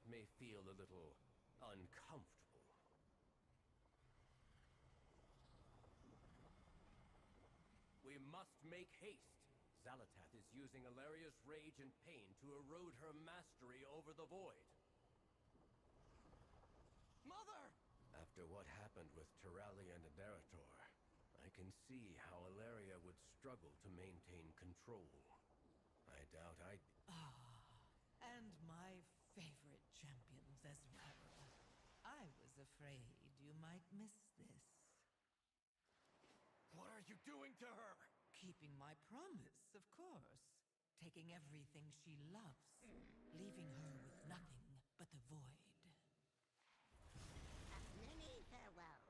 may feel a little uncomfortable. We must make haste. Xal'atath is using Alaria's rage and pain to erode her mastery over the void. Mother! After what happened with Turalyon and Nerator, I can see how Alaria would struggle to maintain control. I doubt I'd... And my favorite champions as well. I was afraid you might miss this. What are you doing to her? Keeping my promise, of course. Taking everything she loves, leaving her with nothing but the void. Many farewells.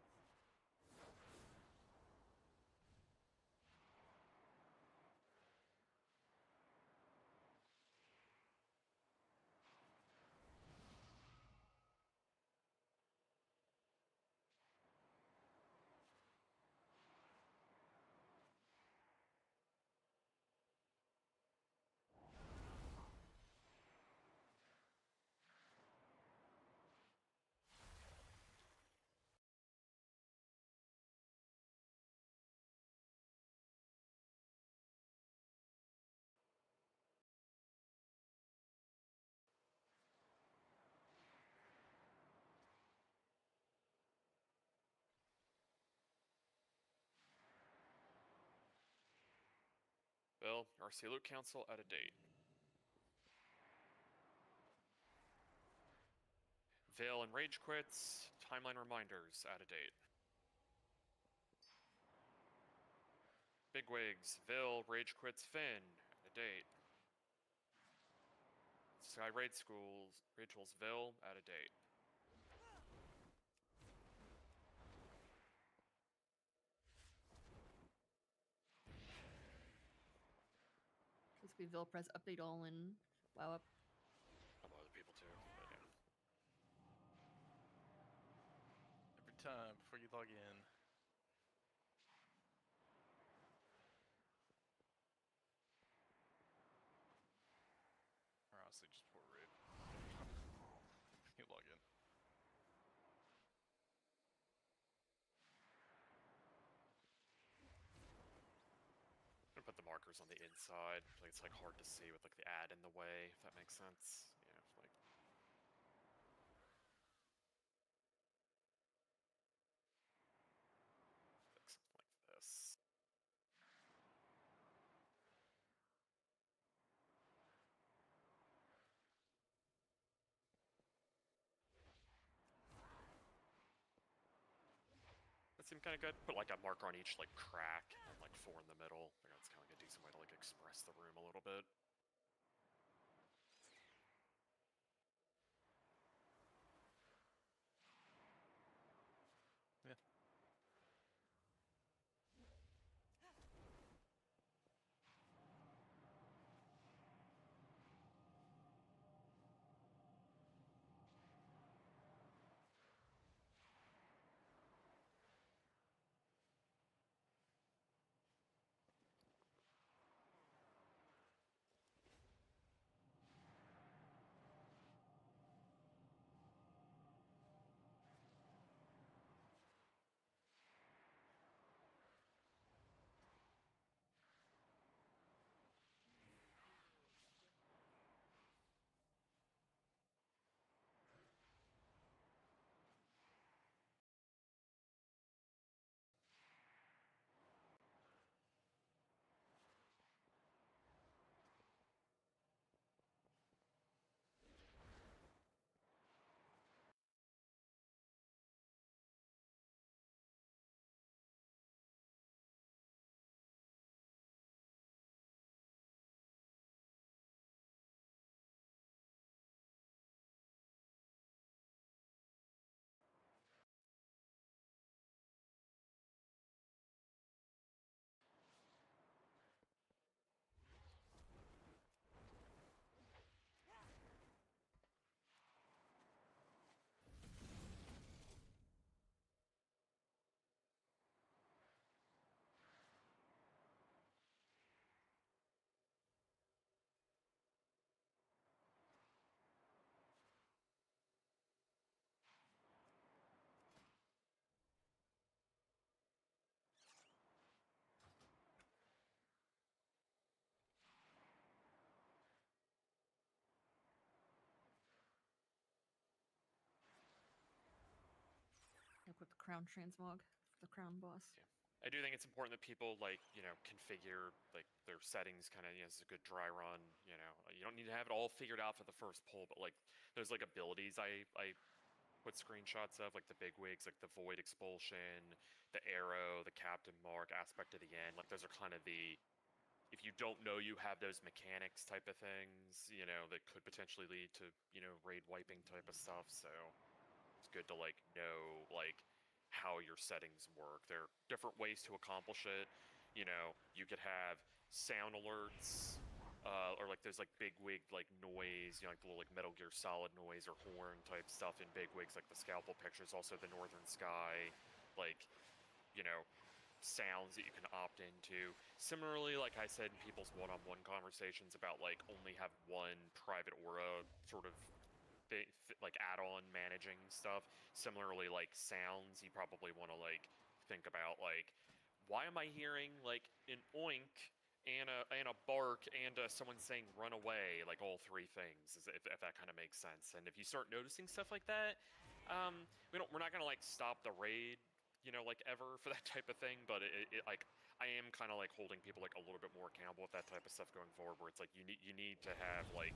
Well, our Sailor Council out of date. Veil and Rage Quits, timeline reminders out of date. Bigwigs, Veil, Rage Quits, Finn, out of date. Sky Raid Schools, Rituals, Veil, out of date. Basically, Vil press update all and WoW up. Some other people too, but yeah. Every time before you log in. Or honestly, just poor raid. You log in. I'm gonna put the markers on the inside. Like it's like hard to see with like the ad in the way, if that makes sense. Yeah, like. Like something like this. That seemed kind of good. Put like a marker on each like crack and like 4 in the middle. I think that's kind of like a decent way to like express the room a little bit. Yeah. crown transmog, the crown boss. Yeah. I do think it's important that people like configure like their settings kind of as a good dry run. You don't need to have it all figured out for the first pull, but like there's like abilities I put screenshots of, like the bigwigs, like the void expulsion, the arrow, the captain mark, aspect of the end. Like those are kind of the, if you don't know you have those mechanics type of things, that could potentially lead to raid wiping type of stuff. So it's good to like know like how your settings work. There are different ways to accomplish it. You could have sound alerts, or like there's like bigwig like noise, like the little like Metal Gear Solid noise or horn type stuff in bigwigs, like the scalpel pictures, also the Northern Sky, like sounds that you can opt into. Similarly, like I said in people's one-on-one conversations about like only have one private aura sort of like add-on managing stuff. Similarly, like sounds, you probably want to like think about like, why am I hearing like an oink and a bark and someone saying run away, like all three things, if that kind of makes sense. And if you start noticing stuff like that, we're not gonna like stop the raid, like ever for that type of thing, but it like I am kind of like holding people like a little bit more accountable with that type of stuff going forward, where it's like you need to have like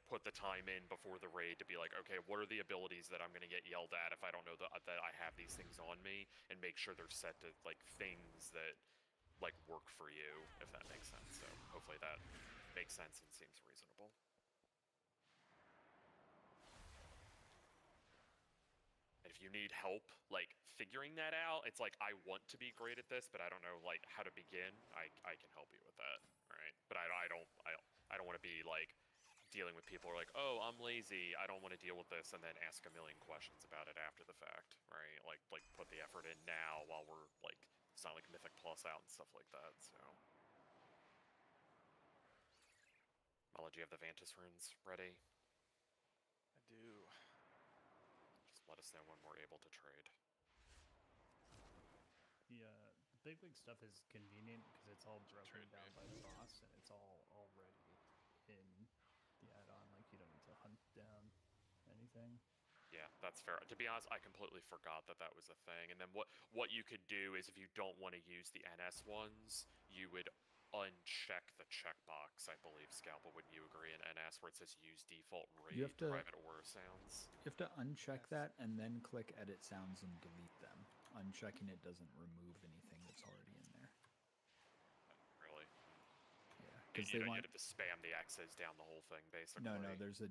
put the time in before the raid to be like, okay, what are the abilities that I'm gonna get yelled at if I don't know that I have these things on me, and make sure they're set to like things that like work for you, if that makes sense. So hopefully that makes sense and seems reasonable. If you need help like figuring that out, it's like, I want to be great at this, but I don't know like how to begin. I can help you with that, right? But I don't want to be like dealing with people who are like, oh, I'm lazy, I don't want to deal with this, and then ask a million questions about it after the fact, right? Like put the effort in now while we're like, it's not like Mythic Plus out and stuff like that. So Mala, do you have the Vantis runes ready? I do. Just let us know when we're able to trade. The bigwig stuff is convenient because it's all broken trade down me. by the boss, and it's all already in the add-on. Like you don't need to hunt down anything. Yeah, that's fair. To be honest, I completely forgot that that was a thing. And then what you could do is, if you don't want to use the NS ones, you would uncheck the checkbox, I believe, Scalpel, wouldn't you agree, in NS, where it says use default raid You have to- private aura sounds? You have to uncheck Yes. that and then click edit sounds and delete them. Unchecking it doesn't remove anything that's already in there. Really? Yeah, You, because you, they don't- you want. have to spam the X's down the whole thing, basically. No, there's a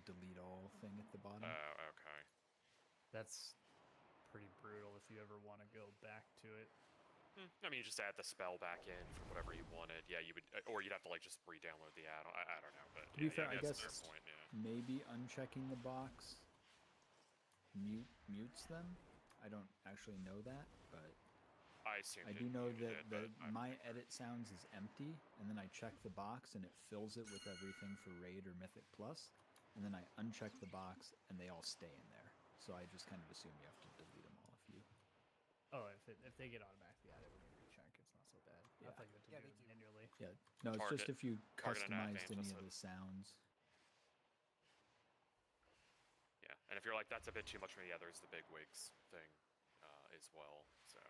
delete all thing at the bottom. Oh, okay. That's pretty brutal if you ever want to go back to it. I mean, you just add the spell back in for whatever you wanted. Yeah, you would, or you'd have to like just re-download the add-on. I don't know, but To be yeah, fair, I that's guess a fair point. Yeah. maybe unchecking the box mutes them. I don't actually know that, but I assumed I it do know muted that it, but I'm my not sure. edit sounds is empty, and then I check the box and it fills it with everything for Raid or Mythic Plus, and then I uncheck the box and they all stay in there. So I just kind of assume you have to delete them all if you. Oh, if they get automatically added when you recheck, it's not so bad. Yeah. I thought you had to do it manually. Yeah, no, it's just Target- if you target and customized any advance of the sounds. Yeah, and if you're like, that's a bit too much for me, yeah, there's the big wigs thing as well. So,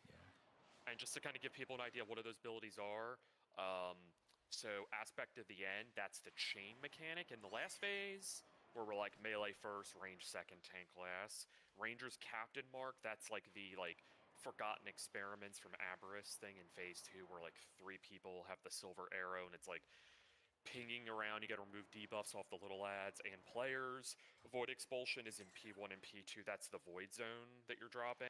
Yeah. and just to kind of give people an idea what those abilities are, so aspect of the end, that's the chain mechanic in the last phase, where we're like melee first, range second, tank last. Ranger's Captain Mark, that's like the Forgotten Experiments from Aberrus thing in phase 2, where like 3 people have the silver arrow and it's like pinging around. You gotta remove debuffs off the little ads and players. Void Expulsion is in P1 and P2, that's the Void Zone that you're dropping.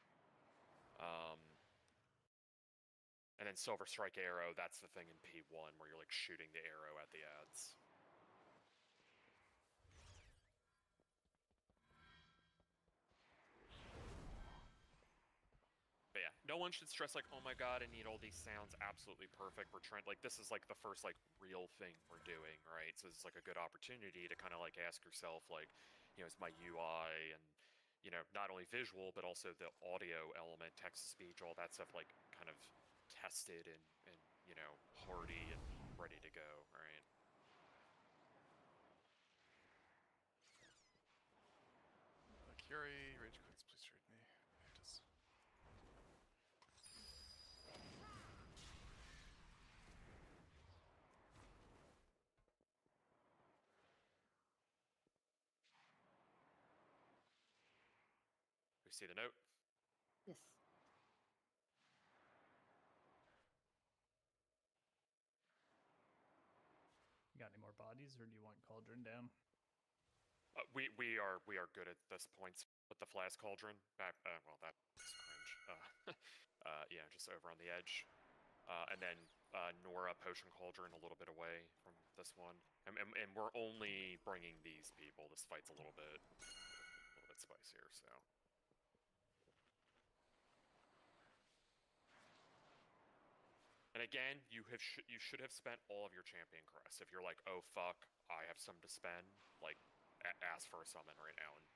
And then Silver Strike Arrow, that's the thing in P1 where you're like shooting the arrow at the ads. But yeah, no one should stress like, oh my god, I need all these sounds absolutely perfect. We're trying, like, this is like the first like real thing we're doing, right? So it's like a good opportunity to kind of like ask yourself, like, is my UI and, not only visual, but also the audio element, text to speech, all that stuff, like kind of tested and hardy and ready to go, right? Curie, Rage Quit. we see the note? Yes. You got any more bodies, or do you want Cauldron down? We are good at this point with the Flask Cauldron. Back, well, that's cringe. Yeah, just over on the edge. And then Nora Potion Cauldron a little bit away from this one. And we're only bringing these people. This fight's a little bit spicier, so. And again, you should have spent all of your champion crests. If you're like, oh fuck, I have some to spend, like, ask for a summon right now, and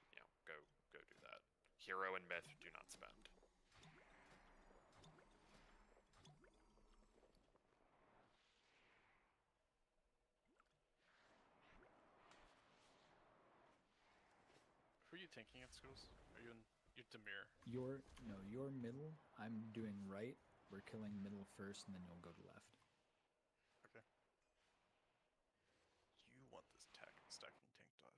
go do that. Hero and myth do not spend. Who are you tanking at, Schools? Are you in your Demir? You're middle. I'm doing right. We're killing middle first, and then you'll go to left. Okay. You want this stacking tank dot.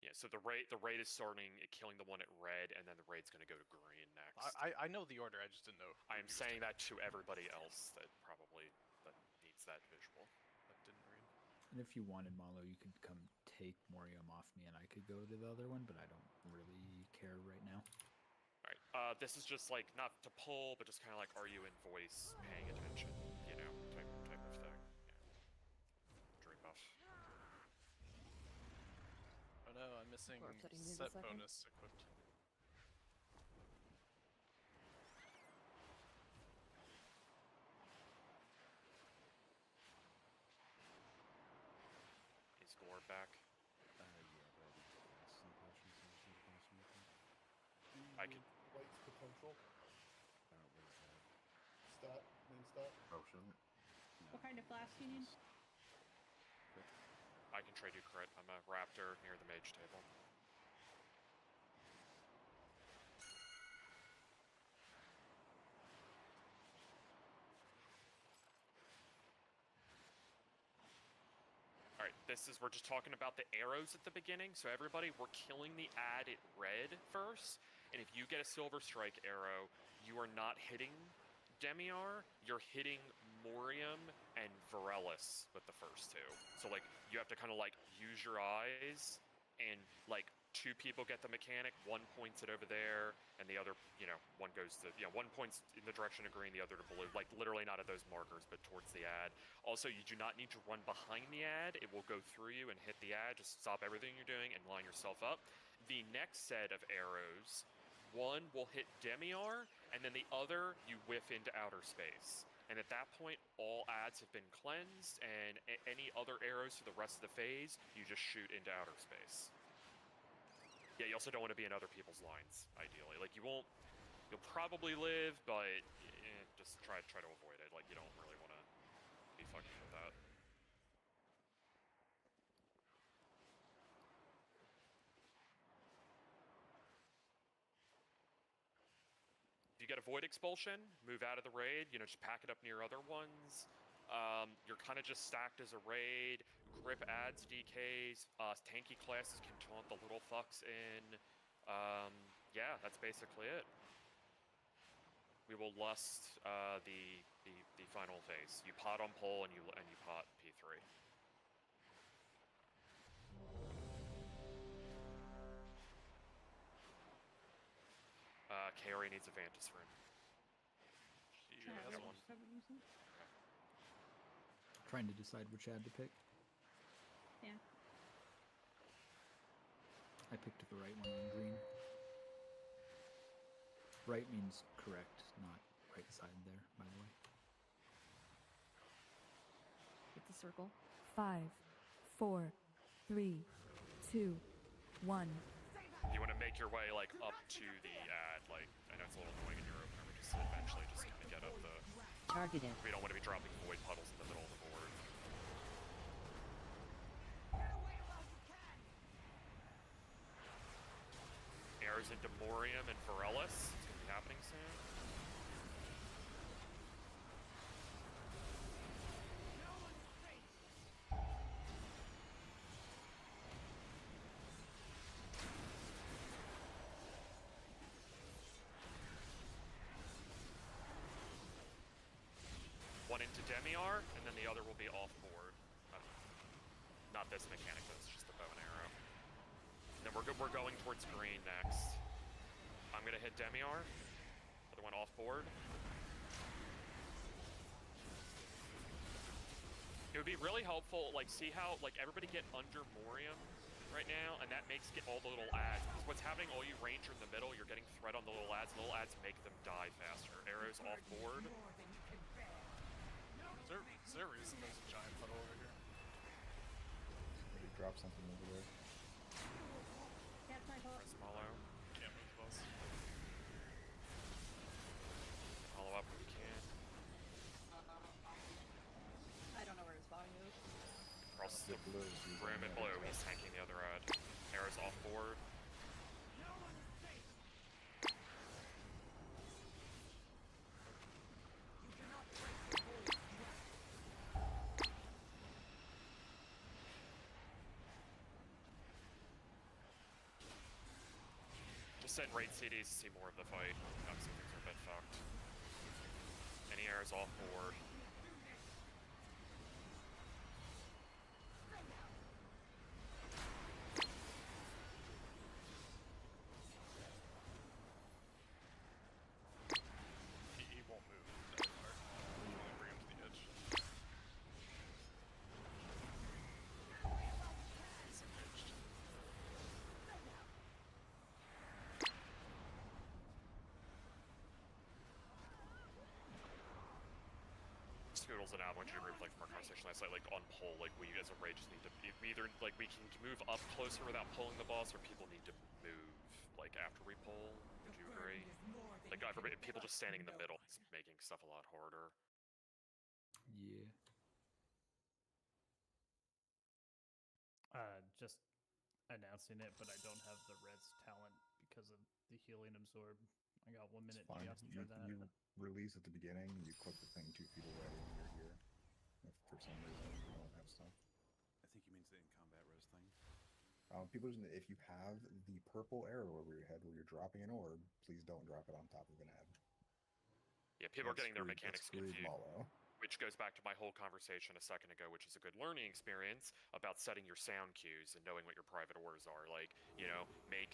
Yeah, so the raid is starting killing the one at red, and then the raid's going to go to green next. I know the order. I just didn't know. I am saying that to everybody else that needs that visual. That didn't read. And if you wanted, Malo, you could come take Morium off me, and I could go to the other one, but I don't really care right now. All right. This is just like not to pull, but just kind of like, are you in voice, paying attention, type of thing. Yeah. Dream buff. Oh no, I'm missing We're upsetting you in a set second. bonus equipped. Is Gore back? I can. White's potential. Stat, main stat. What kind of flash do you need? I can trade you crit. I'm a raptor near the mage table. Alright, we're just talking about the arrows at the beginning. So everybody, we're killing the ad at red first. And if you get a Silver Strike arrow, you are not hitting Demiar, you're hitting Morium and Varellus with the first two. So like, you have to kind of like use your eyes, and like two people get the mechanic, one points it over there, and the other, one goes to, one points in the direction of green, the other to blue, like literally not at those markers, but towards the ad. Also, you do not need to run behind the ad. It will go through you and hit the ad. Just stop everything you're doing and line yourself up. The next set of arrows, one will hit Demiar, and then the other you whiff into outer space. And at that point, all ads have been cleansed, and any other arrows for the rest of the phase, you just shoot into outer space. Yeah, you also don't want to be in other people's lines, ideally. Like, you'll probably live, but just try to avoid it. Like, you don't really want to be fucking with that. If you get a Void Expulsion, move out of the raid, just pack it up near other ones. You're kind of just stacked as a raid. Grip adds DKs. Tanky classes can taunt the little fucks in. Yeah, that's basically it. We will lust the final phase. You pot on pull and you pot P3. Kairi needs a Vantis Rune. She Yeah, has right. one. Trying to decide which ad to pick. Yeah. I picked the right one on green. Right means correct, not right side there, by the way. Hit the circle. 5, 4, 3, 2, 1. You want to make your way like up to the ad. Like, I know it's a little annoying in your opener, but just eventually just kind of get up the. Targeted. We don't want to be dropping void puddles in the middle of the board. Arrows into Morium and Varellus. It's going to be happening soon. Demiar, and then the other will be off board. Not this mechanic, but it's just the bow and arrow. And then we're going towards green next. I'm gonna hit Demiar. Other one off board. It would be really helpful, like, see how, like, everybody get under Morium right now, and that makes get all the little ads. Because what's happening, all you ranger in the middle, you're getting threat on the little ads. The little ads make them die faster. Arrows off board. Is there a reason there's a giant puddle over here? Maybe drop something over there. That's my fault. Press follow. Can't move the boss. Follow up if you can. I don't know where his body is. Cross the Blue is using room at the blue. other He's tanking the other ad. Arrows off board. Just send raid CDs to see more of the fight. Obviously things are a bit fucked. Any arrows off board. He won't move that far. You only bring him to the edge. He's engaged. Scoodles and Avalanche you moved like from our conversation last night, like on pull, like we as a raid just need to we either like we can move up closer without pulling the boss, or people need to move like after we pull. Would you agree? Like everybody, people just standing in the middle is making stuff a lot harder. Yeah. Just announcing it, but I don't have the Reds talent because of the healing absorb. I got 1 minute Fine. just for that. You release at the beginning, you click the thing 2 feet away when you're here. If for some reason you don't have stuff. I think he means the in-combat res thing. People just, if you have the purple arrow over your head where you're dropping an orb, please don't drop it on top of an ad. Yeah, people are That getting their screwed- that mechanics screwed confused. Mallow. Which goes back to my whole conversation a second ago, which is a good learning experience about setting your sound cues and knowing what your private orders are. Like, you know, if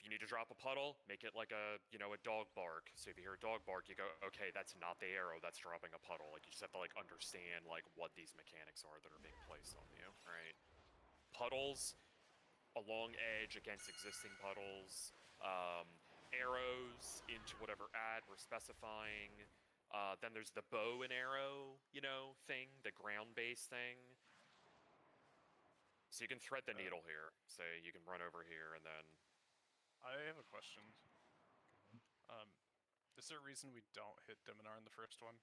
you need to drop a puddle, make it like a dog bark. So if you hear a dog bark, you go, okay, that's not the arrow, that's dropping a puddle. Like, you just have to, like, understand, like, what these mechanics are that are being placed on you, right? Puddles, along edge against existing puddles, arrows into whatever ad we're specifying. Then there's the bow and arrow, thing, the ground-based thing. So you can thread the needle here. So you can run over here and then... I have a question. Is there a reason we don't hit Deminar in the first one?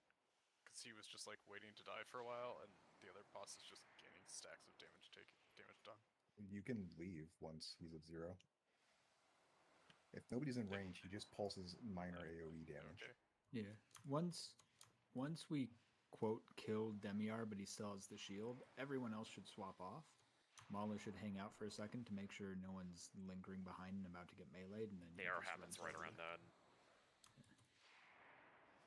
Because he was just like waiting to die for a while, and the other boss is just gaining stacks of damage done. You can leave once he's at 0. If nobody's in range, he just pulses minor AoE damage. Okay. Yeah. Once we quote kill Demiar, but he still has the shield, everyone else should swap off. Mahler should hang out for a second to make sure no one's lingering behind and about to get meleeed, and then The arrow happens right around then.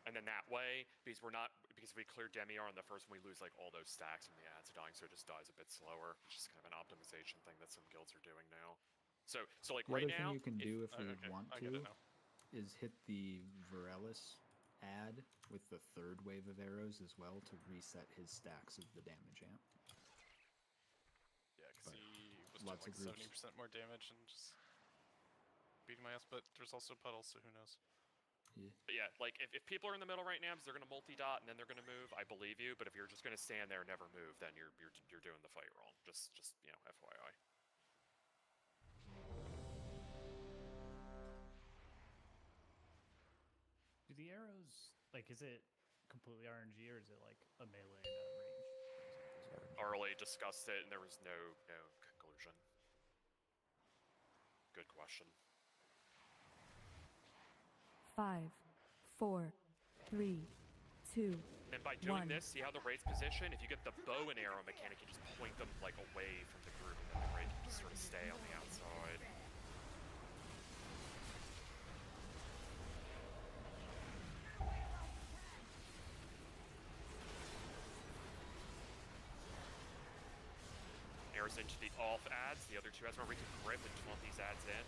And then that way, because we cleared Demiar on the first one, we lose like all those stacks from the ads dying, so it just dies a bit slower. It's just kind of an optimization thing that some guilds are doing now. So like The right other now, thing you can do if you okay, want I get to it now. is hit the Virelis ad with the 3rd wave of arrows as well to reset his stacks of the damage amp. Yeah, because But he was lots doing of like groups. 70% more damage and just beating my ass, but there's also puddles, so who knows? Yeah. but yeah, like if people are in the middle right now because they're gonna multi-dot and then they're gonna move, I believe you. But if you're just gonna stand there and never move, then you're doing the fight wrong. Just FYI. Do the arrows, like, is it completely RNG or is it like a melee and out of range? Early discussed it and there was no conclusion. Good question. 5, 4, 3, 2, And by doing 1. this, see how the raid's position? If you get the bow and arrow mechanic, you just point them like away from the group, and then the raid can just sort of stay on the outside. arrows into the off ads. The other two ads. Remember, we can grip and taunt these ads in.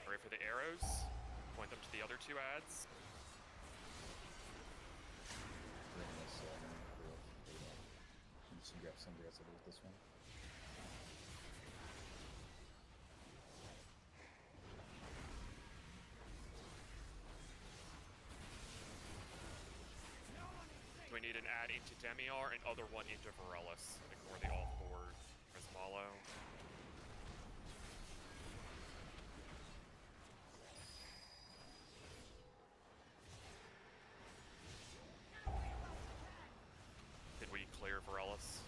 Ready for the arrows. Point them to the other two ads. Bring this, you got some aggressive with this one. So we need an ad into Demiar and other one into Varellus. Ignore the off-board Resmalo. Did we clear Varellus?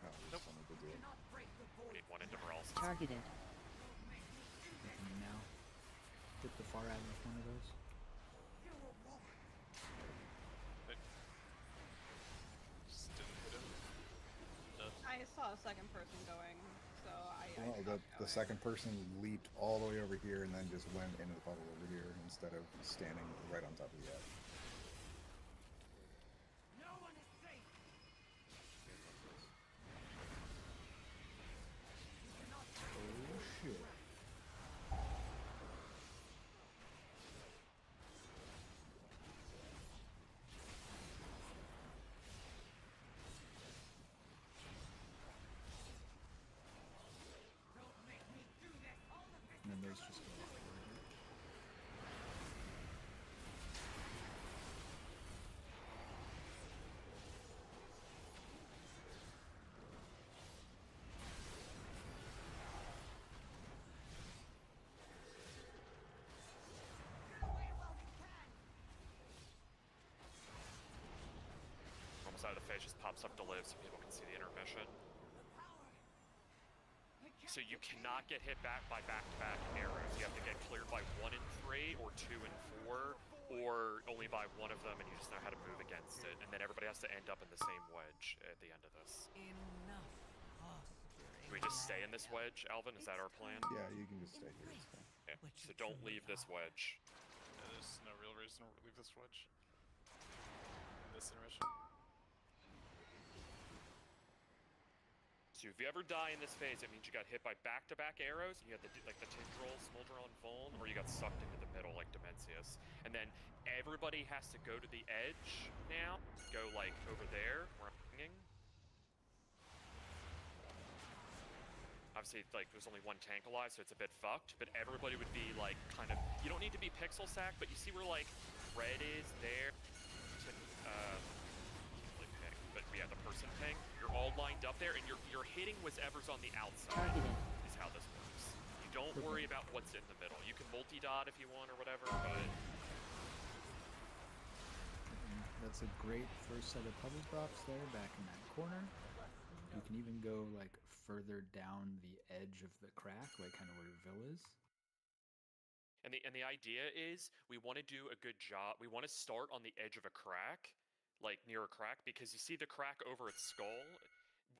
No, Nope. to do it. We need one into Varellus. Targeted. Nothing now. Hit the far ad with one of those. Just didn't hit him. I saw a second person going, so I Well, the second person leaped all the way over here and then just went into the puddle over here instead of standing right on top of the ad. Oh shit. And then those just go off. Almost out of the face, just pops up to live so people can see the intermission. So you cannot get hit back by back-to-back arrows. You have to get cleared by 1 and 3, or 2 and 4, or only by one of them, and you just know how to move against it. And then everybody has to end up in the same wedge at the end of this. Enough Do we just stay in this wedge, Alvin? Is that our plan? Yeah, you can just stay here. It's fine. Yeah. So don't leave this wedge. Yeah, there's no real reason to leave this wedge. This intermission. So if you ever die in this phase, it means you got hit by back-to-back arrows, and you had the Tindril, Smolder on Vuln, or you got sucked into the middle like Dimensius. And then everybody has to go to the edge now. Go like over there where I'm hanging. Obviously, like there's only one tank alive, so it's a bit fucked. But everybody would be like kind of. You don't need to be pixel sacked, but you see where like red is there. But yeah, the person ping, you're all lined up there, and you're hitting whatever's on the outside. Targeted. Is how this works. You don't worry about what's in the middle. You can multi-dot if you want or whatever, but That's a great first set of puzzle drops there, back in that corner. You can even go like further down the edge of the crack, like kind of where Vil is. and the idea is we want to do a good job. We want to start on the edge of a crack, like near a crack, because you see the crack over its skull.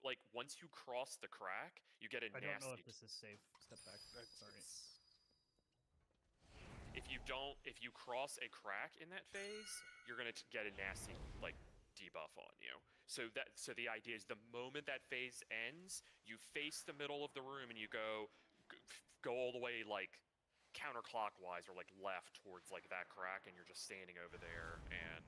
Like once you cross the crack, you get a I nasty. don't know if this is safe. Step back. Sorry. If you cross a crack in that phase, you're gonna get a nasty like debuff on you. So the idea is the moment that phase ends, you face the middle of the room and you go all the way like counterclockwise or like left towards like that crack, and you're just standing over there, and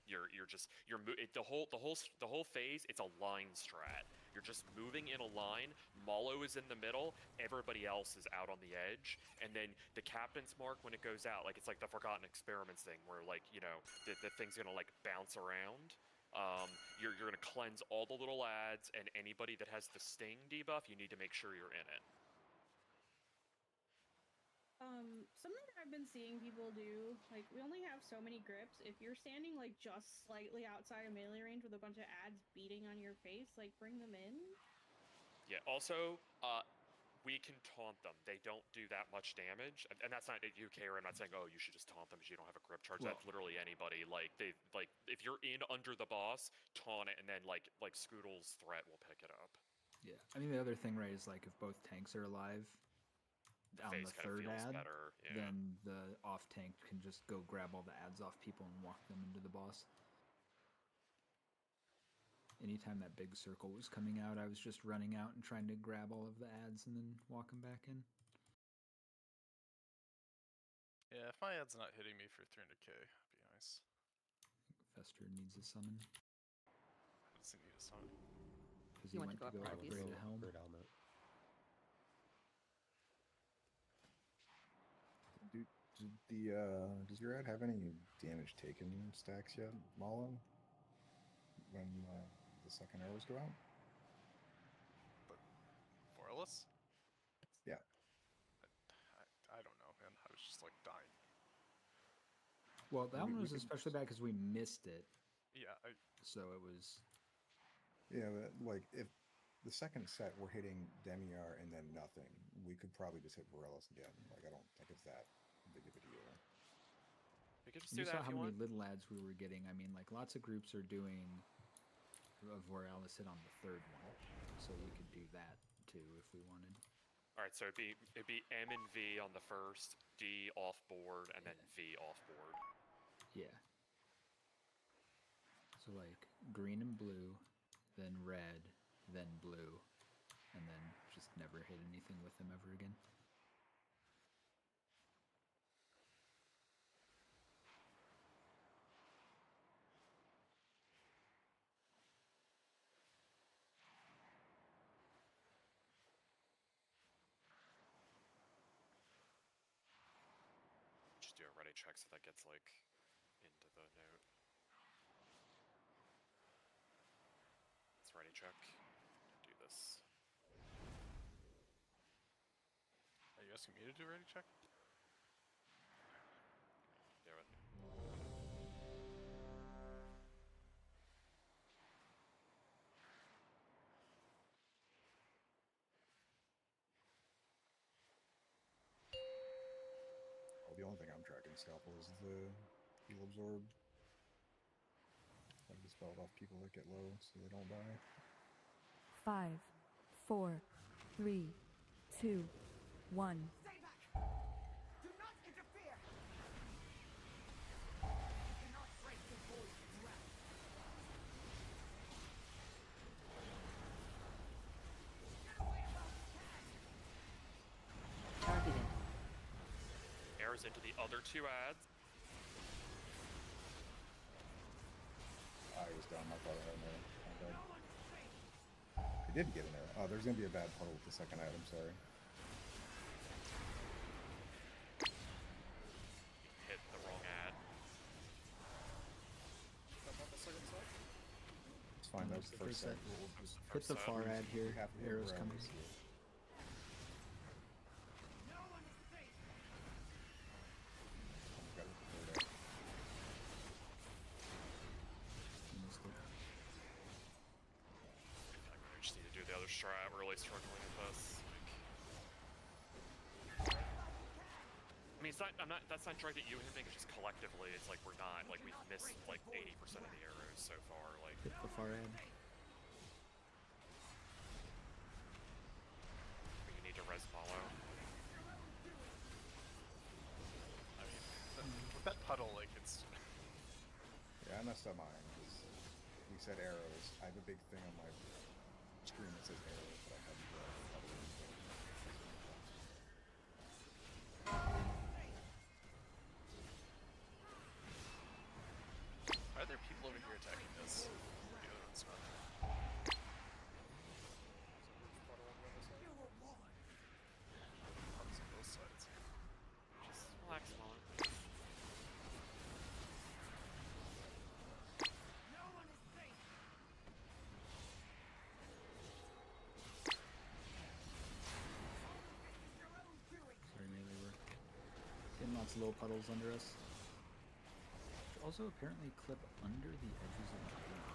the whole phase. It's a line strat. You're just moving in a line. Malo is in the middle. Everybody else is out on the edge. And then the captain's mark, when it goes out, like it's like the Forgotten Experiments thing, where like the thing's gonna like bounce around. You're gonna cleanse all the little ads, and anybody that has the sting debuff, you need to make sure you're in it. Something that I've been seeing people do, like, we only have so many grips. If you're standing, like, just slightly outside of melee range with a bunch of ads beating on your face, like, bring them in. Yeah, also, we can taunt them. They don't do that much damage. And that's not UK, or I'm not saying, oh, you should just taunt them because you don't have a grip charge. Well, That's literally anybody. Like, if you're in under the boss, taunt it, and then, like Scoodle's threat will pick it up. Yeah, I mean the other thing, right, is like if both tanks are alive on Phase the kinda third feels ad, better, yeah. then the off tank can just go grab all the ads off people and walk them into the boss. anytime that big circle was coming out, I was just running out and trying to grab all of the ads and then walk them back in. Yeah, if my ad's not hitting me for 300k, it'd be nice. Fester needs a summon. How does he need a summon? Because he went to go upgrade a helm. helmet. Does your ad have any damage taken stacks yet, Malo? When the second arrows go out? But Forless? Yeah. I don't know, man. I was just like dying. Well, that one We was could- especially bad because we missed it. Yeah, So it was. Yeah, but like if the second set we're hitting Demiar and then nothing, we could probably just hit Varellis again. Like I don't think it's that big of a deal. We could just You do saw that if how you many want. little ads we were getting. I mean, like lots of groups are doing a Voralis hit on the third one, so we could do that too if we wanted. All right, so it'd be M and V on the first, D off board, and then V off board. Yeah. So like green and blue, then red, then blue, and then just never hit anything with them ever again. Just do a ready check so that gets like into the note. Let's ready check. Do this. Are you asking me to do a ready check? Do it. Well, the only thing I'm tracking scalpel is the heal absorb. I dispelled off people that get low so they don't die. 5, 4, 3, 2, 1. Stay back! Do not interfere! You cannot break the poison's web. Get away while you can! Targeted. Arrows into the other two ads. I was down. I thought I had an arrow. My bad. I did get an arrow. Oh, there's gonna be a bad puddle with the second item. Sorry. Hit the wrong ad. It's fine. That was the first set. Hit the far ad here. Half of the Arrows round coming. is here. No one is safe! Got it. Third ad. Missed it. I feel like we just need to do the other strat. We're really struggling with this. I mean, it's not. That's not trying to you and him. It's just collectively. It's like we're not. Like we've missed like 80% of the arrows so far. Like Hit the far ad. you need to res Malo. I mean, with that puddle, like it's. Yeah, I messed up mine because we said arrows. I have a big thing on my screen that says arrows, but I haven't drawn the puddle. Are there people over here attacking this? The other one's not. You were warned! Puddles on both sides. Just relax, Malo. No one is safe! This is your own doing! Sorry, melee work. Getting lots of little puddles under us. Which also apparently clip under the edges of the game.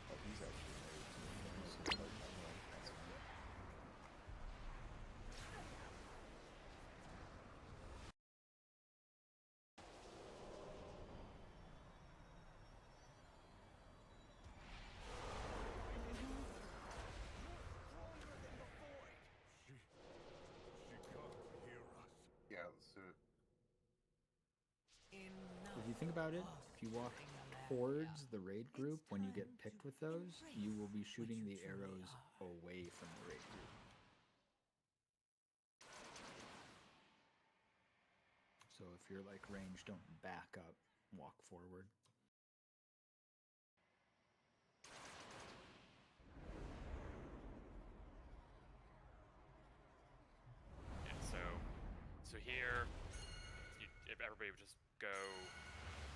Oh, he's actually married to me, so that's fine. Stronger than the void! do it. If you think about it, if you walk towards the raid group, when you get picked with those, you will be shooting the arrows away from the raid group. So if you're like range, don't back up, walk forward. Yeah, so here, if everybody would just go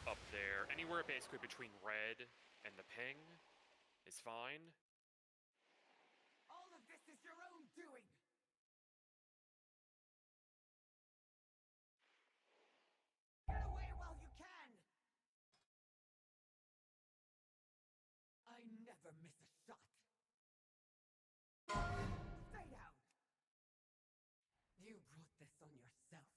up there, anywhere basically between red and the ping is fine. All of this is your own doing. Get away while you can. I never miss a shot. Stay down. You brought this on yourself.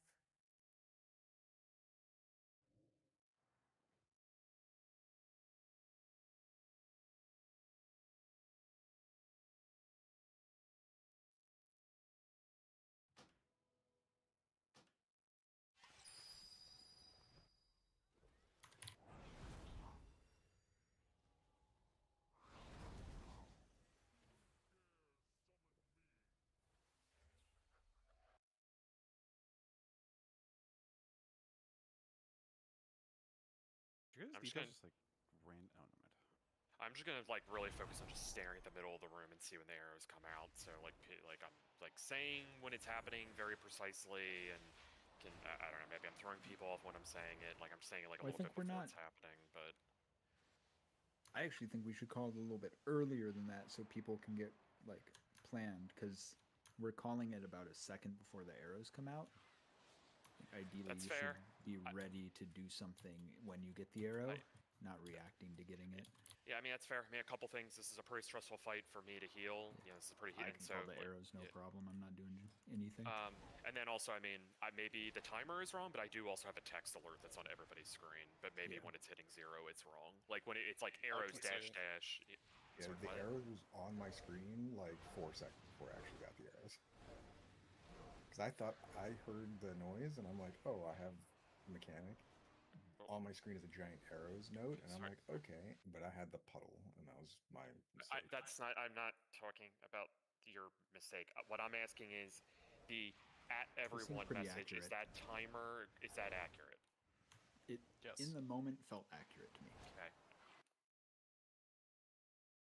You guys' I'm just details gonna- just like ran. Oh, no, mind. I'm just gonna like really focus on just staring at the middle of the room and see when the arrows come out. So like I'm like saying when it's happening very precisely, and I don't know, maybe I'm throwing people off when I'm saying it. Like I'm saying it like a Well, I little think bit we're before not- it's happening, but I actually think we should call it a little bit earlier than that so people can get like planned, because we're calling it about a second before the arrows come out. Ideally, That's you fair. should be ready to do something when you get the arrow, not reacting to getting it. yeah, I mean that's fair. I mean a couple things. This is a pretty stressful fight for me to heal. You know, this is pretty I heated. can So call the like, arrows no yeah. problem. I'm not doing anything. And then also, I mean, maybe the timer is wrong, but I do also have a text alert that's on everybody's screen. But maybe when it's hitting 0, it's wrong. Like when it's like arrows dash dash. Yeah, Sorry, the what? arrows was on my screen like 4 seconds before I actually got the arrows. Because I thought I heard the noise, and I'm like, oh, I have mechanic. On my screen is a giant arrows note, and I'm Sorry. like, okay, but I had the puddle, and that was my mistake. That's not. I'm not talking about your mistake. What I'm asking is the at everyone pretty message. Is accurate. that timer? Is that accurate? It in the moment felt accurate to me. Okay.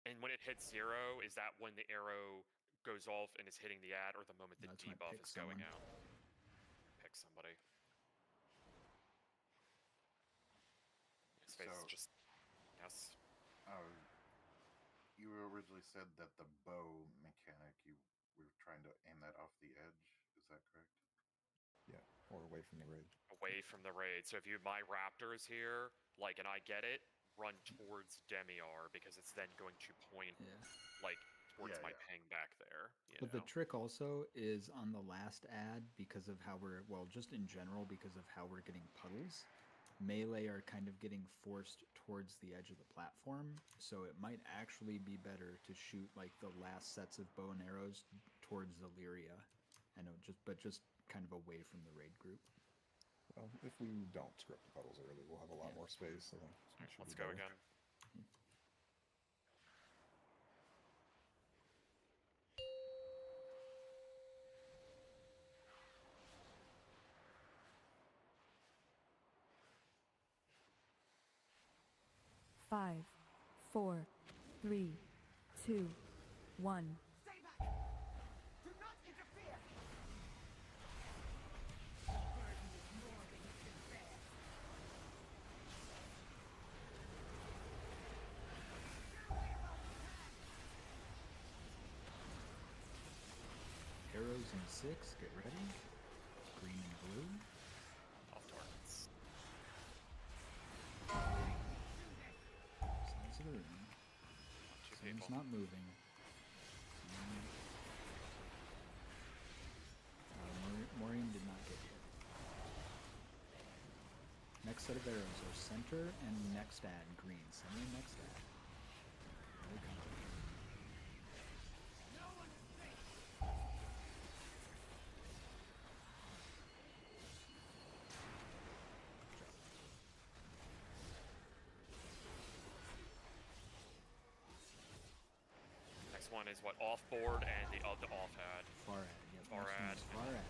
And when it hits 0, is that when the arrow goes off and is hitting the ad, or the moment the That's when it debuff picks is going someone. out? Pick somebody. His face is So- just yes. You originally said that the bow mechanic, you were trying to aim that off the edge. Is that correct? Yeah, or away from the raid. Away from the raid. So if you my raptors here, like, and I get it, run towards Demiar because it's then going to point like towards Yeah, my yeah. ping back there. You But know? the trick also is on the last ad, because of how we're, well, just in general, because of how we're getting puddles, melee are kind of getting forced towards the edge of the platform, so it might actually be better to shoot like the last sets of bow and arrows towards Illyria, and just kind of away from the raid group. Well, if we don't script the puddles early, we'll have a lot more space. So it should Let's be go better. again. Five, 4, 3, 2, 1. Stay back. Do not interfere. The burden is more than you can bear. Arrows in 6, get ready. Green and blue. Off targets. Size of the room. Two Someone's people. not moving. Maureen did not get hit. Next set of arrows are center and next ad green. Center and next ad. Here they come. No one is safe. next one is what, off board and the off ad. Far ad. Yep. Far next one ad. is far ad.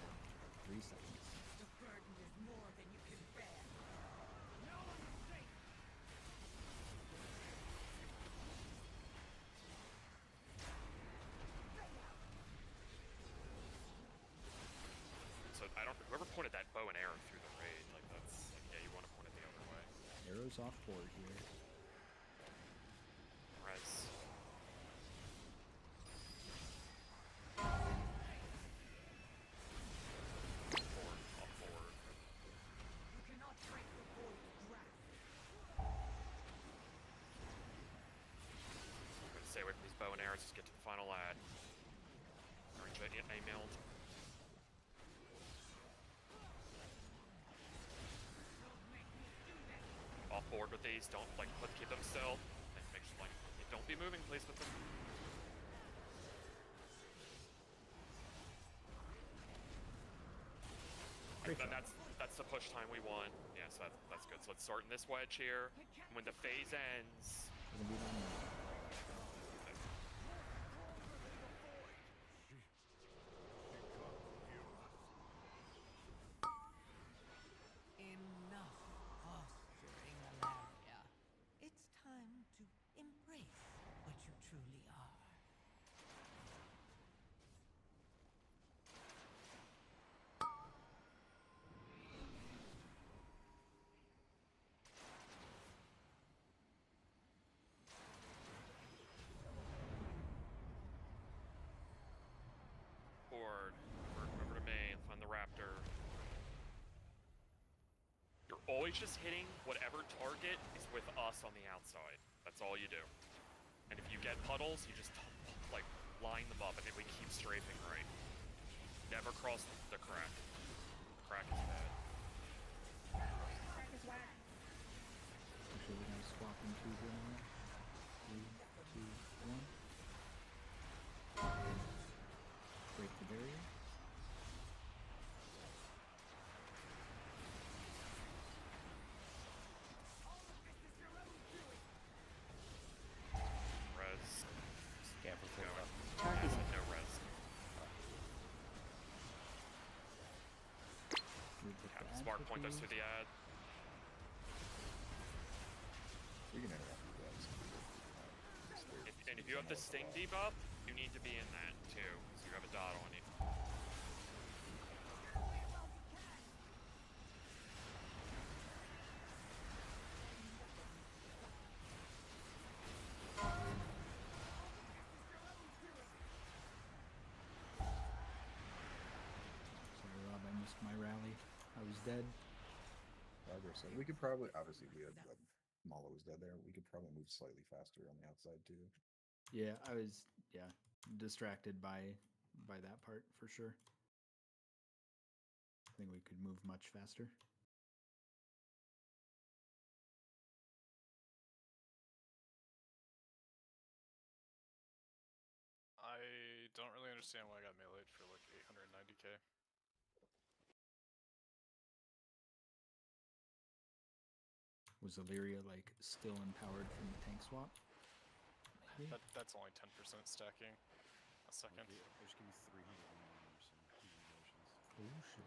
3 seconds. The burden is more than you can bear. So I don't. Whoever pointed that bow and arrow through the raid, like that's like, yeah, you want to point it the other way. Arrows off board here. Res. Off board. You cannot break the void's grasp. I'm gonna stay away from these bow and arrows. Just get to the final ad. Orange emailed. Off board with these. Don't like keep them still. And make sure like don't be moving, please, with them. And that's the push time we want. Yeah, so that's good. So let's start in this wedge here. When the phase ends. Enough posturing, Alaria. It's time to embrace what you truly are. Board. Over to main. Find the raptor. You're always just hitting whatever target is with us on the outside. That's all you do. And if you get puddles, you just like line them up, and then we keep strafing right. Never cross the crack. Crack is bad. Crack is whack. Actually, we're gonna swap into the 3, 2, 1. Break the barrier. Res. Careful, Going. Target. Yeah, I said no res. We put the ad Smart for point us these. through the ad. You can interrupt me, guys. And if you have the sting debuff, you need to be in that too, because you have a dot on you. Sorry, Rob, I missed my rally. I was dead. Progress. So we could probably, obviously, we had Malo was dead there. We could probably move slightly faster on the outside too. Yeah, I was distracted by that part for sure. I think we could move much faster. I don't really understand why I got meleeed for like 890k. Was Illyria like still empowered from the tank swap? Maybe? That's only 10% stacking. A second. Just give me 300 or some emotions. Oh shit.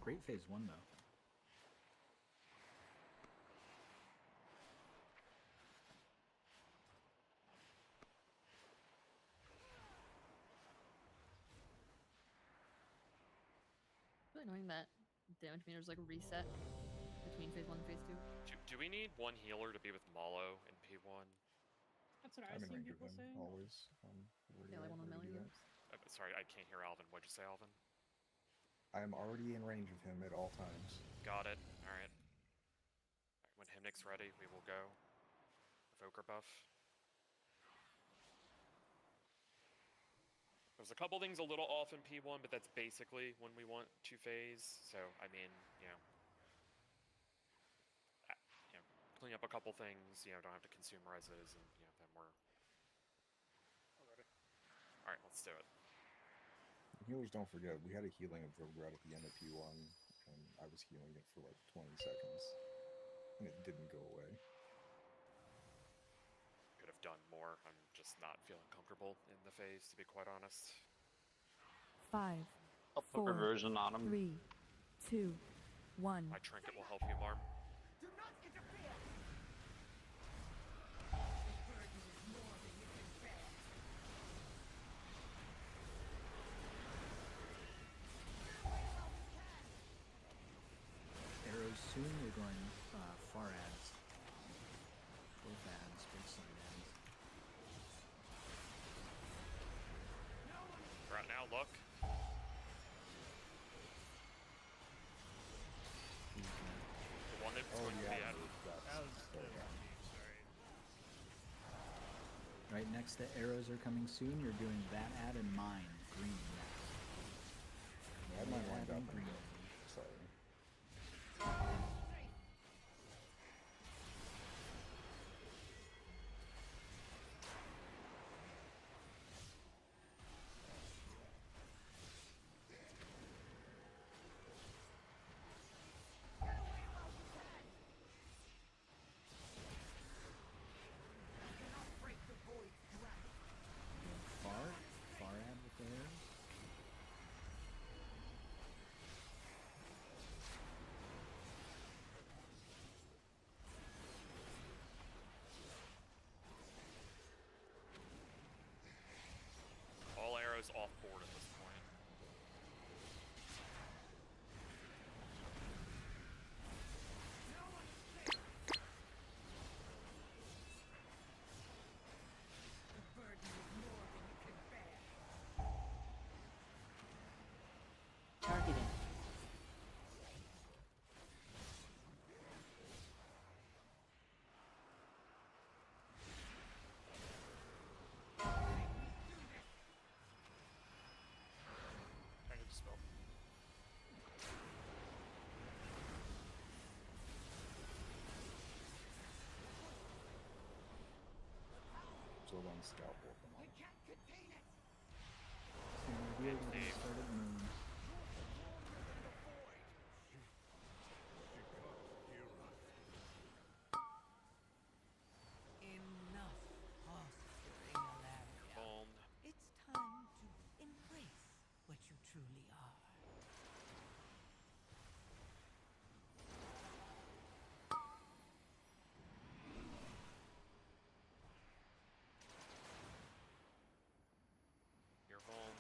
Great phase 1 though. Really annoying that damage meters like reset between phase 1 and phase 2. Do we need one healer to be with Malo in P1? That's what I'm I've in seen range of people him say. always. Yeah, like one of the melee healers. Sorry, I can't hear Alvin. What'd you say, Alvin? I am already in range of him at all times. Got it. Alright. When Hymnic's ready, we will go. Evoker buff. There's a couple things a little off in P1, but that's basically when we want to phase. So, I mean, clean up a couple things, don't have to consume reses, and, then we're... Alrighty. Alright, let's do it. healers, don't forget, we had a healing of Vrograt at the end of P1, and I was healing it for like 20 seconds, and it didn't go away. Could have done more. I'm just not feeling comfortable in the phase, to be quite honest. 5, I'll put 4, reversion on him. 3, 2, 1. My trinket will help you, Marm. Do not interfere! Arrows soon. We're going far ads. Both ads, both side ads. Right now, look. The one that's going to be at. Right next to arrows are coming soon. You're doing that ad and mine, green. I had mine lined up. Green. Sorry. Far ad with the arrows. All arrows off board at this point. Targeting. Trying to dispel. So then scalpel them all. So we're going to start at moon. Enough posturing, Alaria. Boom. It's time to embrace what you truly are. You're home.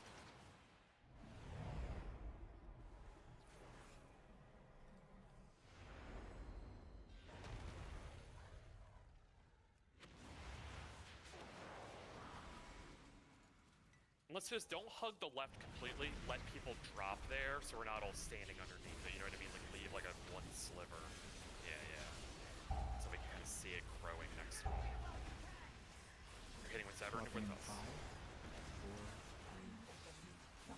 Let's just don't hug the left completely. Let people drop there so we're not all standing underneath it. You know what I mean? Like leave like a one sliver. Yeah, yeah. So we can kind of see it growing next to it. You're hitting with Severn with us. 5, 4, 3, 1.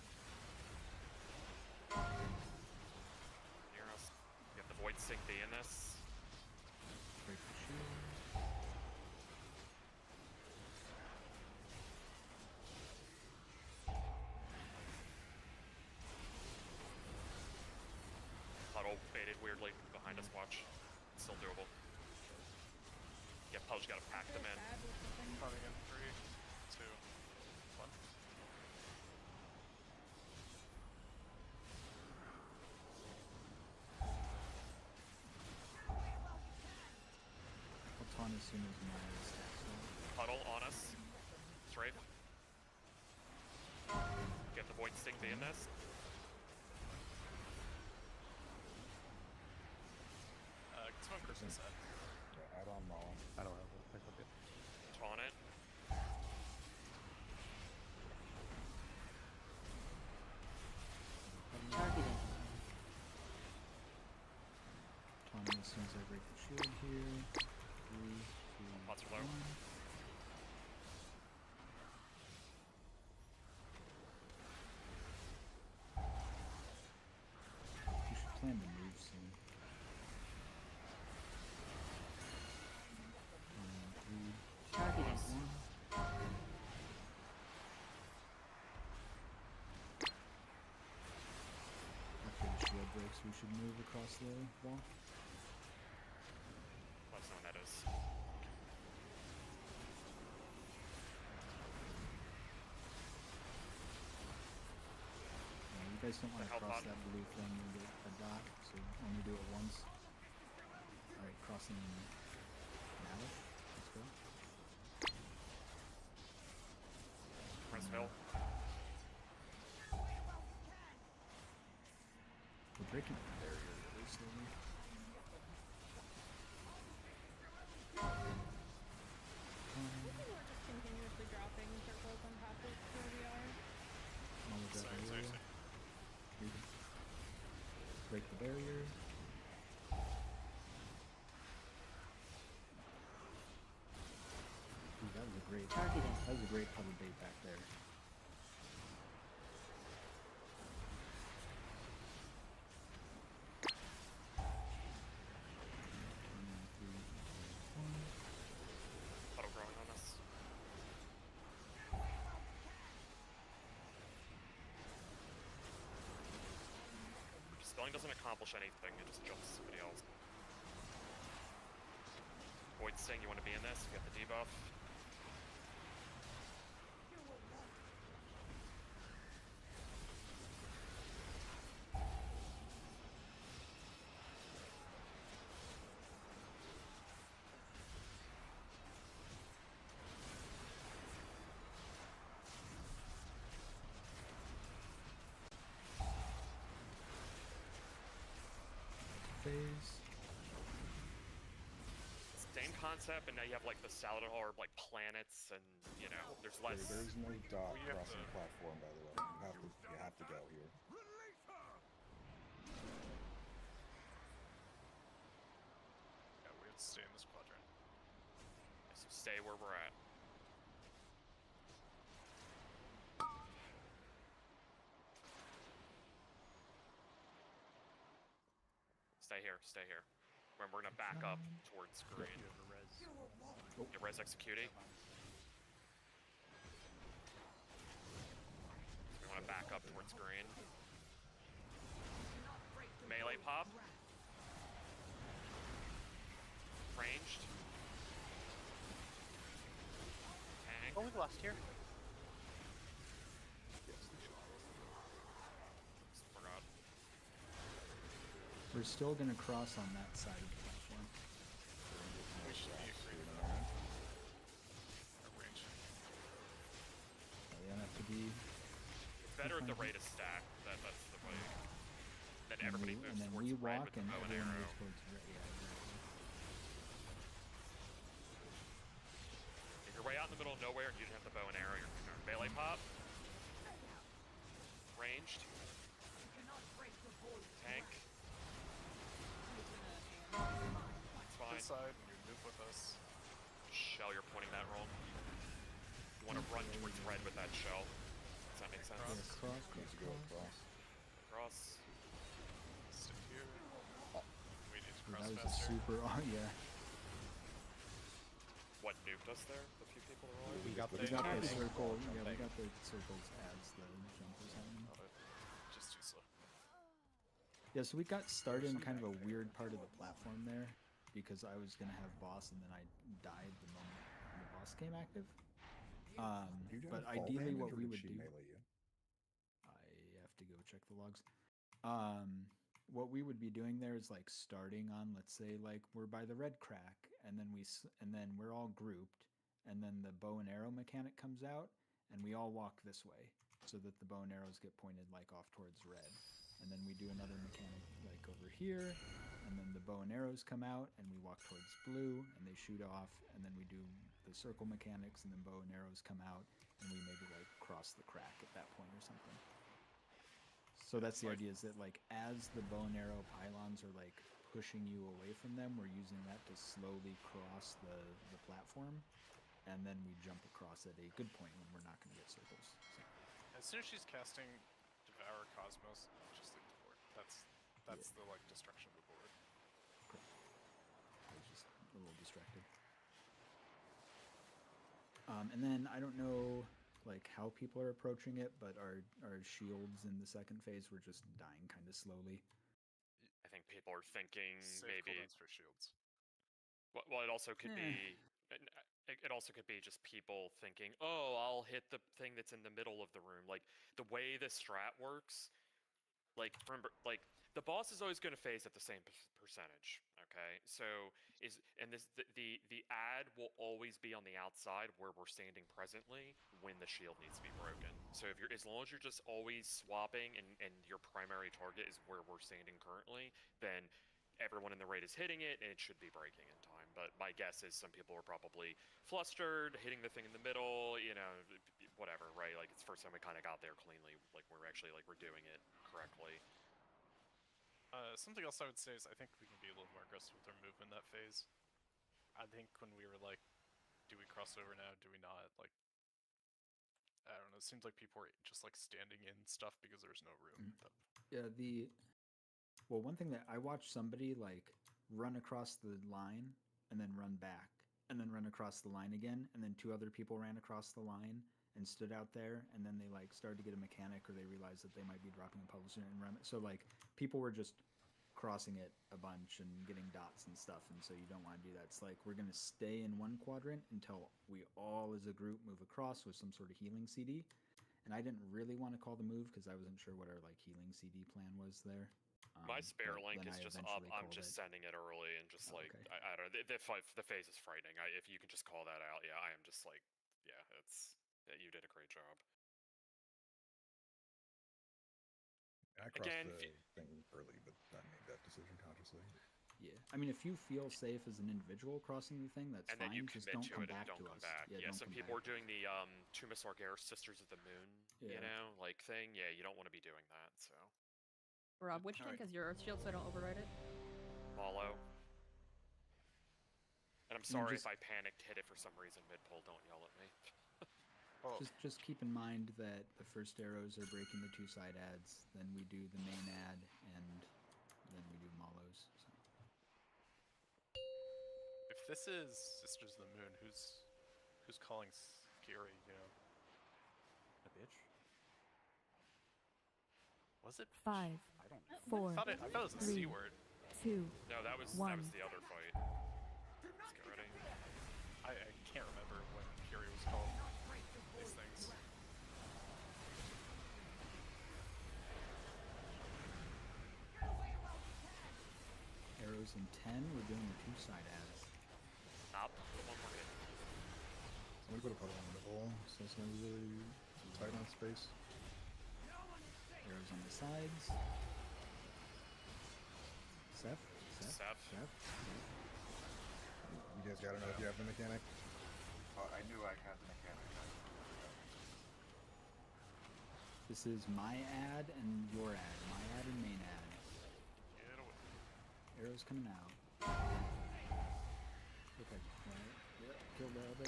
Near us. You have the Void Sink B in this. Break the shield. Puddle baited weirdly behind us, watch. It's still doable. Yeah, Puddle's gotta pack them in. Coming in 3, 2, 1. I'll taunt as soon as my stacks are. Puddle on us. Strafe. Get the Void Sting B in this. Get some Christmas set. Yeah, add on Maul. I don't have a pickup yet. Taunt it. Targeting. Taunting as soon as I break the shield here. 3, 2, Pots are low. 1. You should plan to move soon. breaks, we should move across the wall. Let us know when that is. You guys don't want to help cross button. that blue thing and get a dot, so only do it once. Alright, crossing now. Let's go. Press Hill. We're breaking the barrier really slowly. People are just continuously dropping circles on top of where we are. All of that area. Break the barrier. Ooh, that was a great Targeting. That was a great puddle bait back there. Puddle growing on us. Spelling doesn't accomplish anything, it just jumps somebody else. Void Sting, you want to be in this? You got the debuff. Phase. Same concept, and now you have like the Saladin Orb, like planets, and you know, there's less. There's no dot We have crossing to- the platform, by the way. You have to go here. Yeah, we have to stay in this quadrant. So stay where we're at. Stay here, stay here. Remember, we're gonna back up towards green. You have a res. Get res executing. We want to back up towards green. Melee pop. Ranged. Tank. Oh, we lost here. Forgot. We're still gonna cross on that side of the platform. We should be agreed on our range. They don't have to be. It's better at the rate of stack. That's the way. Then And everybody we, moves and then towards we red walk with the and bow and everyone arrow. moves towards red. Yeah, exactly. If you're way out in the middle of nowhere and you didn't have the bow and arrow, you're melee pop. Ranged. Tank. It's fine. Inside, and you move with us. Shell, you're pointing that wrong. You want to run towards red with that shell. Does that make sense? Yeah, cross, Let's go across. Cross. Stick here. We need to Dude, cross that was a faster. super. Oh yeah. What nuked us there? The few people that were alive? We got We got the Jumping. circle. Yeah, we Jumping. got the circles as the jump was happening. Just too slow. Yeah, so we got started in kind of a weird part of the platform there because I was gonna have boss and then I died the moment the boss came active. Did you But have fall ideally, damage, what or we did would she do. melee you? I have to go check the logs. What we would be doing there is like starting on, let's say, like we're by the red crack, and then and then we're all grouped, and then the bow and arrow mechanic comes out, and we all walk this way, so that the bow and arrows get pointed like off towards red, and then we do another mechanic like over here, and then the bow and arrows come out, and we walk towards blue, and they shoot off, and then we do the circle mechanics, and then bow and arrows come out, and we maybe like cross the crack at that point or something. So that's the idea, is that like as the bow and arrow pylons are like pushing you away from them, we're using that to slowly cross the platform, and then we jump across at a good point when we're not going to get circles. So, As soon as she's casting Devour Cosmos, just leave the board. That's the like destruction of the board. I was just a little distracted. And then I don't know like how people are approaching it, but our shields in the second phase were just dying kind of slowly. think people are thinking Save maybe. cooldowns for shields. Well, it also could be. It also could be just people thinking, "Oh, I'll hit the thing that's in the middle of the room." Like the way the strat works. Like remember, like the boss is always going to phase at the same percentage. Okay, so the ad will always be on the outside where we're standing presently when the shield needs to be broken. So if you're as long as you're just always swapping and your primary target is where we're standing currently, then everyone in the raid is hitting it and it should be breaking in time. But my guess is some people are probably flustered, hitting the thing in the middle, whatever, right? Like it's the first time we kind of got there cleanly, like we're actually like we're doing it correctly. Something else I would say is I think we can be a little more aggressive with our movement in that phase. I think when we were like, do we cross over now, do we not? Like, I don't know, it seems like people were just like standing in stuff because there's no room. Yeah, well, one thing that I watched somebody like run across the line and then run back and then run across the line again, and then 2 other people ran across the line and stood out there, and then they like started to get a mechanic, or they realized that they might be dropping a publisher and run it. So like people were just crossing it a bunch and getting dots and stuff, and so you don't want to do that. It's like we're gonna stay in one quadrant until we all as a group move across with some sort of healing CD. And I didn't really want to call the move because I wasn't sure what our like healing CD plan was there. My spare link is just up. I'm just it. sending it early and just like okay. I don't know. The phase is frightening. If you can just call that out, yeah, I am just like, yeah, you did a great job. I crossed the thing early, but I made that decision consciously. Yeah, I mean, if you feel safe as an individual crossing the thing, that's and fine. then you just commit don't come to it back and don't to come us. back. Yeah, some people are doing the Tuma Sargeras Sisters of the Moon, like thing. Yeah, you don't want to be doing that. So. Rob, which tank has your shield so I don't override it? Follow. And I'm sorry if I panicked, hit it for some reason mid-pull. Don't yell at me. Just keep in mind that the first arrows are breaking the 2 side ads, then we do the main ad, and then we do Malos. So. If this is Sisters of the Moon, who's calling Kiri? A bitch. Was it? 5, I don't know. 4, I thought it was a 3, C word. 2, No, that was 1. the other fight. Let's get ready. I can't remember when Kiri was called these things. Arrows in 10, we're doing the 2 side ads. Stop. Put one more hit. Somebody put a puddle on the hole, so it's gonna be really tight on space. Arrows on the sides. Seth. You guys gotta know if you have the mechanic. Oh, I knew I had the mechanic. This is my ad and your ad. My ad and main ad. Get away. Arrows coming out. Okay. Right. Yep. Killed the other.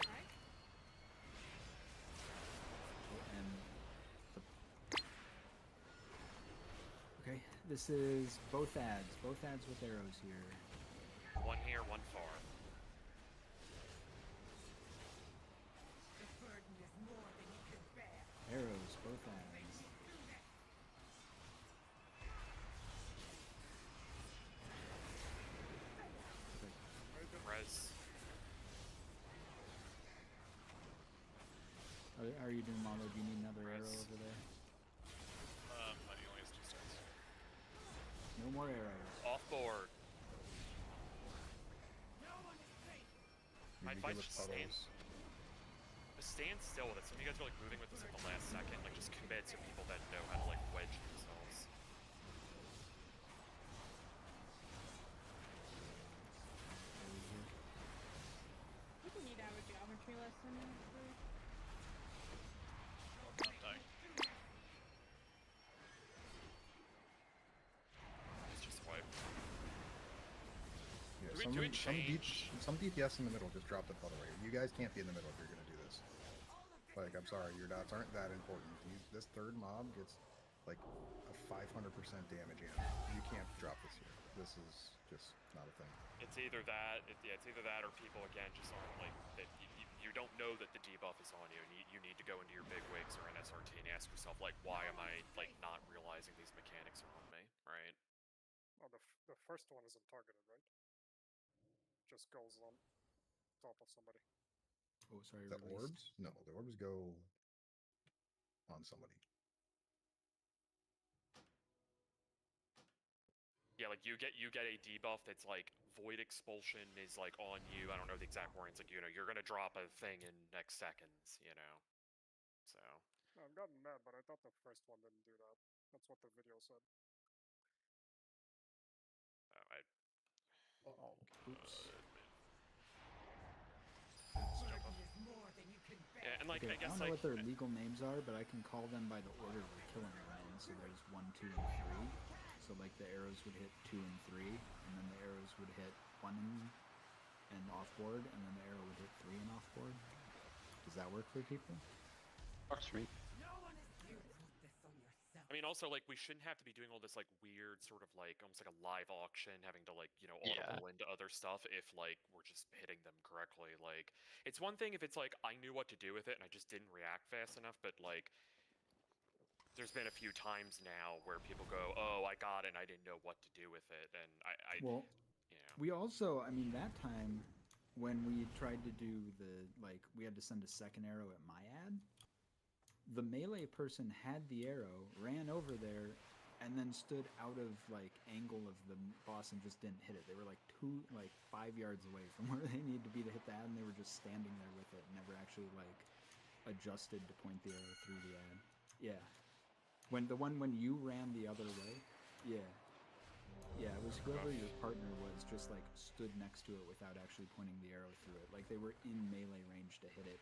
And okay, this is both ads with arrows here. One here, one far. The burden is more than you can bear. Arrows, both ads. Res. How are you doing, Malo? Do you need another arrow over there? Money only has 2 stars. No more arrows. Off board. My advice is stand still with it. Some of you guys are like moving with this at the last second. Like just commit to people that know how to like wedge themselves. People need to have a geometry lesson. I'm dying. It's just wipe. Yeah, some DPS in the middle just drop the puddle rate. You guys can't be in the middle if you're gonna do this. Like, I'm sorry, your dots aren't that important. This third mob gets like a 500% damage in. You can't drop this here. This is just not a thing. It's either that, or people again just aren't like that. You don't know that the debuff is on you, and you need to go into your big wigs or an SRT and ask yourself like, why am I like not realizing these mechanics are on me, right? Oh, the first one isn't targeted, right? Just goes on top of somebody. Oh, sorry. The released. orbs? No, the orbs go on somebody. Yeah, like you get a debuff that's like void expulsion is like on you. I don't know the exact wording. It's like, you know, you're gonna drop a thing in next seconds, you know. So I've gotten mad, but I thought the first one didn't do that. That's what the video said. Oh, oops. Yeah, and like Okay, I guess don't know like what their legal names are, but I can call them by the order we're killing them in. So there's 1, 2, and 3. So like the arrows would hit 2 and 3, and then the arrows would hit 1 and off board, and then the arrow would hit 3 and off board. Does that work for people? Works for me. I mean, also, like, we shouldn't have to be doing all this, like, weird sort of, like, almost like a live auction, having to, like, you know, audible into other stuff if, like, we're just hitting them correctly. Like, it's one thing if it's, like, I knew what to do with it and I just didn't react fast enough, but, like, there's been a few times now where people go, oh, I got it and I didn't know what to do with it, and Well, you know. we also, I mean, that time when we tried to do the, like, we had to send a second arrow at Myad, the melee person had the arrow, ran over there, and then stood out of, like, angle of the boss and just didn't hit it. They were, like, 5 yards away from where they needed to be to hit the ad, and they were just standing there with it, never actually, like, adjusted to point the arrow through the ad. Yeah. When you ran the other way, yeah. Yeah, it was whoever your partner was just, like, stood next to it without actually pointing the arrow through it. Like, they were in melee range to hit it.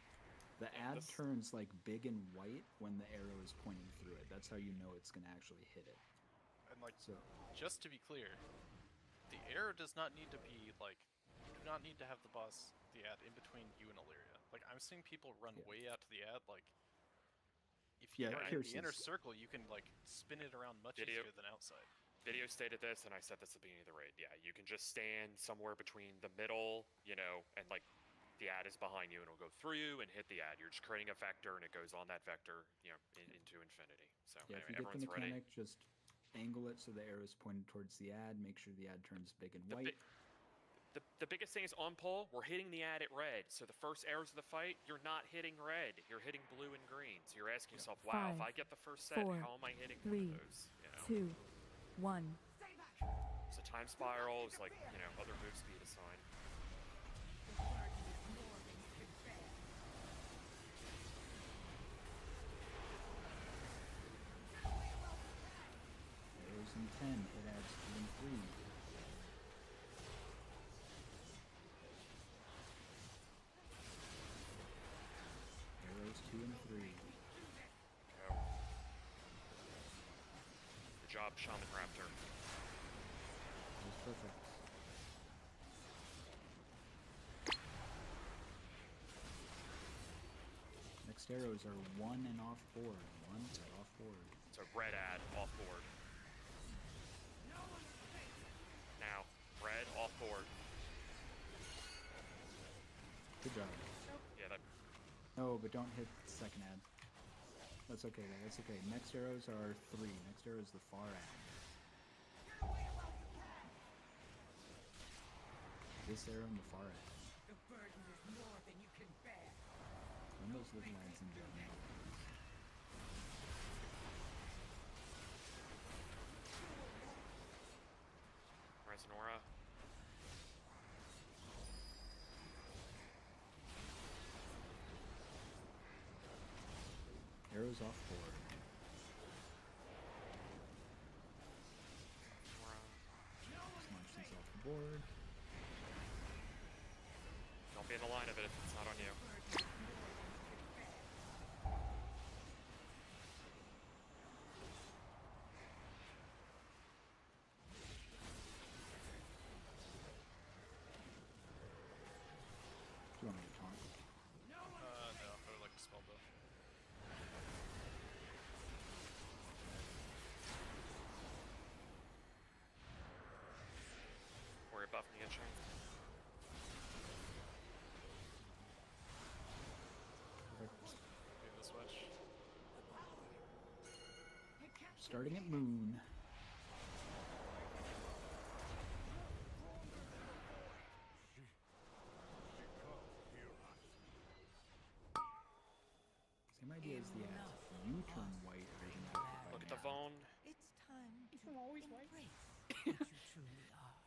The ad turns, like, big and white when the arrow is pointing through it. That's how you know it's going to actually hit it. And, like, just to be clear, the arrow does not need to be, like, you do not need to have the ad in between you and Illyria. Like, I'm seeing people run way out to the ad, like, if you are in the inner circle, you can, like, spin it around much easier than outside. Video stated this, and I said this at the beginning of the raid. Yeah, you can just stand somewhere between the middle, you know, and, like, the ad is behind you, and it'll go through you and hit the ad. You're just creating a vector, and it goes on that vector, you know, into infinity. So yeah, anyway, if you get the everyone's mechanic, ready. just angle it so the arrow is pointed towards the ad. Make sure the ad turns big and white. The biggest thing is on pull, we're hitting the ad at red. So the first arrows of the fight, you're not hitting red. You're hitting blue and green. So you're asking yourself, wow, if I get the first set, how am I hitting one of those? You know? 2, 1. So time spirals, like, you know, other move speed assign. Arrows in 10, it adds 2 and 3. Arrows 2 and 3. Go. Good job, Shaman Raptor. That was perfect. Next arrows are 1 and off board. 1 and off board. So red ad, off board. Now, red, off board. Good job. Yeah, that... No, but don't hit the second ad. That's okay, though. That's okay. Next arrows are 3. Next arrow is the far ad. This arrow and the far ad. The burden is more than you can bear. Run those little lines in there. Resonora. Arrows off board. Just launch this off the board. Don't be in the line of it if it's not on you. Do you want me to taunt? No, I would like to spell though. Worry about buffing against Shane. Do the switch. Starting at Moon. idea is the ads U-turn white everything out. Look at the phone. It's time to I'm always white. embrace what you truly are.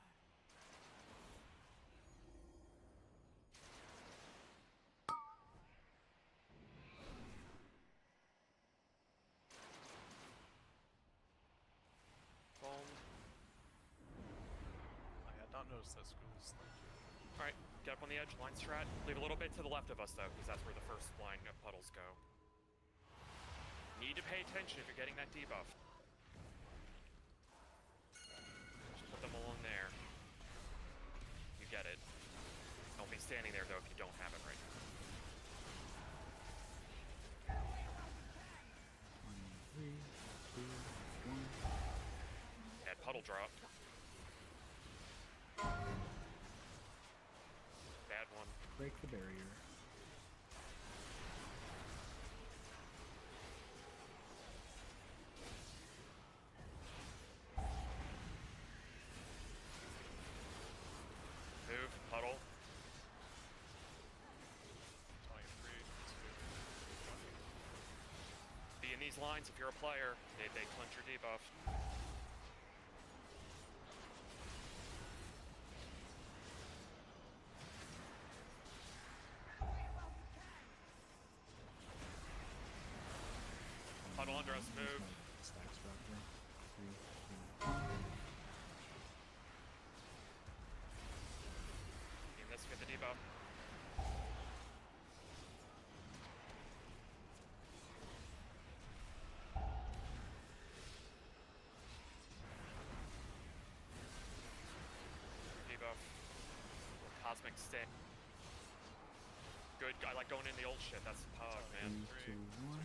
Phone. I had not noticed that schools. Alright, get up on the edge, line strat. Leave a little bit to the left of us, though, because that's where the first line of puddles go. Need to pay attention if you're getting that debuff. Just put them along there. You get it. Don't be standing there, though, if you don't have it right now. 3, 2, 1. Bad puddle drop. Bad one. Break the barrier. Move, puddle. 23, 2, 1. Be in these lines if you're a player. They clench your debuff. Puddle under us, move. Stacks drop there. 3, 2, 1. Team this, get the debuff. Debuff. Cosmic Sting. Good, I like going in the old shit, that's pog, man. 3, 2, 1.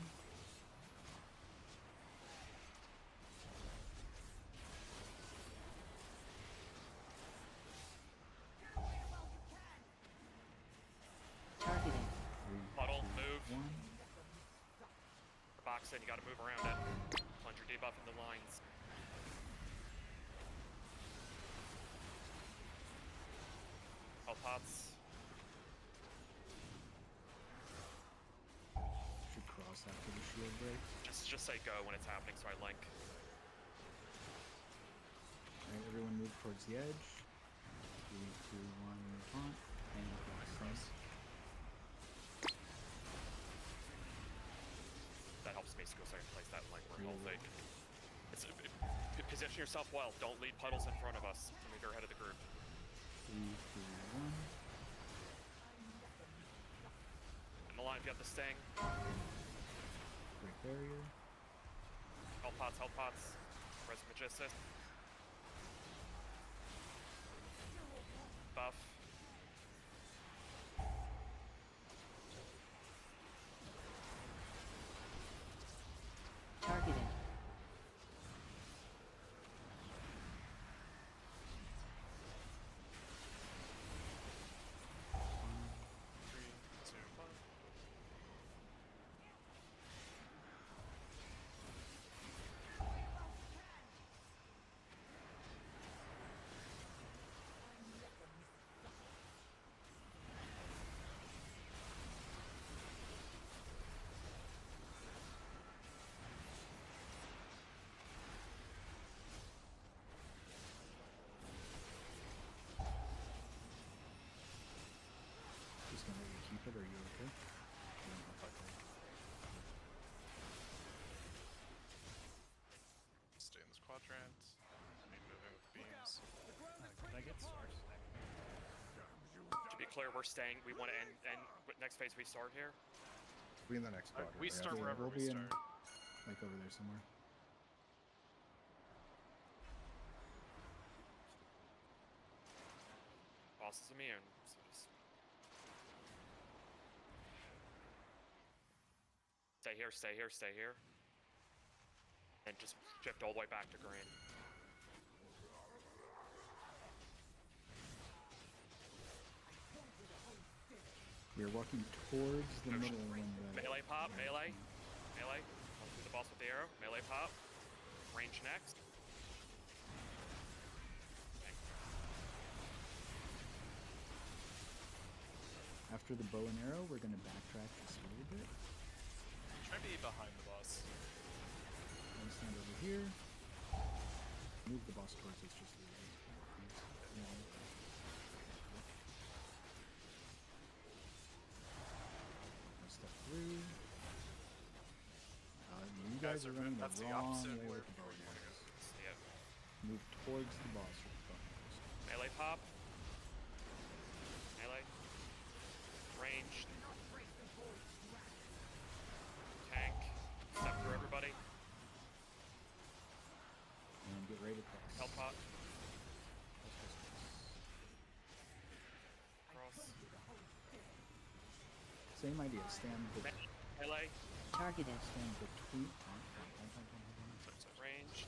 Targeting. Puddle, move. 1. Box in, you gotta move around it. Plunge your debuff into lines. Health pots. Should cross after the shield break. Just say go when it's happening so I link. Alright, everyone move towards the edge. 3, 2, 1, move on. And cross. That helps me so I can place that in like we're healthy. Position yourself well. Don't lead puddles in front of us. Let me go ahead of the group. 3, 2, 1. In the line if you have the sting. Break barrier. Health pots. Res Magistus. Buff. Targeting. Just gonna let you keep it, or are you okay? Stay in this quadrant. Me moving with beams. Can I get stars? To be clear, we're staying. We want to end next phase we start here. Be in the next quadrant. We start Yeah. wherever We'll we be in, start. like, over there somewhere. Boss is immune, so just stay here. And just shift all the way back to green. We are walking towards the Motion. middle one. Melee pop, melee. I'll do the boss with the arrow. Melee pop. Range next. After the bow and arrow, we're going to backtrack just a little bit. Try to be behind the boss. And stand over here. Move the boss towards us, just leave it. No. Step through. You guys are running that's the the wrong opposite way where with the bow you and want to go. arrows. Yep. Move towards the boss with the bow and arrows. Melee pop. Melee. Ranged. Tank. Step through everybody. And get ready to cross. Health pot. Cross. Same idea. Stand Melee. Targeted. Stand between. Ranged.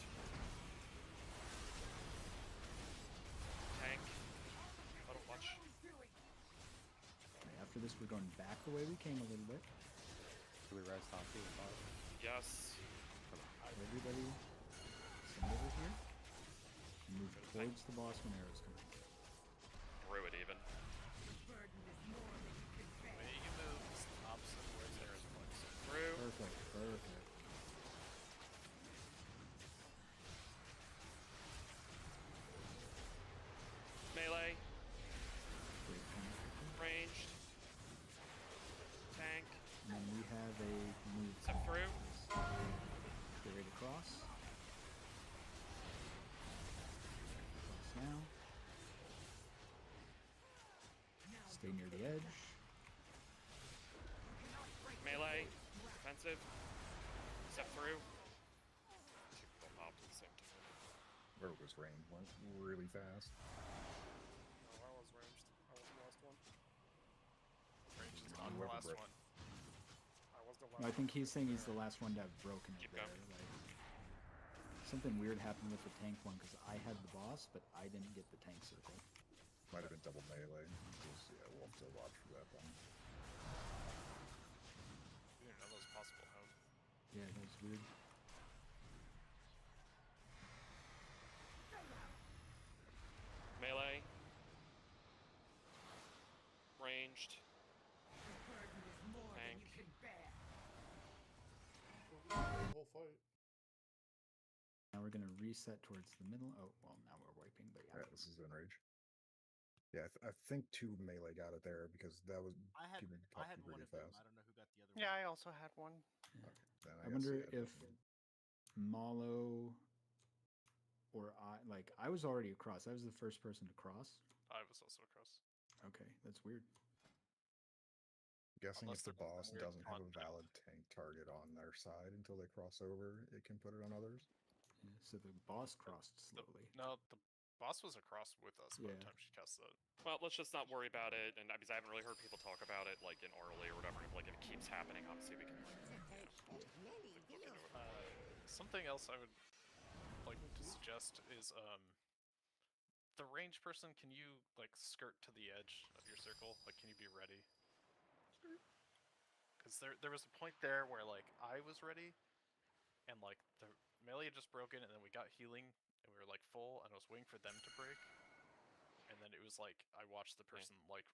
Tank. Huddle watch. Okay, after this, we're going back the way we came a little bit. Do we res top two? Yes. Everybody, stand over here. Move towards the boss when arrows come in. Through it even. Way you move is the opposite of where his arrows are going. So Through. Perfect, perfect. Melee. Great point. Ranged. Tank. And then we have a move. Step through. Get ready to cross. Cross now. Stay near the edge. Melee. Defensive. Step through. Two people mobbed at the same time. Where was range went really fast. No, I was ranged. I was the last one. range is not the Whoever last broke. one. I was the last No, I think he's saying he's the last one to have broken it Keep there. going. Like, something weird happened with the tank one because I had the boss, but I didn't get the tank circle. Might have been double melee. Yeah, we'll have to watch for that then. We didn't know that was possible. How? Yeah, that was weird. Melee. Ranged. Tank. Whole fight. Now we're gonna reset towards the middle. Oh, well, now we're wiping, but yeah. Yeah, this is enrage. Yeah, I think 2 melee got it there because that was I had keeping I up had one really of them. fast. I don't know who got the other Yeah, one. I also had one. Okay, then I guess, wonder yeah, if Malo or I was already across. I was the first person to cross. I was also across. Okay, that's weird. guessing Unless if the they're boss weird doesn't have a content. valid tank target on their side until they cross over, it can put it on others. Yeah, so the boss crossed slowly. No, the boss was across with us by the Yeah. time she cast that. Well, let's just not worry about it, and because I haven't really heard people talk about it, like in orally or whatever. And if, like if it keeps happening, obviously we can. Something else I would like to suggest is the range person. Can you like skirt to the edge of your circle? Like, can you be ready? Because there was a point there where like I was ready, and like the melee had just broken, and then we got healing, and we were like full, and I was waiting for them to break, and then it was like I watched the person like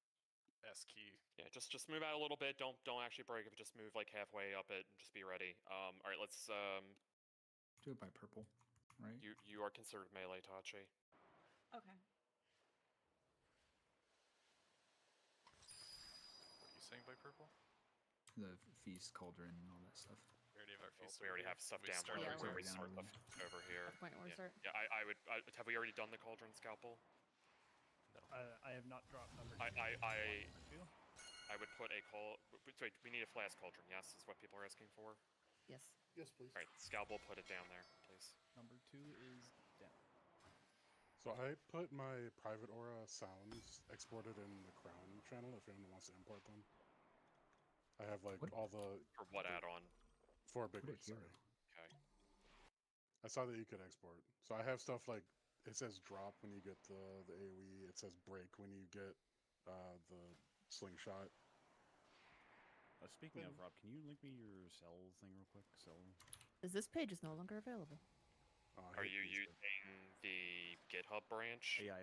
S key. Yeah, just move out a little bit. Don't actually break it. But just move like halfway up it and just be ready. All right, let's Do it by purple, right? You are considered melee, Tachi. Okay. What are you saying by purple? The feast, cauldron, and all that stuff. We already have our feast. We already have stuff We down started where Yeah, we we're start down over here. Point where we Yeah, start. yeah. I would. Have we already done the cauldron scalpel? I have not dropped number I two. would put a call. Wait, we need a flask cauldron. Yes, is what people are asking for. Yes. Yes, please. All right, scalpel, put it down there, please. Number 2 is down. So I put my private aura sounds exported in the crown channel if anyone wants to import them. I have like all the For what add-on? for big Put it wigs, here. sorry. Okay. I saw that you could export. So I have stuff like it says drop when you get the AoE. It says break when you get the slingshot. Speaking of Rob, can you link me your cell thing real quick? Cell. Is this page is no longer available? Are you using the GitHub branch? Yeah,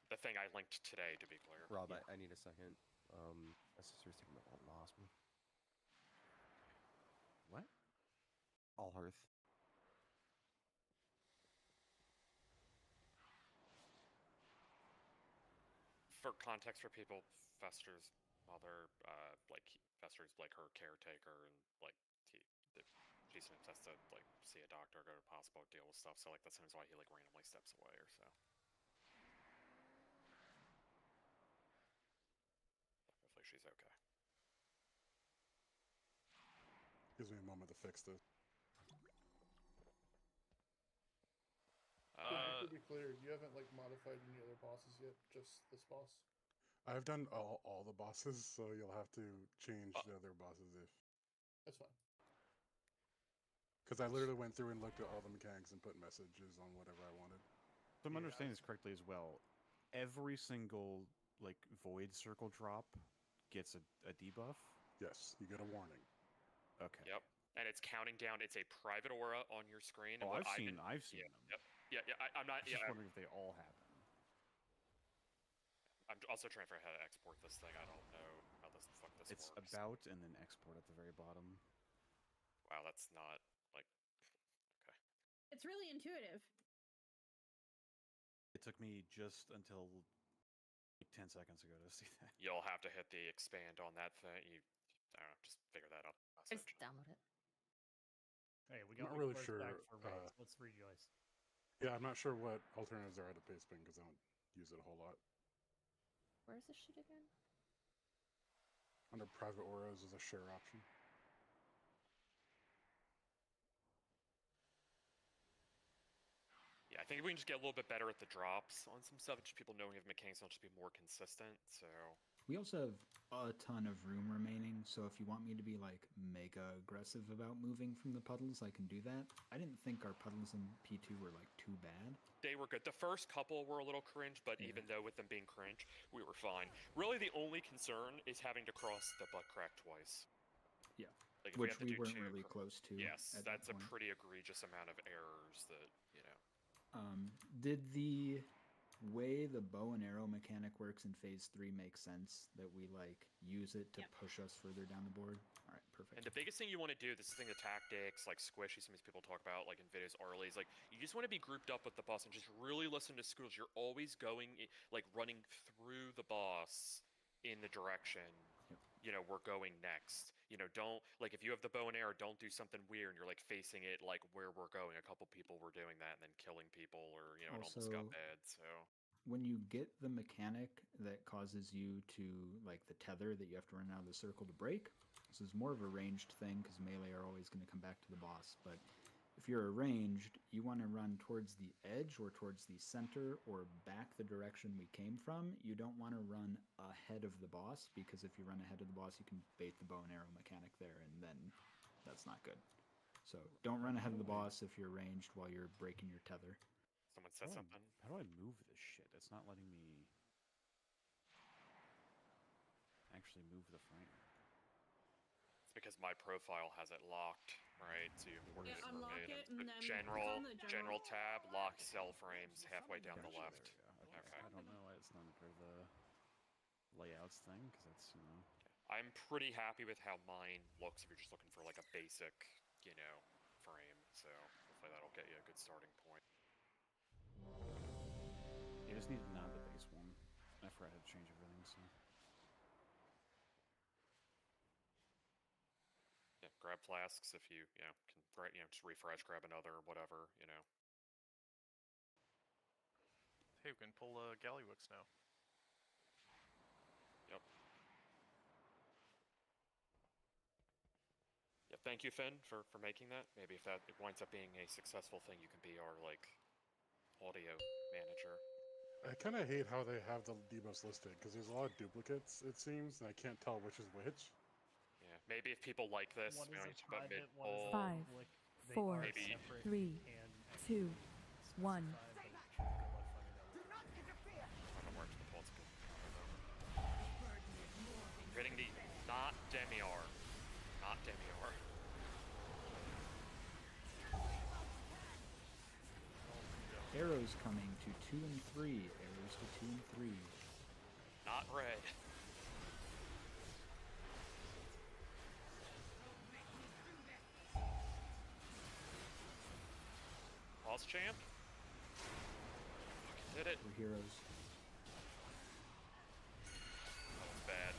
The thing I linked today, to be clear. Rob, Yeah. I need a second. SSR's taking a lot lost me. All Hearth. For context for people, Fester's mother, Fester's like her caretaker, and like she sometimes has to like see a doctor, go to the hospital, deal with stuff. So like that's sometimes why he like randomly steps away or so. Hopefully she's okay. Gives me a moment to fix this. To be clear, you haven't like modified any other bosses yet, just this boss. I've done all the bosses, so you'll have to change the other bosses if. That's fine. Because I literally went through and looked at all the mechanics and put messages on whatever I wanted. So I'm understanding this correctly as well. Every single like void circle drop gets a debuff. Yes, you get a warning. Okay. Yep. And it's counting down. It's a private aura on your screen. Oh, and I've seen them. Yep. Yeah. I'm not. I'm just wondering if they all happen. I'm also trying to figure out how to export this thing. I don't know how this fuck this It's works. about and then export at the very bottom. Wow, that's not like. Okay. It's really intuitive. It took me just until like 10 seconds ago to see that. You'll have to hit the expand on that thing. I don't know. Just figure that out. Just download it. Hey, we I'm got not really Wiki sure. Back for raids. Let's rejoice. Yeah, I'm not sure what alternatives are to Pastebin because I don't use it a whole lot. Where is this shit again? Under private auras is a share option. Yeah, I think if we can just get a little bit better at the drops on some stuff, just people knowing we have mechanics, will just be more consistent. So We also have a ton of room remaining, so if you want me to be like mega aggressive about moving from the puddles, I can do that. I didn't think our puddles in P2 were like too bad. they were good. The first couple were a little cringe, but even though with them being cringe, we were fine. Really, the only concern is having to cross the butt crack twice. Yeah. Like if Which we, we weren't really close to. Yes, at that's that a point. pretty egregious amount of errors that, you know. Did the way the bow and arrow mechanic works in phase 3 make sense? That we like use it to push us further down the board? All right, perfect. And the biggest thing you want to do, this thing, the tactics, like squishy, some of these people talk about, like in videos early, is like you just want to be grouped up with the boss and just really listen to schools. You're always going, like running through the boss in the direction, you know, we're going next. You know, don't, like if you have the bow and arrow, don't do something weird and you're like facing it like where we're going. A couple people were doing that and then killing people, or, you know, it almost got Also, bad, so. When you get the mechanic that causes you to, like the tether that you have to run out of the circle to break, this is more of a ranged thing because melee are always going to come back to the boss. But if you're ranged, you want to run towards the edge or towards the center or back the direction we came from. You don't want to run ahead of the boss because if you run ahead of the boss, you can bait the bow and arrow mechanic there, and then that's not good. So don't run ahead of the boss if you're ranged while you're breaking your tether. Someone said something. How do I move this shit? It's not letting me actually move the frame. It's because my profile has it locked, right? So you work Yeah, it unlock verbatim. it and So then general, click on the general tab, lock cell frames halfway down the left. Okay. I don't know why it's not under the layouts thing, because that's, you know. I'm pretty happy with how mine looks if you're just looking for like a basic, you know, frame. So hopefully that'll get you a good starting point. You just need to nod the base one. I forgot how to change everything, so. Yeah, grab flasks if you, you know, can, you know, just refresh, grab another, whatever, you know. Hey, we can pull Gallywix now. Yep. Yeah, thank you, Finn, for making that. Maybe if that winds up being a successful thing, you can be our, like, audio manager. I kind of hate how they have the debuffs listed because there's a lot of duplicates, it seems, and I can't tell which is which. Yeah, maybe if people like this, One we is don't a need to put private, one mid-pull. is a 5, public. They 4, are Maybe. separate 3, and 2, 1. I don't know where to pull. It's good. You're hitting the not Demiar. Not Demiar. Arrows coming to 2 and 3. Arrows to 2 and 3. Not red. House champ. Did it. We're heroes. That was bad.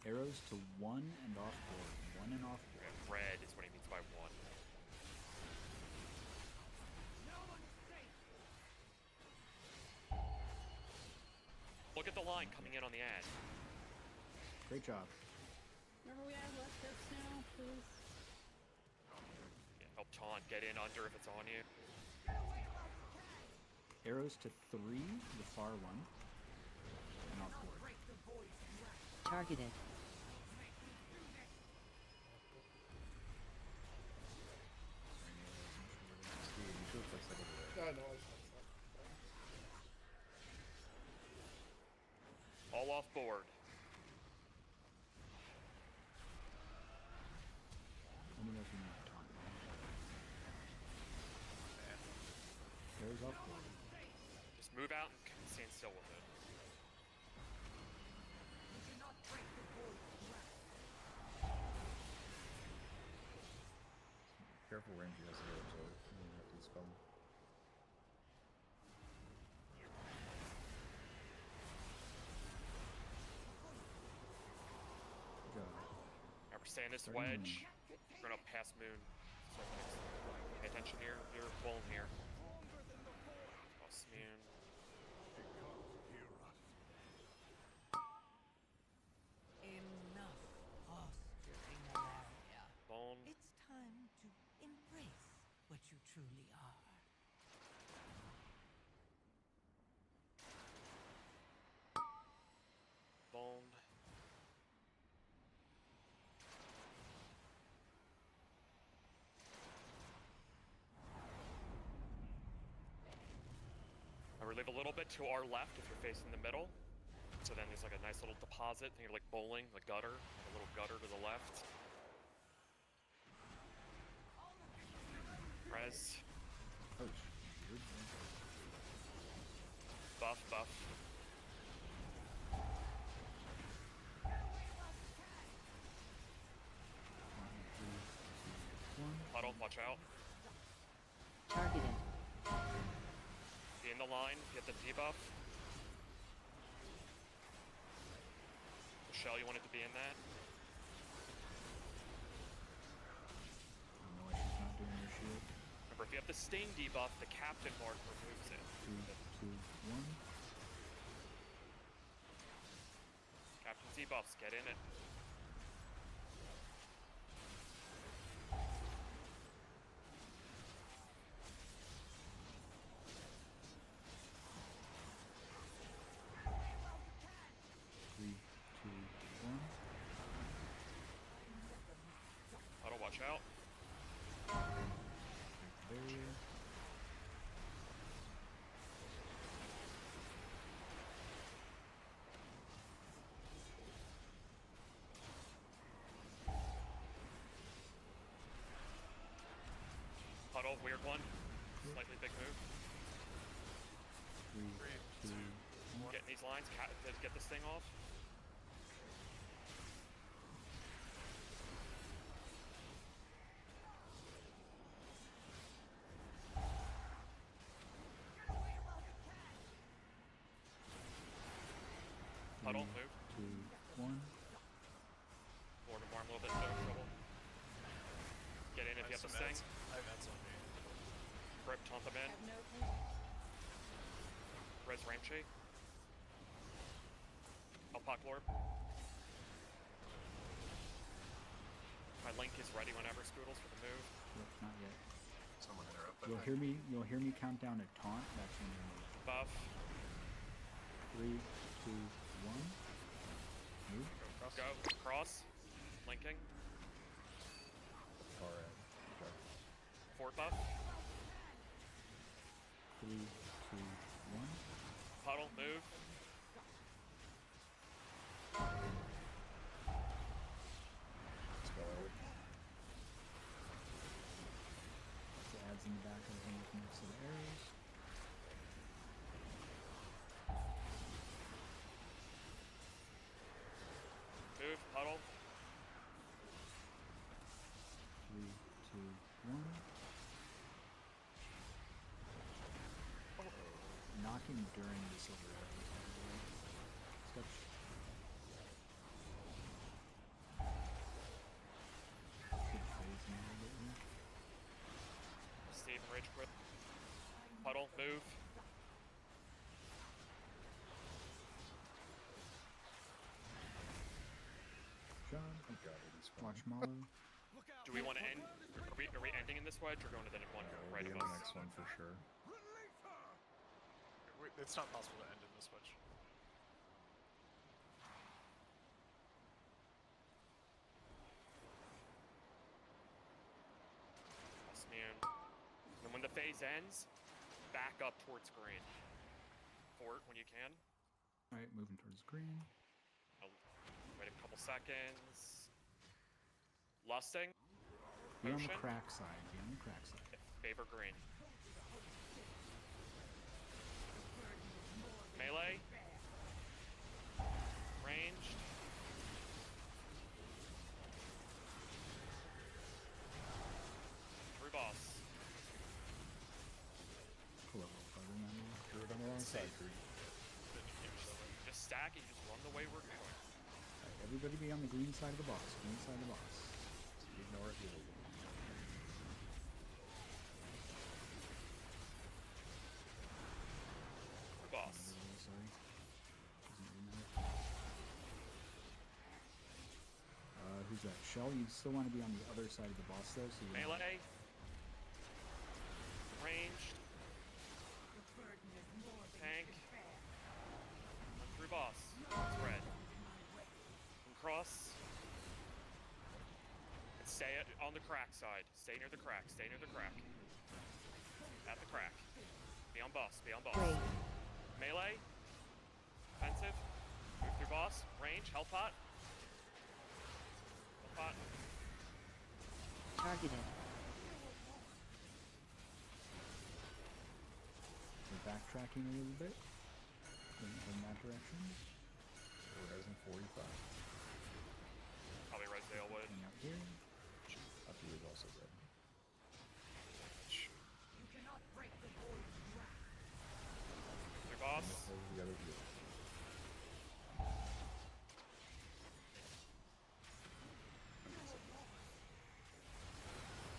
Arrows to 1 and off board. 1 and off board. Okay, red is what he means by 1. Look at the line coming in on the ad. Great job. Remember, we have less grips now, please. Yeah, help taunt. Get in under if it's on you. Arrows to 3, the far one. And off board. Targeted. No, no, All off board. Let me know if you need taunt. Arrows off board. Just move out and stand still with it. Careful, range has to absorb. You have to dispel them. Good job. Remember, stay in this Starting wedge. We're gonna pass moon. So pay attention to your bone here. Pass moon. Enough posturing, Ilaria. Bone. It's time to embrace what you truly are. Boned. I relieve a little bit to our left if you're facing the middle. So then there's like a nice little deposit. And you're like bowling, the gutter, a little gutter to the left. Res. Oh, weird. Buff, buff. Huddle, watch out. Targeted. Be in the line, get the debuff. Michelle, you wanted to be in that? I don't know why she's not doing her shield. Remember, if you have the sting debuff, the captain mark removes it. 3, 2, 1. Captain debuffs, get in it. Huddle, watch out. Barrier. Huddle, weird one. Slightly big move. 3, 2, 1. Get in these lines, get this thing off. Huddle, move. 2, 1. Forward of arm a little bit, no trouble. Get in if you have the sting. I have ads on me. Grip, taunt them in. I have no Res ramp shake. Alpak Lord. My link is ready whenever, Scoodles, for the move. Nope, not yet. Someone interrupt. You'll hear me count down a taunt. That's when you move. Buff. 3, 2, 1. Move. Go. Cross. Linking. Far end. Okay. Fort buff. 3, 2, 1. Puddle. Move. Spell out. The adds in the back of the hand next to the arrows. Move. Puddle. 3, 2, 1. during the silver arrow. Sketch. Good phase in a little bit here. Steve and Rage quit. Puddle, move. John, Thank God it is watch Malo. Do we want to end? Are we ending in this wedge or going to the one We'll right be of in the us? next one for sure. It's not possible to end in this switch. Immune. And when the phase ends, back up towards green. Fort when you can. Alright, moving towards green. I'll wait a couple seconds. Lusting. Be on the Potion. crack side. Be on the crack side. Favor green. Melee. Ranged. Through boss. Pull a little further than that. Drew it on the wrong side, Drew. Just stack and you just run the way we're going. Alright, everybody be on the green side of the boss. Green side of the boss. So you ignore it, you'll Through boss. Sorry. Doesn't really matter. Who's that? Shell, you still want to be on the other side of the boss though, so you Melee. Ranged. Tank. Run through boss. It's red. And cross. And stay on the crack side. Stay near the crack. Stay near the crack. At the crack. Be on boss. Be on boss. Great. Melee. Offensive. Move through boss. Range. Health pot. Health pot. Targeted. We're backtracking a little bit in that direction. Horizon 45. Probably Rosedale would. Hang out here. Up here is also red. Through boss. Over the other view.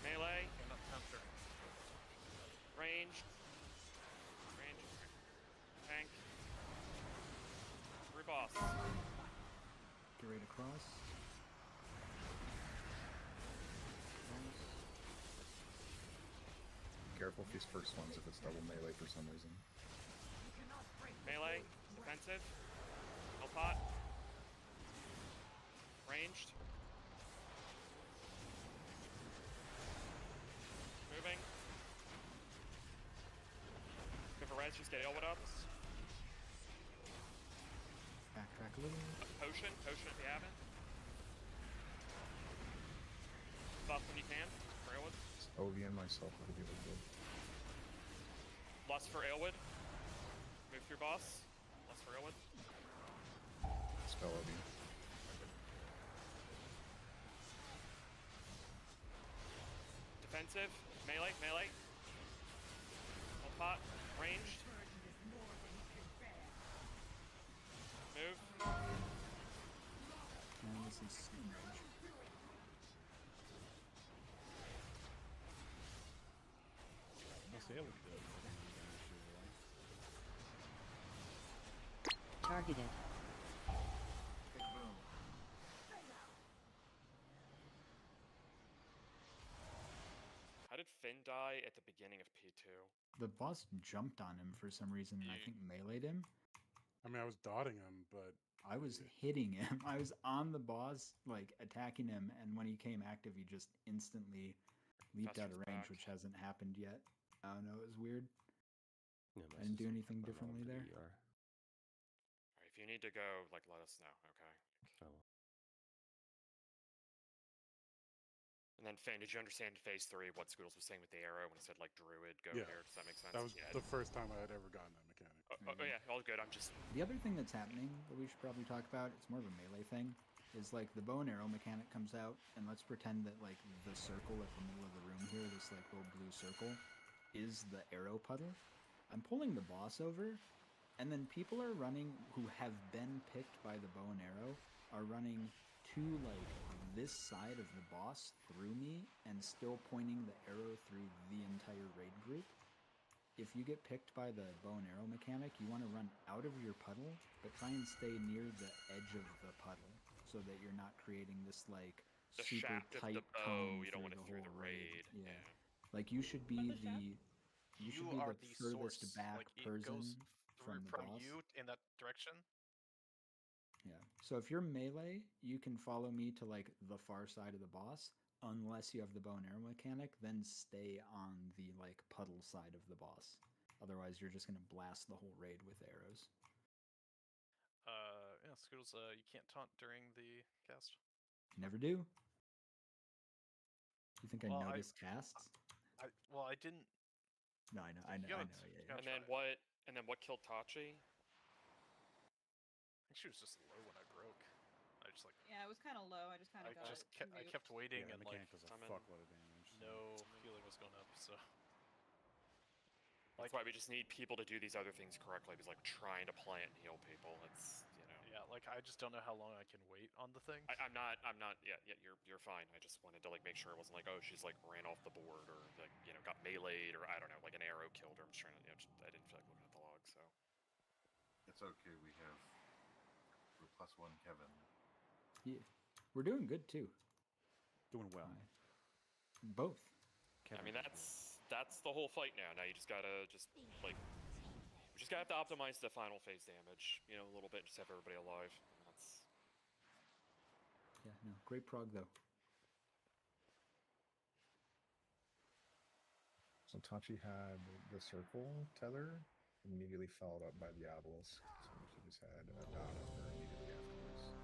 Melee. I'm not counter. Range. Range. Tank. Through boss. Get ready to cross. Careful if these first ones if it's double melee for some reason. Melee. Defensive. Health pot. Ranged. Moving. Give a res, just get Elwood up. Backtrack a little. Potion. Potion if you haven't. Buff when you can. For Elwood. Ovi and myself would be really good. Lust for Aylwood. Move through boss. Lust for Aylwood. Spell Ovi. Defensive. Melee. Melee. Health pot. Ranged. Move. And this is range. I'll say it would do it. Targeted. How did Finn die at the beginning of P2? The boss jumped on him for some reason and I think meleeed him. I mean, I was dotting him, but I was hitting him. I was on the boss, like attacking him, and when he came active, he just instantly leaped out of range, which hasn't happened yet. I don't know, it was weird. Yeah, I didn't do anything differently there. Alright, if you need to go, like, let us know, okay? Oh. And then, Finn, did you understand in Phase 3 what Scoodles was saying with the arrow when it said, like, Druid, go yeah, here? Does that make sense? that was Yeah. the first time I had ever gotten that mechanic. Oh, yeah, all good. I'm just... The other thing that's happening that we should probably talk about, it's more of a melee thing, is like the bow and arrow mechanic comes out, and let's pretend that like the circle at the middle of the room here, this like little blue circle, is the arrow puddle. I'm pulling the boss over, And then people are running who have been picked by the bow and arrow are running to like this side of the boss through me and still pointing the arrow through the entire raid group. If you get picked by the bow and arrow mechanic, you want to run out of your puddle, but try and stay near the edge of the puddle so that you're not creating this like The super shaft of tight the bow, cone you don't want it through whole the raid. Yeah. Like you should be you should be are the the furthest source. back Like it goes person from the boss. you in that direction. Yeah. So if you're melee, you can follow me to like the far side of the boss. Unless you have the bow and arrow mechanic, then stay on the like puddle side of the boss. Otherwise, you're just gonna blast the whole raid with arrows. Yeah, Scoodles, you can't taunt during the cast. Never do. You think Well, I noticed casts? I didn't. No, I know. I know. You I gotta- know. you Yeah. gotta And then try. what killed Tachi? I think she was just low when I broke. I just like. Yeah, it was kind of low. I just kind of got it. I kept waiting Yeah, and like mechanic does a fuckload of damage. So. no healing was going up, so. That's why we just need people to do these other things correctly. Because like trying to plant and heal people, it's Yeah, like I just don't know how long I can wait on the thing. I'm not. Yeah, you're fine. I just wanted to like make sure it wasn't like, oh, she's like ran off the board or like got meleeed or I don't know, like an arrow killed her. I'm just trying to I didn't feel like looking at the log, so. It's okay. We're +1 Kevin. Yeah. We're doing good too. Doing well. Both. I mean that's the whole fight now. Now you just gotta we just gotta have to optimize the final phase damage, a little bit, just have everybody alive. And that's Yeah. No. Great prog though. So Tachi had the circle tether, immediately followed up by the obelisk. So she just had a dot on her immediately afterwards.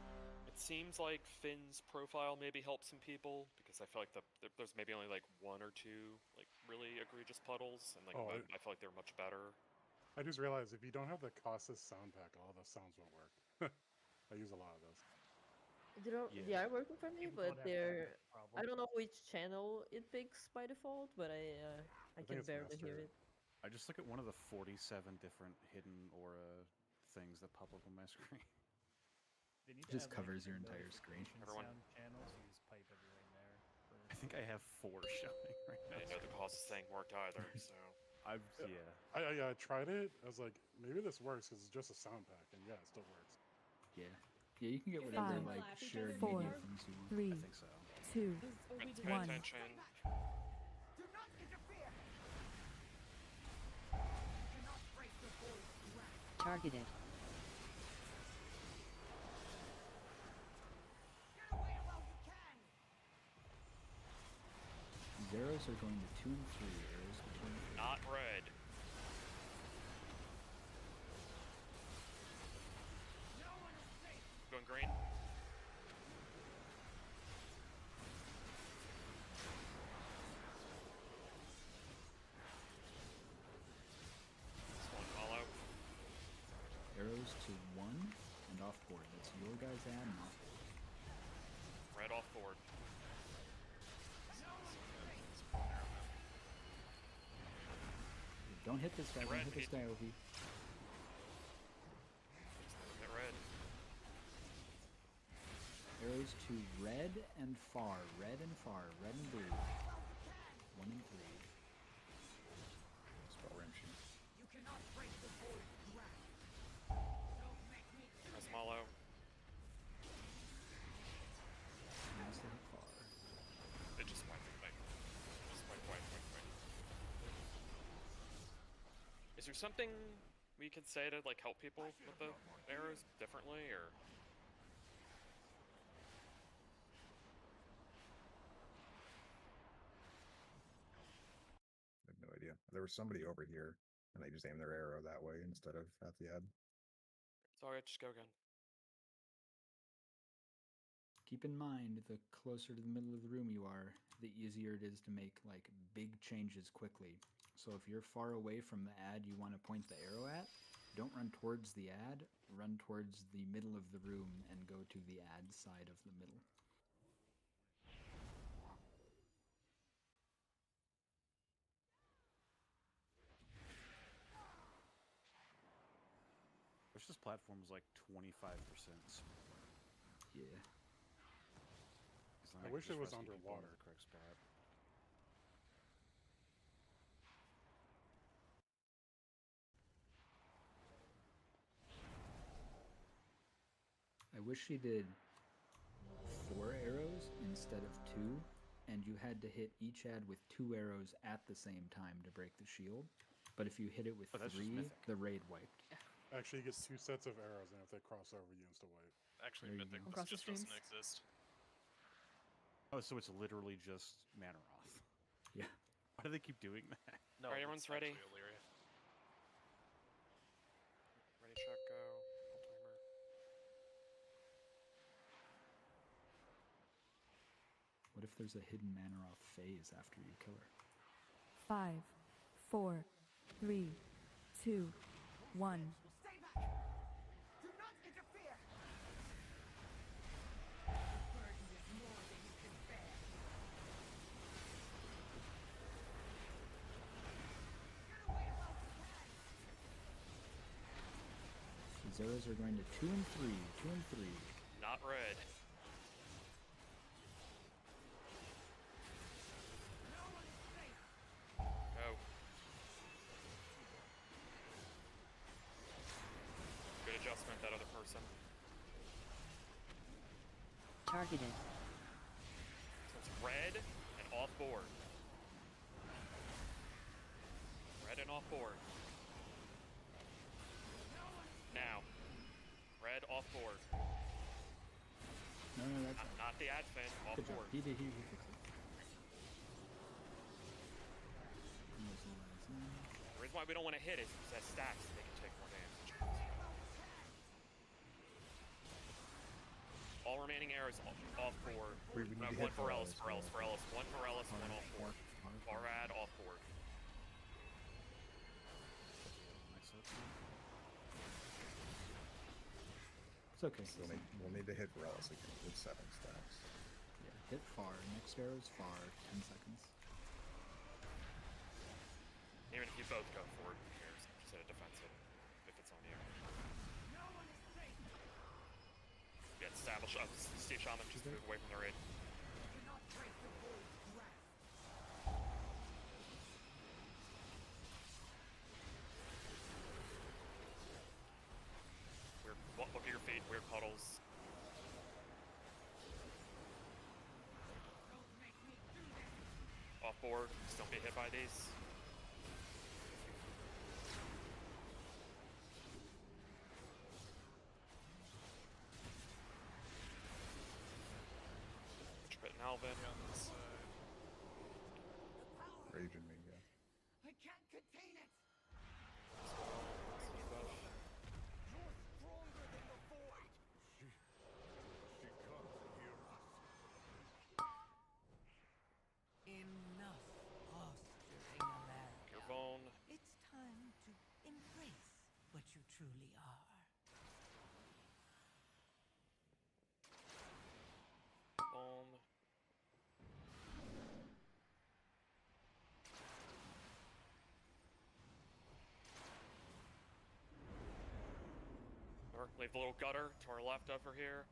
It seems like Finn's profile maybe helps some people because I feel like there's maybe only like one or two like really egregious puddles, and like I feel like they're much better. I just realized if you don't have the Cossus sound pack, all the sounds won't work. I use a lot of those. They are working for me, but they're. I don't know which channel it picks by default, but I think can it's barely hear master. it. I just look at one of the 47 different hidden aura things that pop up on my screen. They need Just to have, covers like, your the entire screen. notification sound channels. Use pipe everywhere in there. I think I have 4 showing right now. I didn't know the Cossus thing worked either, so. Yeah. I tried it. I was like, maybe this works because it's just a sound pack, and yeah, it still works. Yeah. Yeah. You can get whatever 5, like shared 4, media things you want. 3, I think so. 2, Pay 1. attention. Do not interfere! You cannot break the void's grasp. Targeted. Get away while you can! These arrows are going to 2 and 3 arrows to 2 and 3. Not red. No one is safe! Going green. This one follow. Arrows to 1 and off board. That's your guys' ad and off board. Red off board. Don't hit this guy. Don't Red, hit this guy, Ovi. Get red. Arrows to red and far. Red and far. Red and blue. 1 and 3. Spell wrenching. You cannot break the void's grasp. Don't make me That's Malo. Nice to hit far. It just went like. Just went. Is there something we could say to like help people with the arrows differently, or? I have no idea. There was somebody over here, and they just aimed their arrow that way instead of at the ad. Sorry, just go again. Keep in mind, the closer to the middle of the room you are, the easier it is to make like big changes quickly. So if you're far away from the ad you want to point the arrow at, don't run towards the ad, run towards the middle of the room and go to the ad side of the middle. platform was like 25%. Yeah. It's not I like wish just it was rescue people in underwater. the correct spot. I wish she did 4 arrows instead of 2, and you had to hit each ad with 2 arrows at the same time to break the shield. But if you hit it with Oh, that's just 3, mythic. the raid wiped. Actually, you get 2 sets of arrows, and if they cross over, you insta wipe. Actually, There you Mythic, go. this Across the just doesn't streams. exist. Oh, so it's literally just Manaroth. Yeah. Why do they keep doing that? No, Alright, it's everyone's ready? actually Illyria. Ready, check, go. Full timer. What if there's a hidden Manaroth phase after you kill her? 5, 4, 3, 2, 1. Stay back! Do not interfere! The burden is more than you can bear. Get away while you can! These arrows are going to 2 and 3, 2 and 3. Not red. Go. Good adjustment, that other person. Targeted. So it's red and off board. Red and off board. Now. Red off board. No, that's Not the adfin, off good job. board. He fixed it. The reason why we don't want to hit is because it has stacks and they can take more damage. All remaining arrows off board. We need to One hit for Ellis, Varus, for Ellis. One for Ellis, one off board. Farad off board. It's okay. We'll need to hit Relic again with 7 stacks. Yeah, hit far. Next arrow's far. 10 seconds. Even if you both go forward, who cares? Just hit a defensive if it's on you. Yeah, establish Steve Shaman, just move away from the raid. Weird, look at your feet, weird puddles. Off board, just don't get hit by these. Trip and Alvin. On this side. Rage and me, yeah. I can't contain it! Siege buff. You're stronger than the void! She can't hear us. Enough posturing, Alaria. Your bone. It's time to embrace what you truly are. Bone. Or leave the little gutter to our left over here.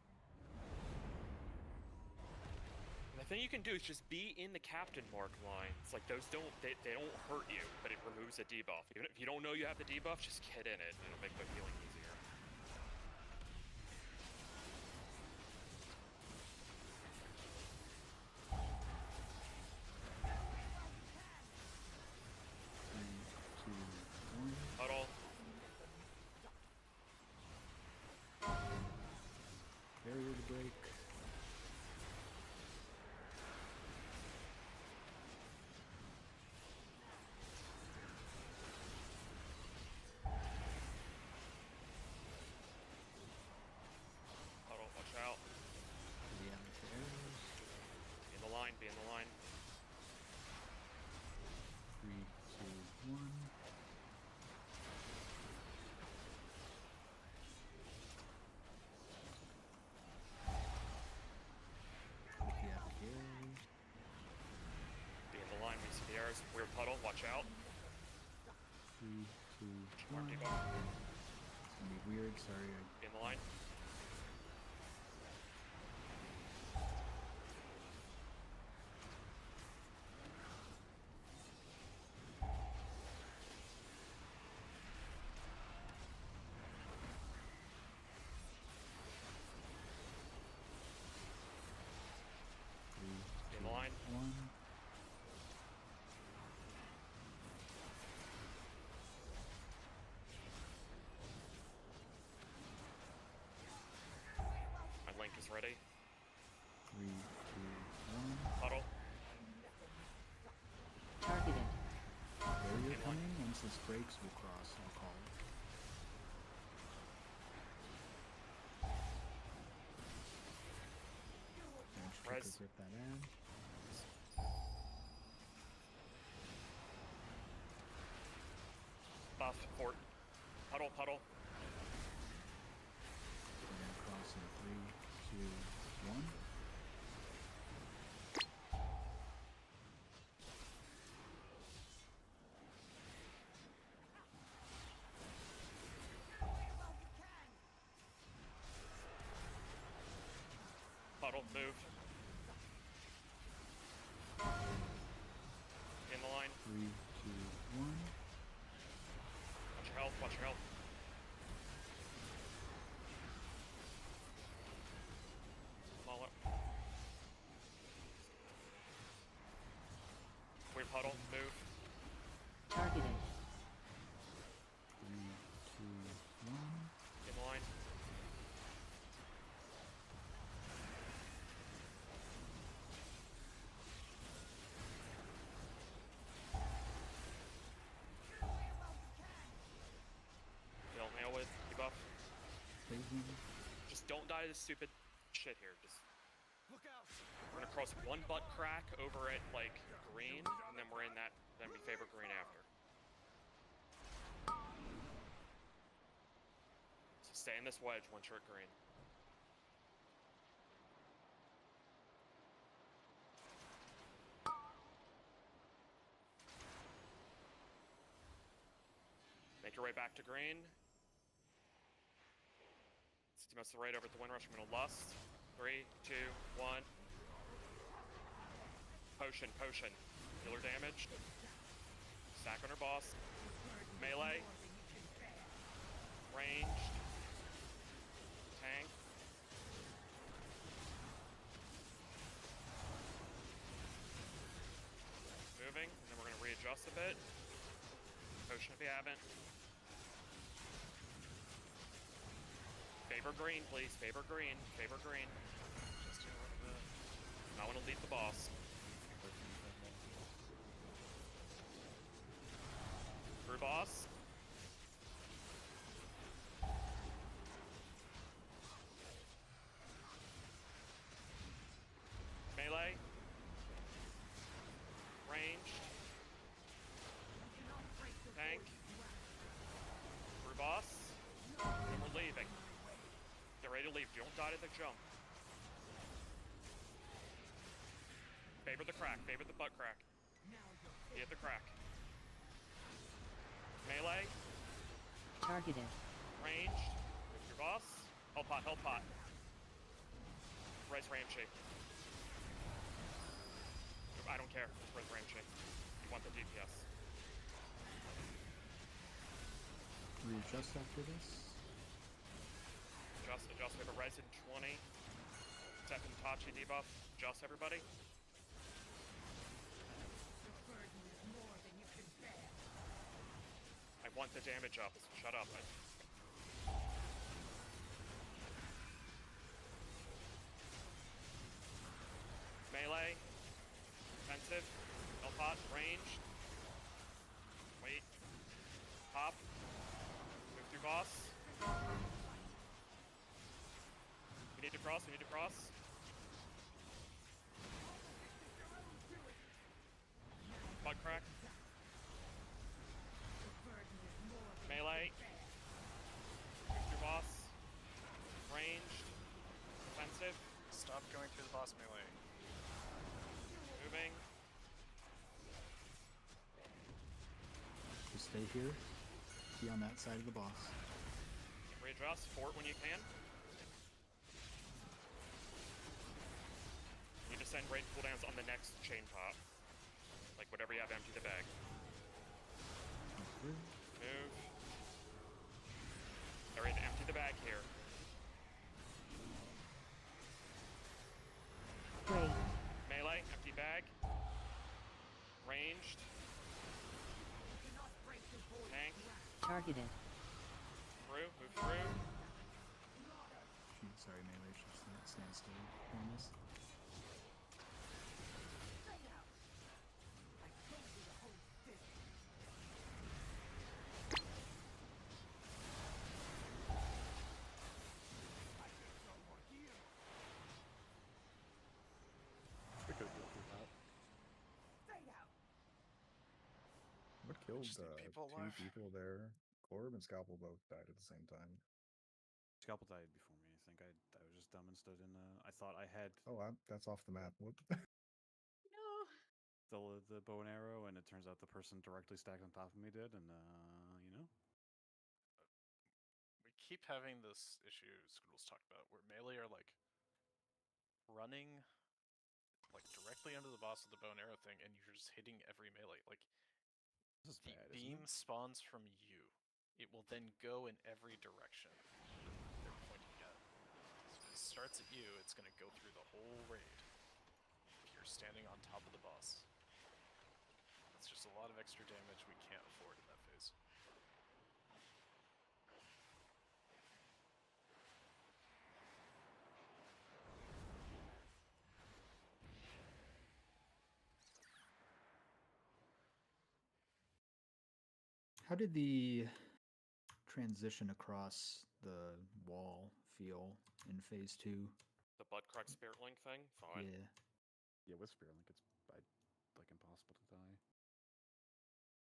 And the thing you can do is just be in the captain mark lines. Like those don't they don't hurt you, but it removes a debuff. Even if you don't know you have the debuff, just get in it and it'll make the healing easier. Huddle. Barrier to break. Huddle, watch out. Yeah, the arrows. Be in the line, be in the line. 3, 2, 1. Yeah, carry. Be in the line when you see the arrows. Weird puddle, watch out. 3, 2, Mark 1. debuff. gonna be weird. Sorry. In the line. In the line. 1. My link is ready. 3, 2, 1. Huddle. Targeted. Barrier coming. Once this breaks, we'll cross. I'll call it. Res. Grip that in. Buff. Fort. Huddle. Huddle. We're gonna cross in 3, 2, 1. Huddle. Move. In the line. 3, 2, 1. Watch your health. Watch your health. Smaller. Weird huddle. Move. Targeted. 3, 2, 1. In the line. Don't nail with debuff. Phasing. Just don't die to this stupid shit here. Just Look out! we're gonna cross one butt crack over at like green, and then we're in that. Then we favor green after. So stay in this wedge once you're at green. Make your way back to green. 60 mouse to the right over at the Windrush. I'm gonna lust. 3, 2, 1. Potion, potion. Healer damage. Stack on her boss. Melee. Ranged. Tank. Moving, and then we're gonna readjust a bit. Potion if you haven't. Favor green, please. Favor green. Favor green. Just a little bit. I want to lead the boss. Through boss. Melee. Ranged. Tank. Through boss. And we're leaving. Get ready to leave. Don't die to the jump. Favor the crack. Favor the butt crack. Hit the crack. Melee. Targeted. Ranged. With your boss. Help pot. Help pot. Res Ramshay. I don't care. It's Res Ramshay. You want the DPS. Readjust after this. Adjust. We have a res in 20. Second Tachi debuff. Adjust everybody. I want the damage up, so shut up. Melee. Defensive. L-pot. Ranged. Wait. Pop. Move through boss. We need to cross. We need to cross. Butt crack. Melee. Your boss. Ranged. Defensive. Stop going through the boss melee. Moving. Just stay here. Be on that side of the boss. Readjust. Fort when you can. You just send raid cooldowns on the next chain top. Like whatever you have, empty the bag. Move. Alright, empty the bag here. Great. Melee, empty bag. Ranged. Tank. Targeted. Through, move through. Sorry, melee should stand still on this. We could go through that. What killed just need people two alive. people there? Corb and Scalpel both died at the same time. Scalpel died before me. I think I was just dumb and stood in. I thought I had. Oh, that's off the map. What? The bow and arrow, and it turns out the person directly stacked on top of me did, and you know. We keep having this issue Scoodles talked about, where melee are like running like directly under the boss with the bow and arrow thing, and you're just hitting every melee. Like this is the bad, beam spawns from you. It will then go in every direction they're pointing at. So if it starts at you, it's going to go through the whole raid. If you're standing on top of the boss. That's just a lot of extra damage we can't afford in that phase. How did the transition across the wall feel in phase 2? The butt crack spirit link thing? Fine. Yeah. Yeah, with Spirit Link, it's like impossible to die.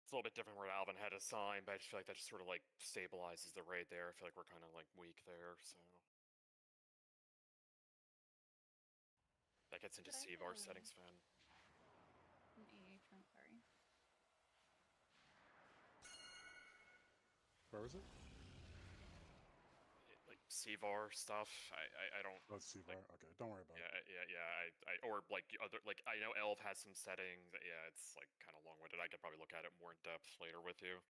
It's a little bit different where Alvin had a sign, but I just feel like that just sort of like stabilizes the raid there. I feel like we're kind of like weak there, so. That gets into Sevar settings fan. An AH run, sorry. Where was it? Like Sevar stuff. I don't. Oh, it's Sevar. Okay, don't worry about it. Yeah. Or like other, like I know Elv has some settings. Yeah, it's like kind of long-winded. I could probably look at it more in depth later with you.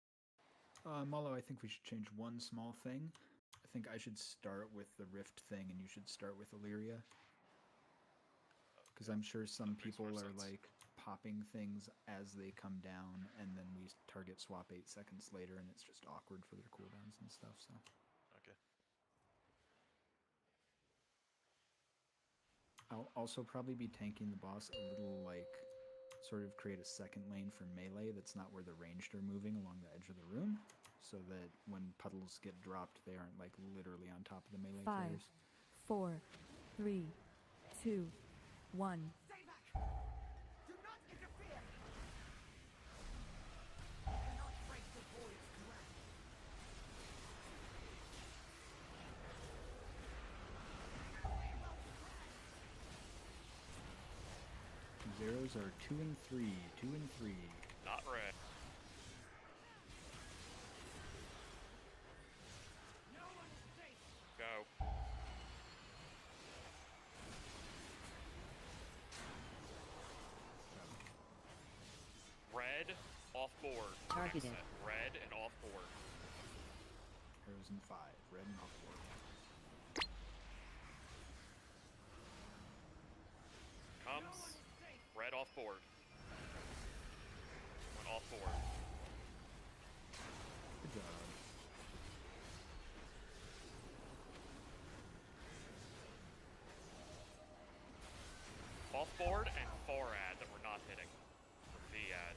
Molo, I think we should change one small thing. I think I should start with the Rift thing, and you should start with Illyria. Because I'm sure some people are like popping things as they come down, and then we target swap 8 seconds later, and it's just awkward for their cooldowns and stuff. So. Okay. I'll also probably be tanking the boss a little, like, sort of create a second lane for melee that's not where the ranged are moving along the edge of the room, so that when puddles get dropped, they aren't, like, literally on top of the melee 5, players. 4, 3, 2, 1. Stay back! Do not interfere! Do not break the void's grasp. Zeros are 2 and 3, 2 and 3. Not red. Go. Red, off board. Targeted. Next set. Red and off board. Arrows in 5, red and off board. Comes. Red off board. One off board. Good job. Off board and forad that we're not hitting. For V-ad.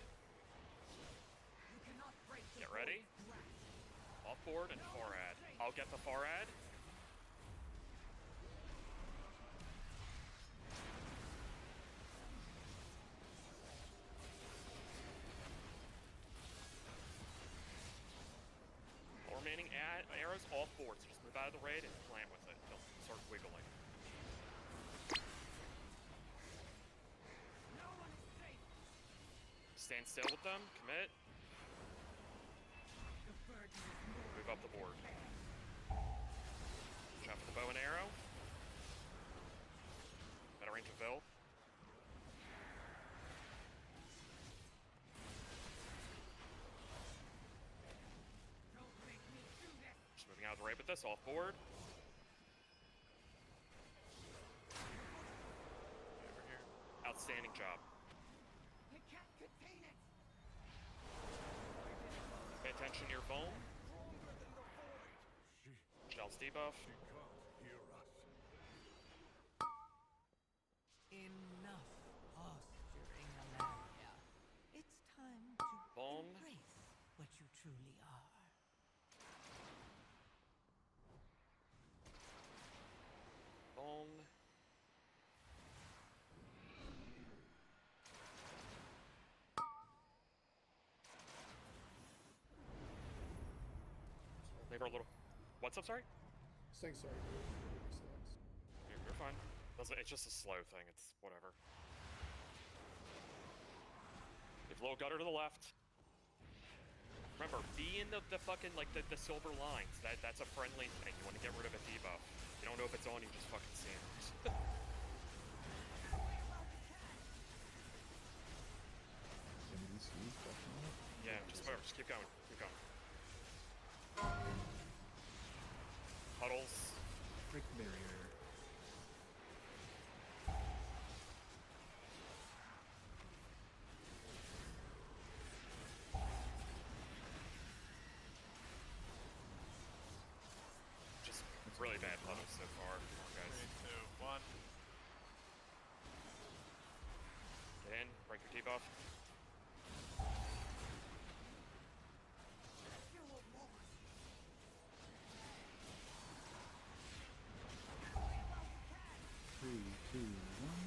Get ready. Off board and forad. I'll get the forad. All remaining arrows off board, so just move out of the raid and plant with it. They'll start wiggling. Stand still with them, commit. Move up the board. out for the bow and arrow. Better range of Vil. Just moving out of the way with this, off board. Over here. Outstanding job. I can't contain it. Pay attention to your foam. Stronger than the void. Shell's debuff. She can't hear us. Enough posturing, Alaria. It's time to Foam. embrace what you truly are. Foam. Maybe a little. What's up? Sorry. Saying sorry. You're fine. It's just a slow thing. It's whatever. Give a little gutter to the left. Remember, be in the fucking like the silver lines. That's a friendly thing. You want to get rid of a debuff. You don't know if it's on. You just fucking sand. Yeah, just whatever. Just keep going. Keep going. Puddles. Break the barrier. Just really bad puddles so far. Come on, guys. 3, 2, 1. Get in. Break your debuff. Three, two, one.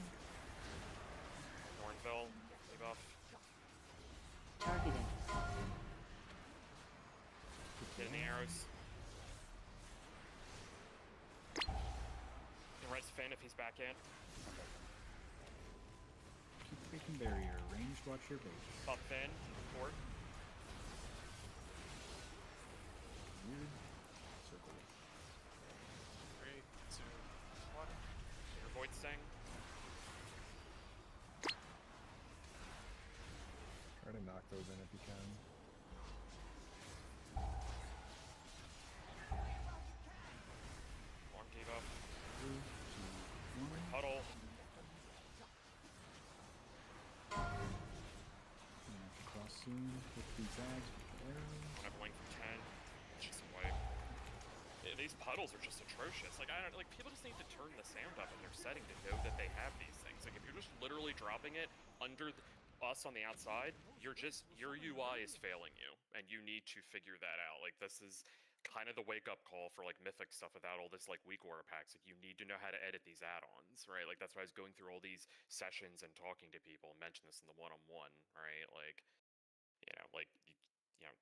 Thornville. Debuff. Targeting. Get in the arrows. You can res Finn if he's back in. Keep breaking barrier. Ranged, watch your base. Pop Finn. Forward. Weird circle. 3, 2, 1. Your Void Sting. Try to knock those in if you can. Long debuff. 3, 2, 1. Puddle. Gonna have to cross soon with these zags with the arrow. I have a link from 10. It's just a wipe. These puddles are just atrocious. Like, I don't like people just need to turn the sound up in their setting to know that they have these things. Like, if you're just literally dropping it under us on the outside, your UI is failing you, and you need to figure that out. Like, this is kind of the wake-up call for like Mythic stuff without all this like weak aura packs. Like, you need to know how to edit these add-ons, right? Like, that's why I was going through all these sessions and talking to people and mentioned this in the one-on-one, right? Like,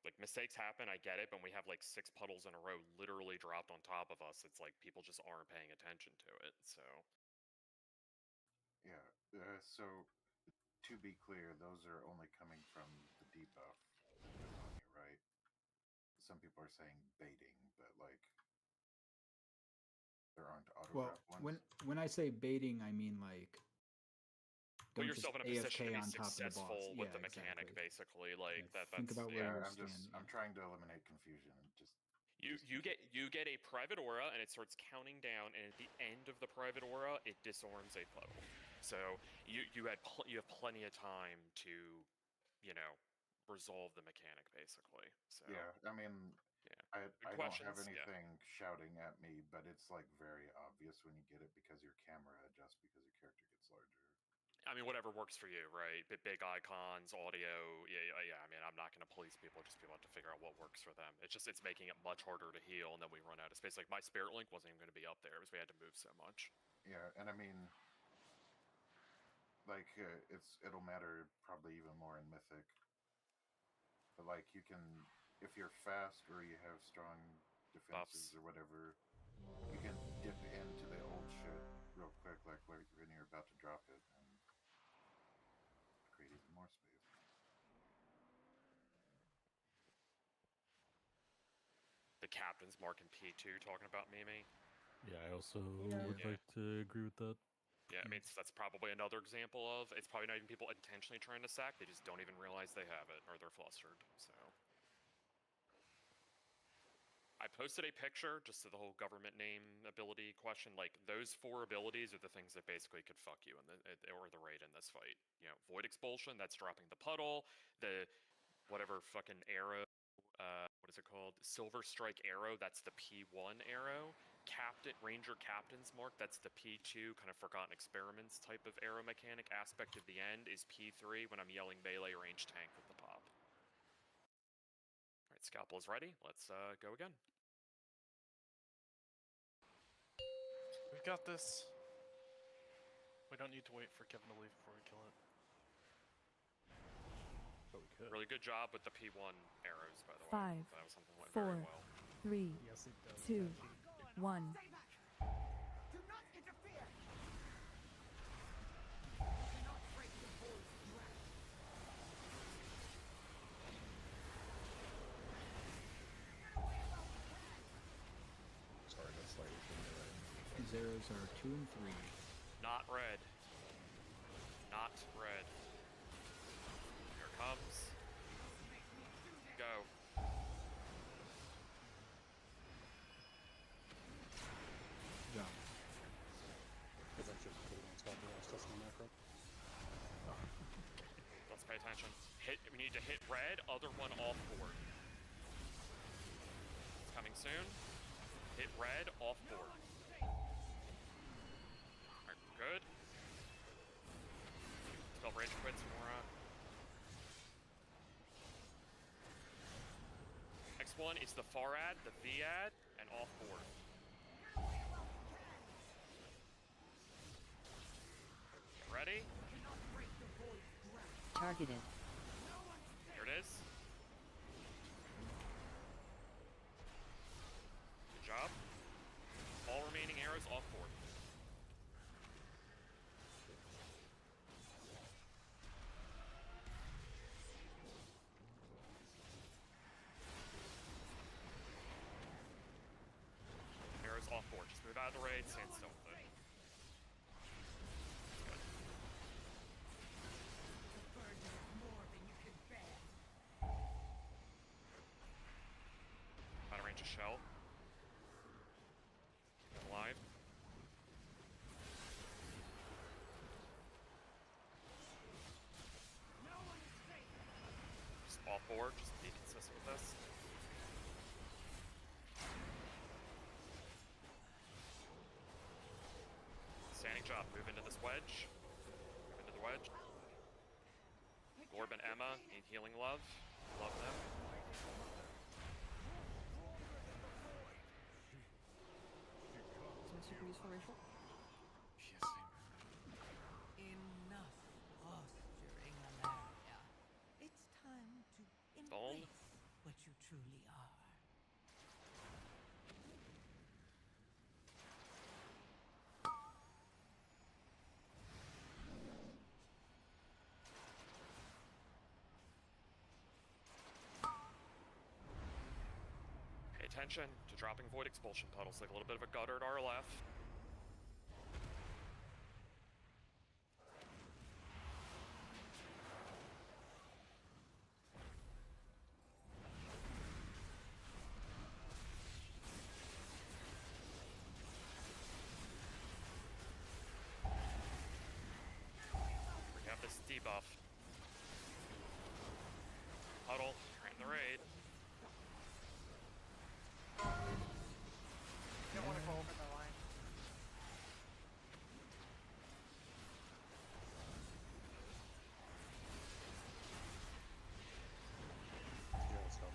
like mistakes happen, I get it, but when we have like 6 puddles in a row literally dropped on top of us, it's like people just aren't paying attention to it, so. Yeah, so to be clear, those are only coming from the debuff on you, right? Some people are saying baiting, but like there aren't auto Well, ones. when I say baiting, I mean like Put don't yourself in just a position AFK to be on top of the boss. successful with Yeah, the mechanic, exactly. basically. Like that's think about where Yeah, you're I'm trying to eliminate confusion and just you get a private aura and it starts counting down, and at the end of the private aura it disarms a puddle. So you have plenty of time to, resolve the mechanic basically. So yeah, I mean, yeah. I don't have questions, yeah. anything shouting at me, but it's like very obvious when you get it because your camera adjusts because your character gets larger. I mean, whatever works for you, right? Big icons, audio, yeah. I mean, I'm not going to police people. Just people have to figure out what works for them. It's making it much harder to heal, and then we run out of space. Like my Spirit Link wasn't even going to be up there because we had to move so much. Yeah, and I mean, like it'll matter probably even more in Mythic. But like you can, if you're fast or you have strong defenses or whatever, you can dip into the old shit real quick, like when you're about to drop it, and create even more space. The captain's marking P2 talking about Mimi. Yeah, I also Yeah. would like to agree with that. Yeah, I mean, that's probably another example of it's probably not even people intentionally trying to sack, they just don't even realize they have it, or they're flustered, so. I posted a picture just to the whole government name ability question. Like, those 4 abilities are the things that basically could fuck you in or the raid in this fight. You know, Void Expulsion, that's dropping the puddle, the whatever fucking arrow, what is it called? Silver Strike arrow, that's the P1 arrow. Ranger Captain's Mark, that's the P2 kind of Forgotten Experiments type of arrow mechanic. Aspect of the End is P3 when I'm yelling melee range tank with the pop. Alright, Scalpel is ready. Let's go again. We've got this. We don't need to wait for Kevin to leave before we kill it. But we could. Really good job with the P1 arrows, by the way. 5, That was something that went 4, very well. 3, Yes, it does. 2, 1. Do not interfere! You cannot break the void's grasp. Sorry, that's slightly from the right. His arrows are 2 and 3. Not red. Not red. Here it comes. Go. Good job. Because I should put it on top of the last testing macro. Let's pay attention. We need to hit red, other one off board. It's coming soon. Hit red, off board. Alright, good. Spell Rage Quits, Mora. Next one is the Farad, the Viad, and off board. Ready? Targeted. Here it is. Good job. All remaining arrows off board. Arrows off board. Just move out of the raid, stand still with it. Good. Out of range of shell. Keep it alive. Just off board, just be consistent with this. Standing job, move into this wedge. Move into the wedge. Orb and Emma need healing love. Love them. Is my super useful, Rachel? Enough posturing, Alaria. It's time to embrace what you truly are. Pay attention to dropping Void Expulsion puddles, like a little bit of a gutter at RLF. We have this debuff. Puddle, right in the raid. You don't want to go over the line. Yeah, let's go.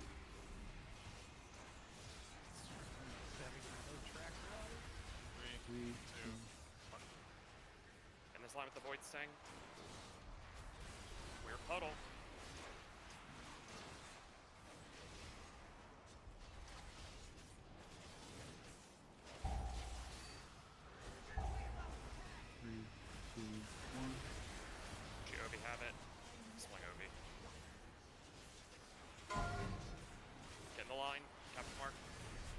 Three, 2, 1. In this line with the Void Sting. Weird puddle. Three, two, one. Obi have it. Swing Obi. Get in the line. Captain Mark.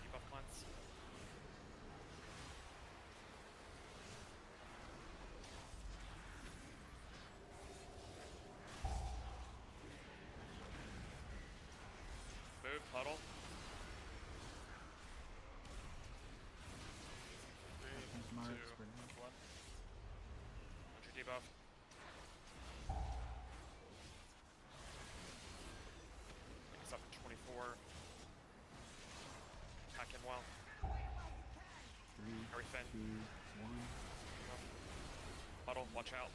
Debuff cleanse. Watch out.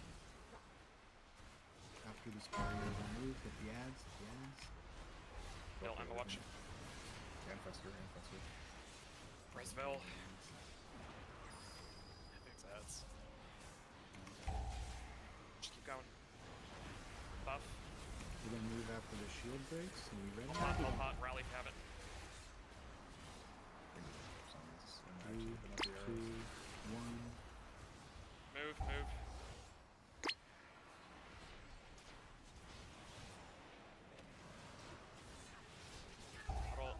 After this barrier is removed, hit the ads, Bill, I'm watching. Ancestor. Resville. Thanks, ads. Just keep going. Buff. We're gonna move after the shield breaks, and we ready? Hold hot, rally habit. 3, 2, 1. Move. Huddle.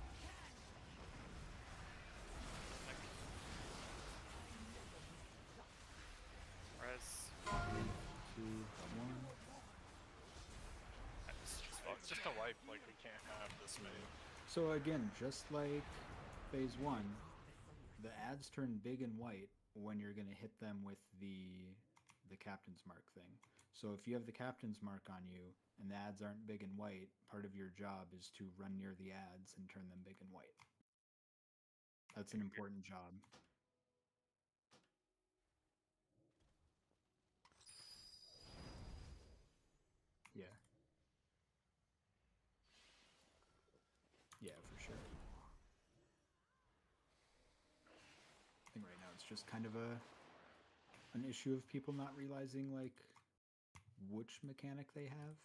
Res. 3, 2, 1. It's just a wipe, like, we can't have this many. So again, just like phase 1, the ads turn big and white when you're going to hit them with the captain's mark thing. So if you have the captain's mark on you and the ads aren't big and white, part of your job is to run near the ads and turn them big and white. That's an important job. Yeah. Yeah, for sure. I think right now it's just kind of an issue of people not realizing like which mechanic they have.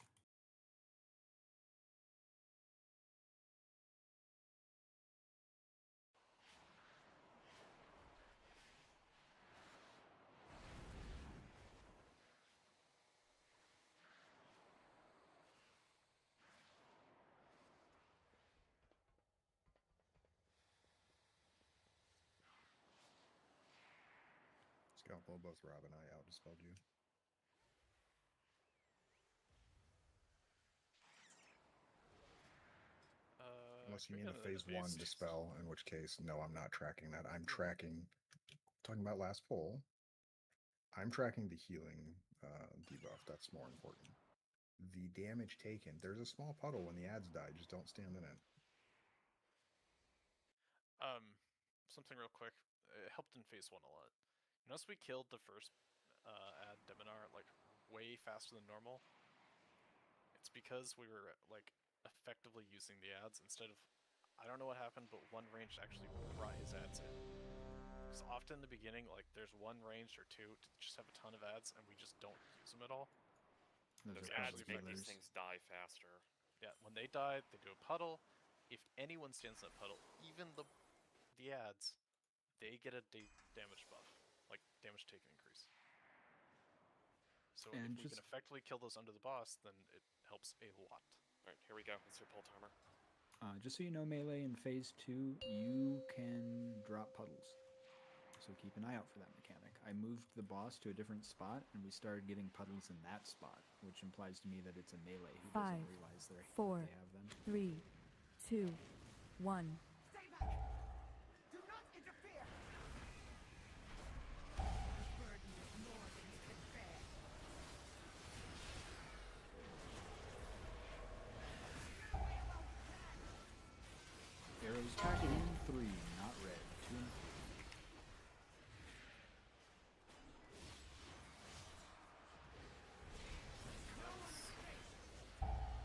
Scalpel, both Rob and I out-dispelled you. Unless you mean a phase 1 dispel, in which case, no, I'm not tracking that. I'm tracking, talking about last poll, I'm tracking the healing debuff. That's more important. The damage taken, there's a small puddle when the ads die, just don't stand in it. Something real quick. It helped in phase 1 a lot. Notice we killed the first ad Deminar like way faster than normal. It's because we were like effectively using the ads instead of, I don't know what happened, but one ranged actually brought his ads in. Because often in the beginning, like there's one ranged or two to just have a ton of ads and we just don't use them at all. Those ads make these things die faster. Yeah, when they die, they do a puddle. If anyone stands in that puddle, even the ads, they get a damage buff, like damage taken increase. So And if we can effectively kill those under the boss, then it helps a lot. Alright, here we go. Let's do pull timer. Just so you know, Melee, in phase 2, you can drop puddles. So keep an eye out for that mechanic. I moved the boss to a different spot, and we started getting puddles in that spot, which implies to me that it's a Melee who 5, doesn't realize 4, they have them. 3, 2, 1. Stay back! Do not interfere! This burden is more than you can bear. Arrows 2 and 3, not red. 2 and 3.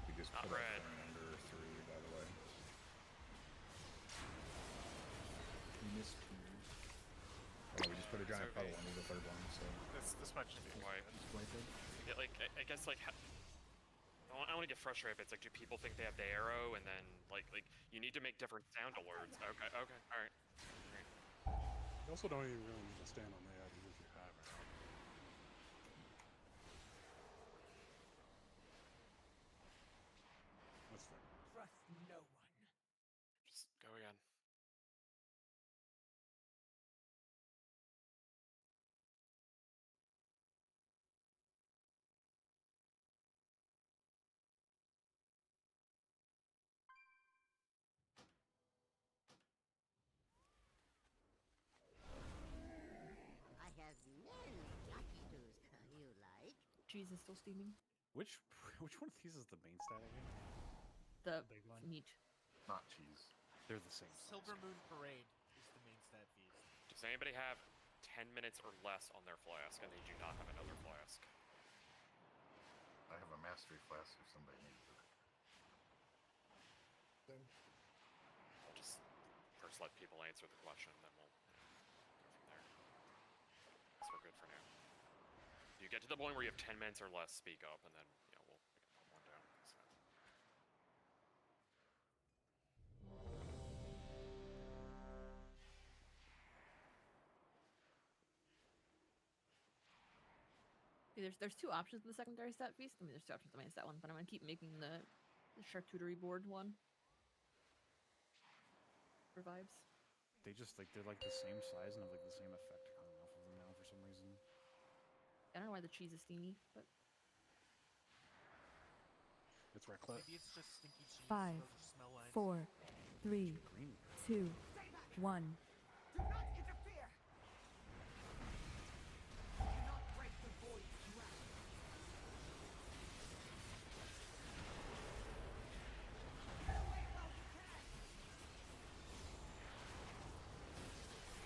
We just not put red. Under 3, by the way. We missed 2. Oh, we just put a giant puddle under the third one, so. This might just be white. Yeah, like I guess like I want to get frustrated. But it's like, do people think they have the arrow, and then like you need to make different sound alerts? Okay, all right. You also don't even really need to stand on the ad even if you have it. That's fair. Trust no one. Just go again. I have many taquitos you like. Cheese is still steaming. Which one of these is the main stat again? The big one. meat. Not cheese. They're the same. Silver Moon Parade is the main stat feast. Does anybody have 10 minutes or less on their flask, and they do not have another flask. I have a mastery flask if somebody needs it. Then I'll just first let people answer the question, then we'll go from there. Guess we're good for now. You get to the point where you have 10 minutes or less, speak up, and then we'll put one down. So. There's two options in the secondary stat feast. I mean, there's two options in the main stat one, but I'm gonna keep making the charcuterie board one for vibes. They just they're like the same size and have like the same effect coming off of them now for some reason. I don't know why the cheese is steamy, but It's raclette. Maybe it's just stinky cheese. 5, They'll just smell like 4, 3, 2, 1. Do not interfere! Do not break the void's grasp. Get away while you can!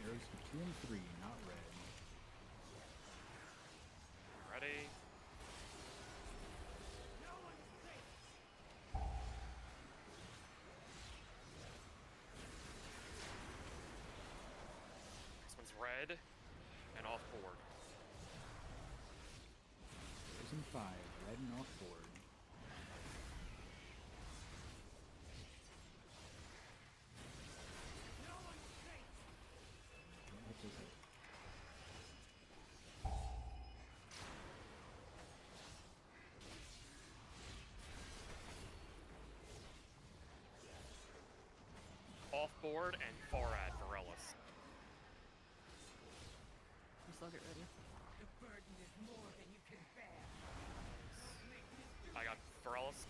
Arrows for 2 and 3, not red. Ready? This one's red and off board. Arrows and 5, red and off board. Don't hit those hit. Off board and Farad Varellis. just I'll get ready. The burden is more than you can bear. I got Varellis.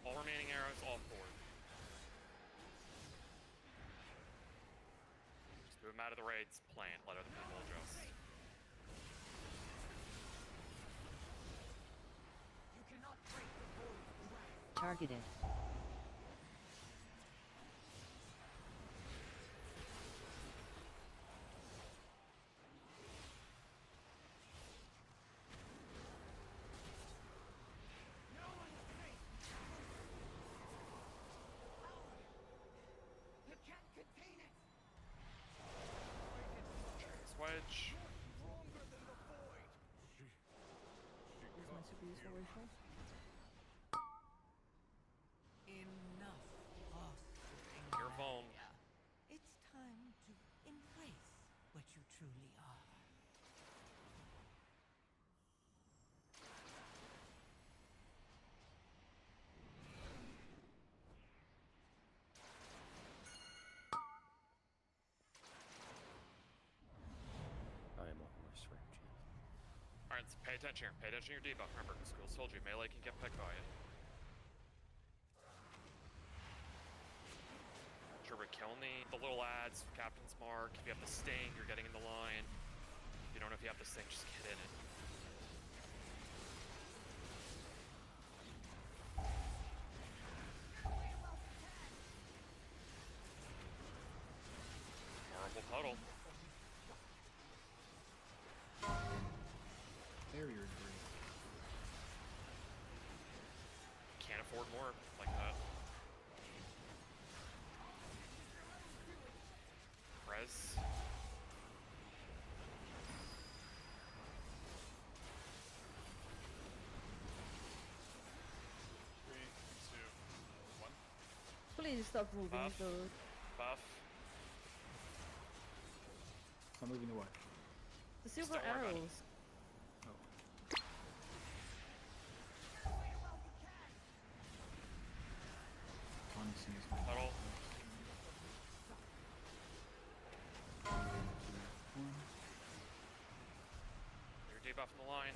All remaining arrows off board. Just move them out of the raids, plant, let other people adjust. You cannot break the void's grasp. Targeted. You can't contain it. Wedge. Stronger than the void. Use my super useful rifle. Enough posturing. You're vuln. Valeria. It's time to embrace what you truly are. I am almost ready. Alright, so pay attention here. Pay attention to your debuff. Remember, schools told you melee can get picked by it. Sure, we're killing the little ads, Captain's Mark. If you have the sting, you're getting in the line. If you don't know if you have the sting, just get in it. Horrible puddle. Barrier break. Can't afford more like that. Res. Three, two, one. Please stop moving, Buff. dude. Buff. I'm moving to what? The silver Don't worry about it. arrows. Honestly, is my Puddle. Your debuff in the line.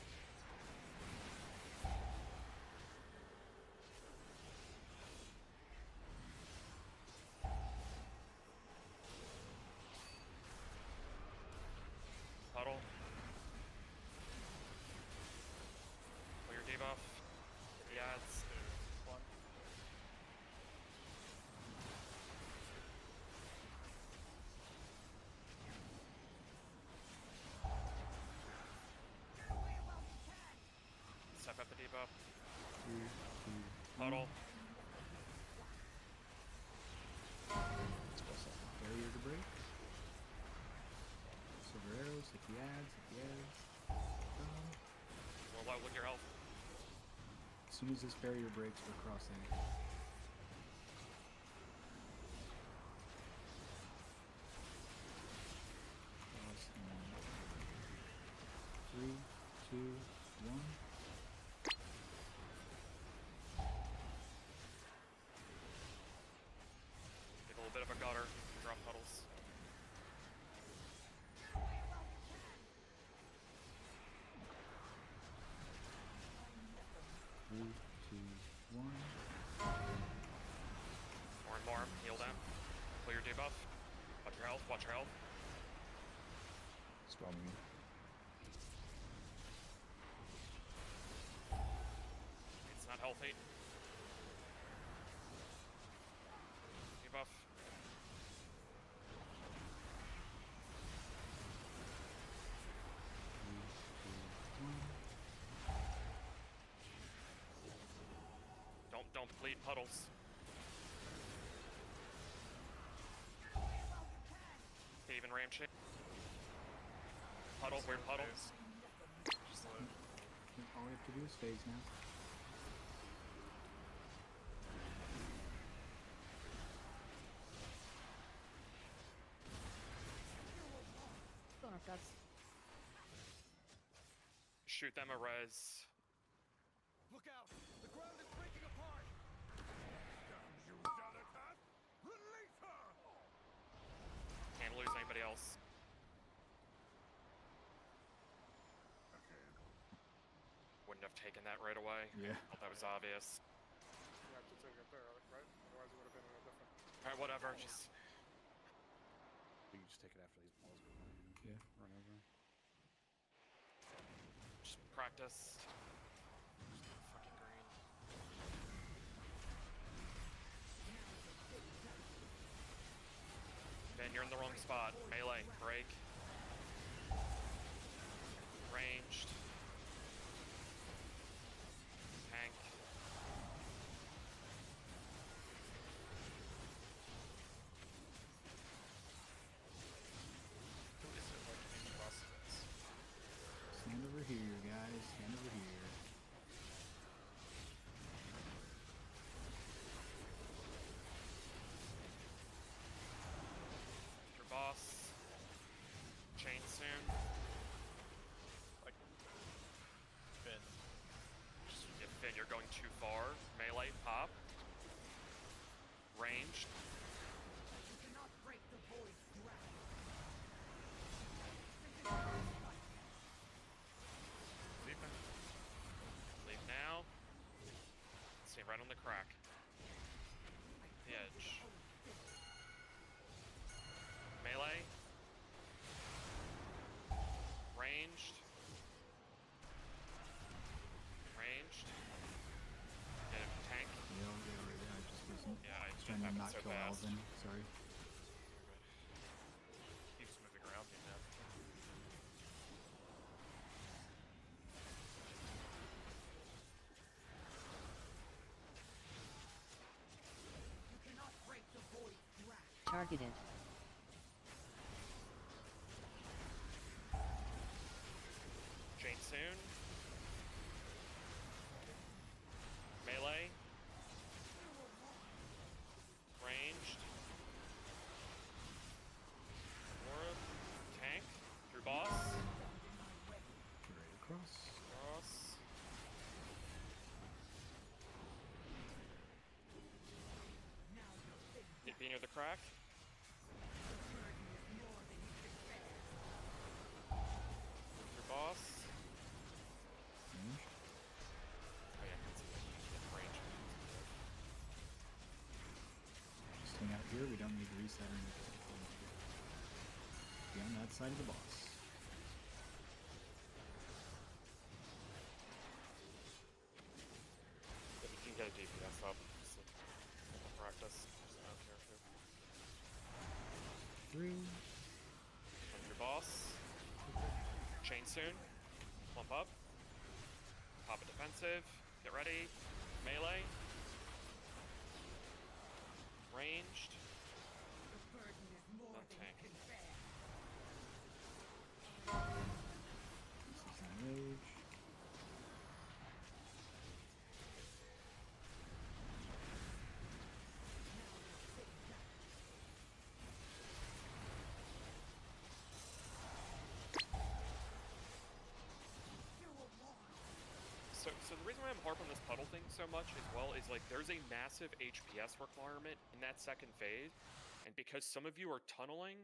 Puddle. debuff. 3, 2, 1. Huddle. Barrier to break. Silver arrows, hit the ads, More low with your health. As soon as this barrier breaks, we're crossing. Cross in 3, 2, 1. Take a little bit of a gutter. Drop puddles. 3, 2, 1. More and more. Heal them. Clear your debuff. Watch your health. Watch your health. Spell me. It's not healthy. Debuff. Don't bleed puddles. Even ram shake. Puddle, weird puddle. Just live. All we have to do is phase now. Still enough guts. Shoot them a res. Look out! The ground is breaking apart! Damn you, Zalatath! Release her! Can't lose anybody else. Okay. Wouldn't have taken that right away. Yeah. Thought that was obvious. You have to take it there, right? Otherwise it would have been a different. Alright, whatever. Just We can just take it after these balls go by. Yeah. Run over. Just practice. Fucking green. Ben, you're in the wrong spot. Melee, break. Ranged. Tank. Who is it like in boss events? Stand over here, guys. Stand over here. Your boss. Chain soon. Like, Finn. Just if Finn, you're going too far. Melee, pop. Ranged. You cannot break the void ground. Leaping. Leap now. Stay right on the crack. The edge. Melee. Ranged. Ranged. Get him, tank. Yeah, I'll get right there. I just wasn't. Yeah, I was trying to happened not so kill fast. Alvin. Sorry. Keeps moving around me now. You cannot break the void ground. Targeted. Chain soon. Melee. Ranged. Aura. Tank. Through boss. Right across. Cross. Get be near the crack. Through boss. Range. Oh yeah, I can see that. Get range. Just hang out here. We don't need to reset or anything. Be on that side of the boss. If you can get a DPS up, just like practice. Just I don't care who. 3. From your boss. Chain soon. Plump up. Pop a defense Explosive. Get ready. Melee. Ranged. Not tank. Rage. So the reason why I'm harping this puddle thing so much as well is like there's a massive HPS requirement in that second phase, and because some of you are tunneling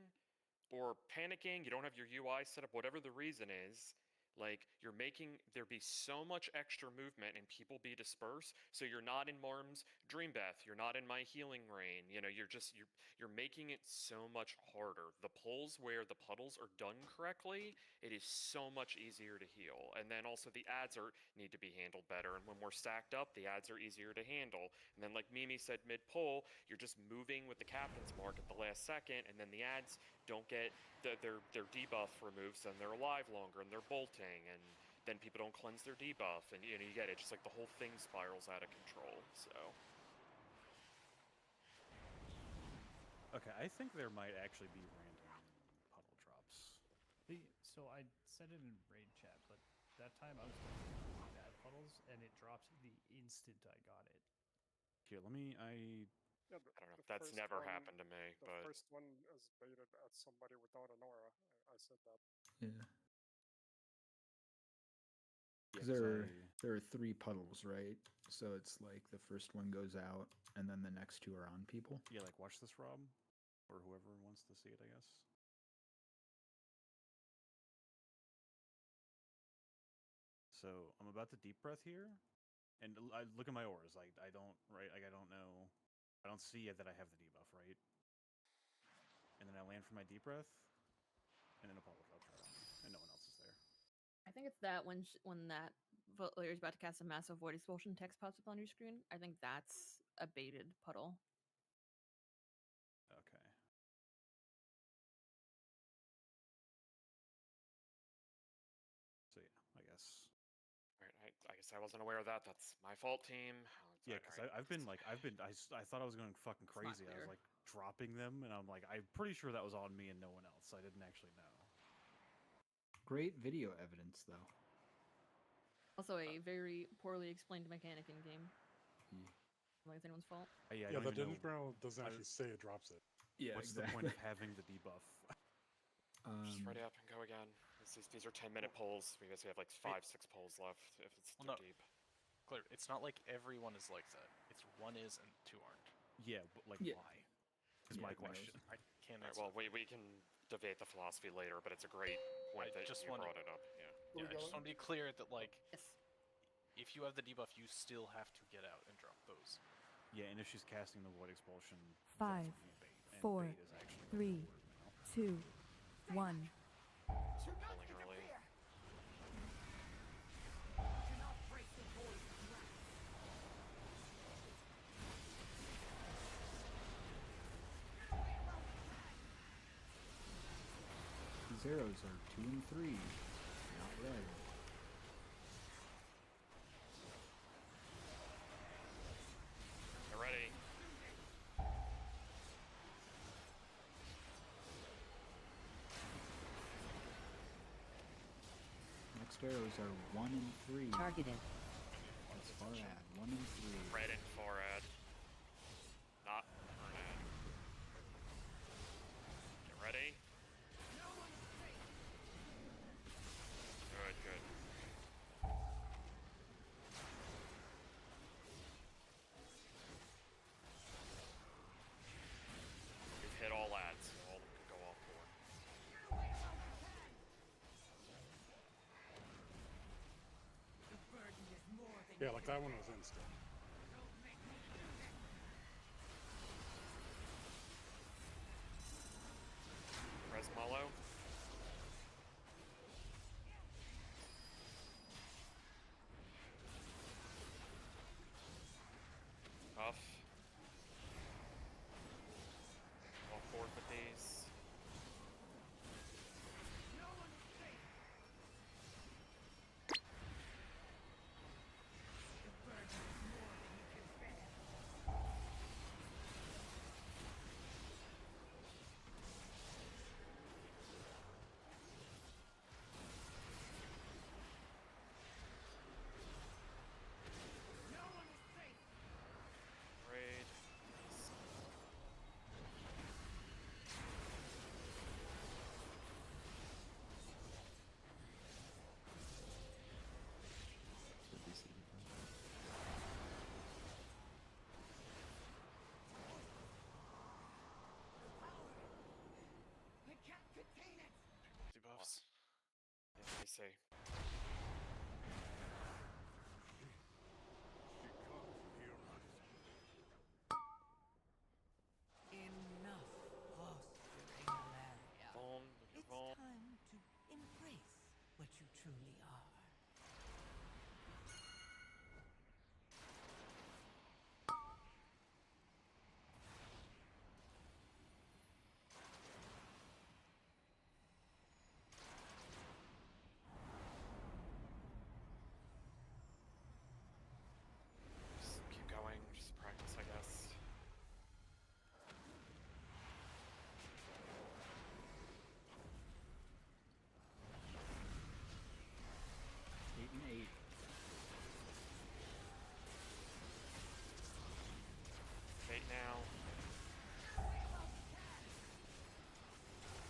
or panicking, you don't have your UI set up, whatever the reason is, like you're making there be so much extra movement and people be dispersed, so you're not in Marm's Dream Bath, you're not in my healing rain, you know, you're making it so much harder. The pulls where the puddles are done correctly, it is so much easier to heal. And then also the ads need to be handled better, and when we're stacked up, the ads are easier to handle. And then like Mimi said mid-pull, you're just moving with the captain's mark at the last second, and then the ads don't get their debuff removed, so then they're alive longer and they're bolting, and then people don't cleanse their debuff, and you know, you get it, just like the whole thing spirals out of control. So okay, I think there might actually be random puddle drops. So I said it in raid chat, but that time I was doing bad puddles, and it dropped the instant I got it. Here, Yeah, I don't know. That's never happened to me, the but first one is baited at somebody without an aura. I said that. Yeah. Yeah, Because there are 3 puddles, right? So it's like the first one goes out, and then the next 2 are on people. Yeah, like watch this, Rob, or whoever wants to see it, I guess. So I'm about to deep breath here, and I look at my auras. I don't know. I don't see yet that I have the debuff, right? And then I land for my deep breath, and then a puddle drops right on me, and no one else is there. I think it's that when that player is about to cast a massive void expulsion, text pops up on your screen. I think that's a baited puddle. Okay. So yeah, I guess. Alright, I guess I wasn't aware of that. That's my fault, team. Yeah, because I thought I was going fucking crazy. I was like dropping them, and I'm like, I'm pretty sure that was on me and no one else. I didn't actually know. Great video evidence, though. Also, a very poorly explained mechanic in game. Yeah. Like it's anyone's fault. Yeah, the damage barrel doesn't actually say it drops it. Yeah, What's the point of having the debuff? Just ready up and go again. These are 10-minute pulls. We basically have like 5-6 pulls left if it's too deep. Clear. It's not like everyone is like that. It's one is and 2 aren't. Yeah, but like why? Is my question. I can't. Right, well, we can debate the philosophy later, but it's a great point that you brought it up. Yeah. I just want to be clear that like, if you have the debuff, you still have to get out and drop those. Yeah, and if she's casting the void expulsion, 5, 4, 3, 2, 1. Pulling early. These arrows are 2 and 3. Not red. Get ready. Next arrows are 1 and 3. Targeted. That's far ad. 1 and 3. Red and Farad. Not Bernad. Get ready. Good, good. We've hit all ads, so all of them could go off board. Yeah, like that one was instant. Resmalo. Tough. All forward with these. see. Enough posturing, Ilaria. Vaughn, It's Vaughn. time to embrace what you truly are. Just keep going, just practice, I guess. Eight and 8. Fate now.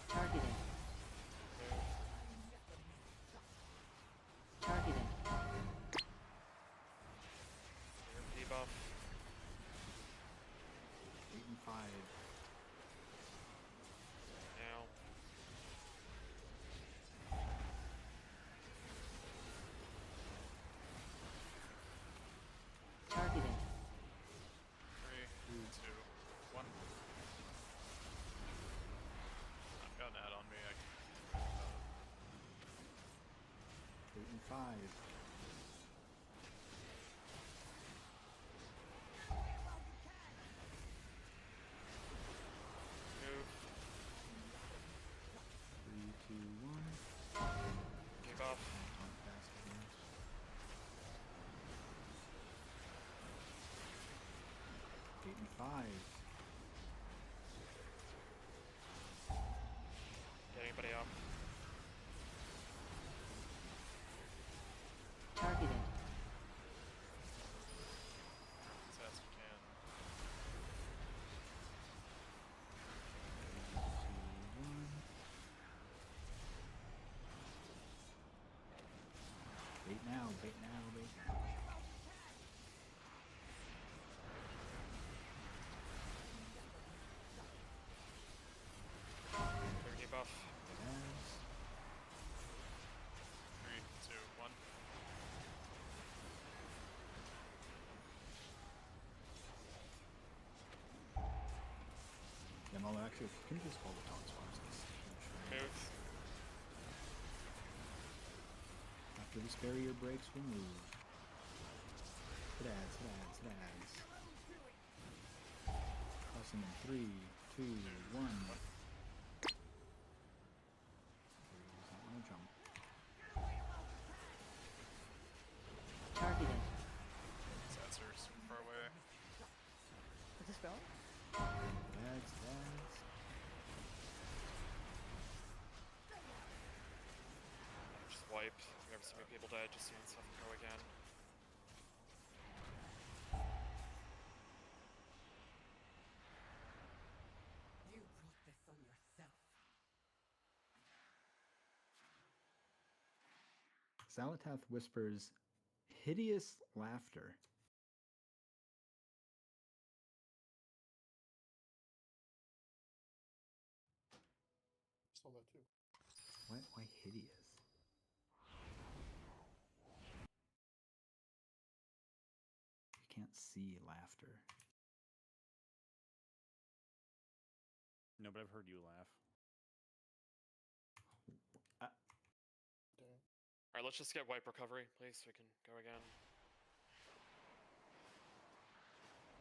Targeting. Targeting. Clear debuff. 8 and 5. Now. Targeting. 3, 2, 1. I've got an ad on me. 8 and 5. Move. 3, 2, 1. Debuff. On fast again. 8 and 5. Get anybody up? Targeting. As fast as we can. 3, 2, 1. Bait now, bait now, bait now. Clear debuff. Yes. 3, 2, 1. Yeah, Muller, actually, can you just call the taunt spawns? Move. After this barrier breaks, we move. It adds, it adds, it adds. Crossing in 3, 2, 1. Not wanna jump. Targeting. Sensor super far away. Is this going? Adds, adds. Just wipe. We have so many people dead, just seeing stuff go again. You brought this on yourself. Xalatath whispers hideous laughter. Saw that too. Why hideous? You can't see laughter. No, but I've heard you laugh. Alright, let's just get wipe recovery, please, so we can go again.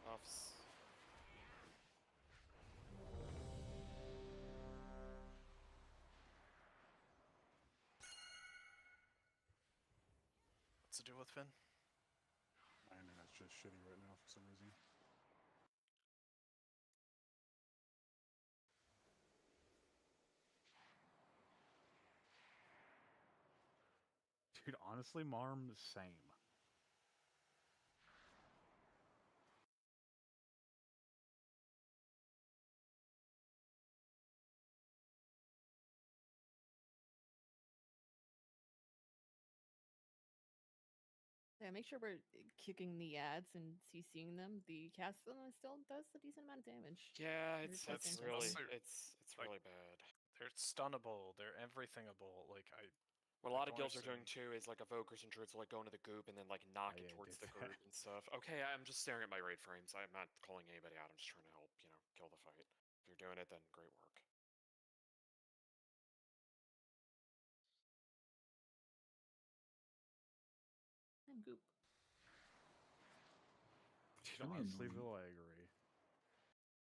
Buffs. What's to do with Finn? My internet's just shitty right now for some reason. Dude, honestly, Marm, same. Yeah, make sure we're kicking the ads and CCing them. The cast them still does a decent amount of damage. Yeah, it's There's That's really also- it's like, really bad. They're stunnable. They're everythingable. Like What a lot of guilds are doing too is like evokers and druids will like go into the goop and then like knock it towards the group and stuff. Okay, I'm just staring at my raid frames. I'm not calling anybody out. I'm just trying to help, kill the fight. If you're doing it, then great work. And goop. Honestly, though, I agree.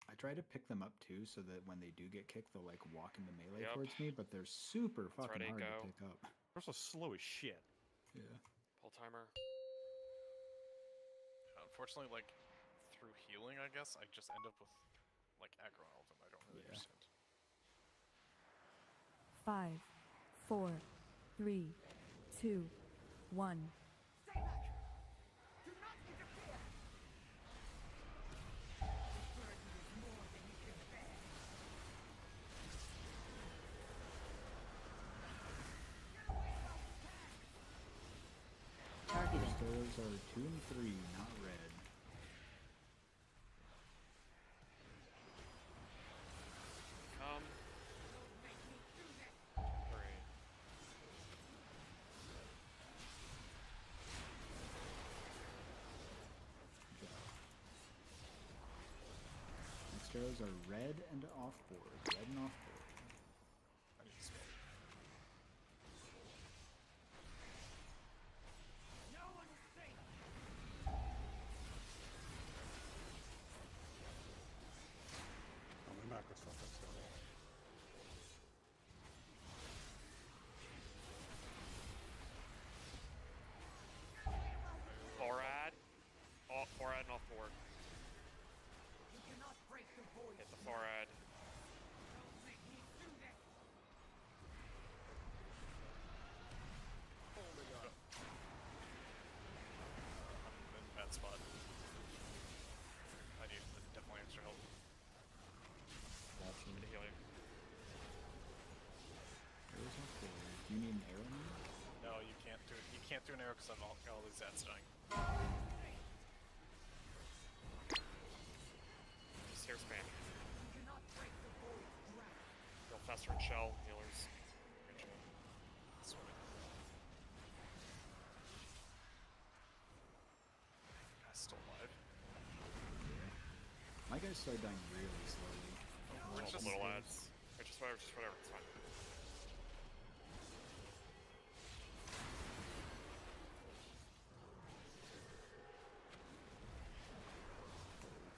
I try to pick them up too, so that when they do get kicked, they'll like walk into melee towards me. But they're super fucking hard to pick up. They're also slow as shit. Yeah. Pull timer. Unfortunately, like through healing, I guess I just end up with like aggro on all of them. I don't really understand. 5, 4, 3, 2, 1. Those are 2 and 3, not red. Come. 3. Next arrows are red and off board. Red and off board. I need to spell. Macro's fucked up still. Forad. Forad and off board. Hit the forad. I'm in a bad spot. I need definitely extra help. I'm gonna heal you. Arrows off board. Do you need an arrow now? No, you can't do it. You can't do an arrow because I've got all these Zats dying. Just hair spam. Go faster and shell, healers. Guy's still alive. My guys start dying really slowly. We're just little ads. Or just whatever, it's fine.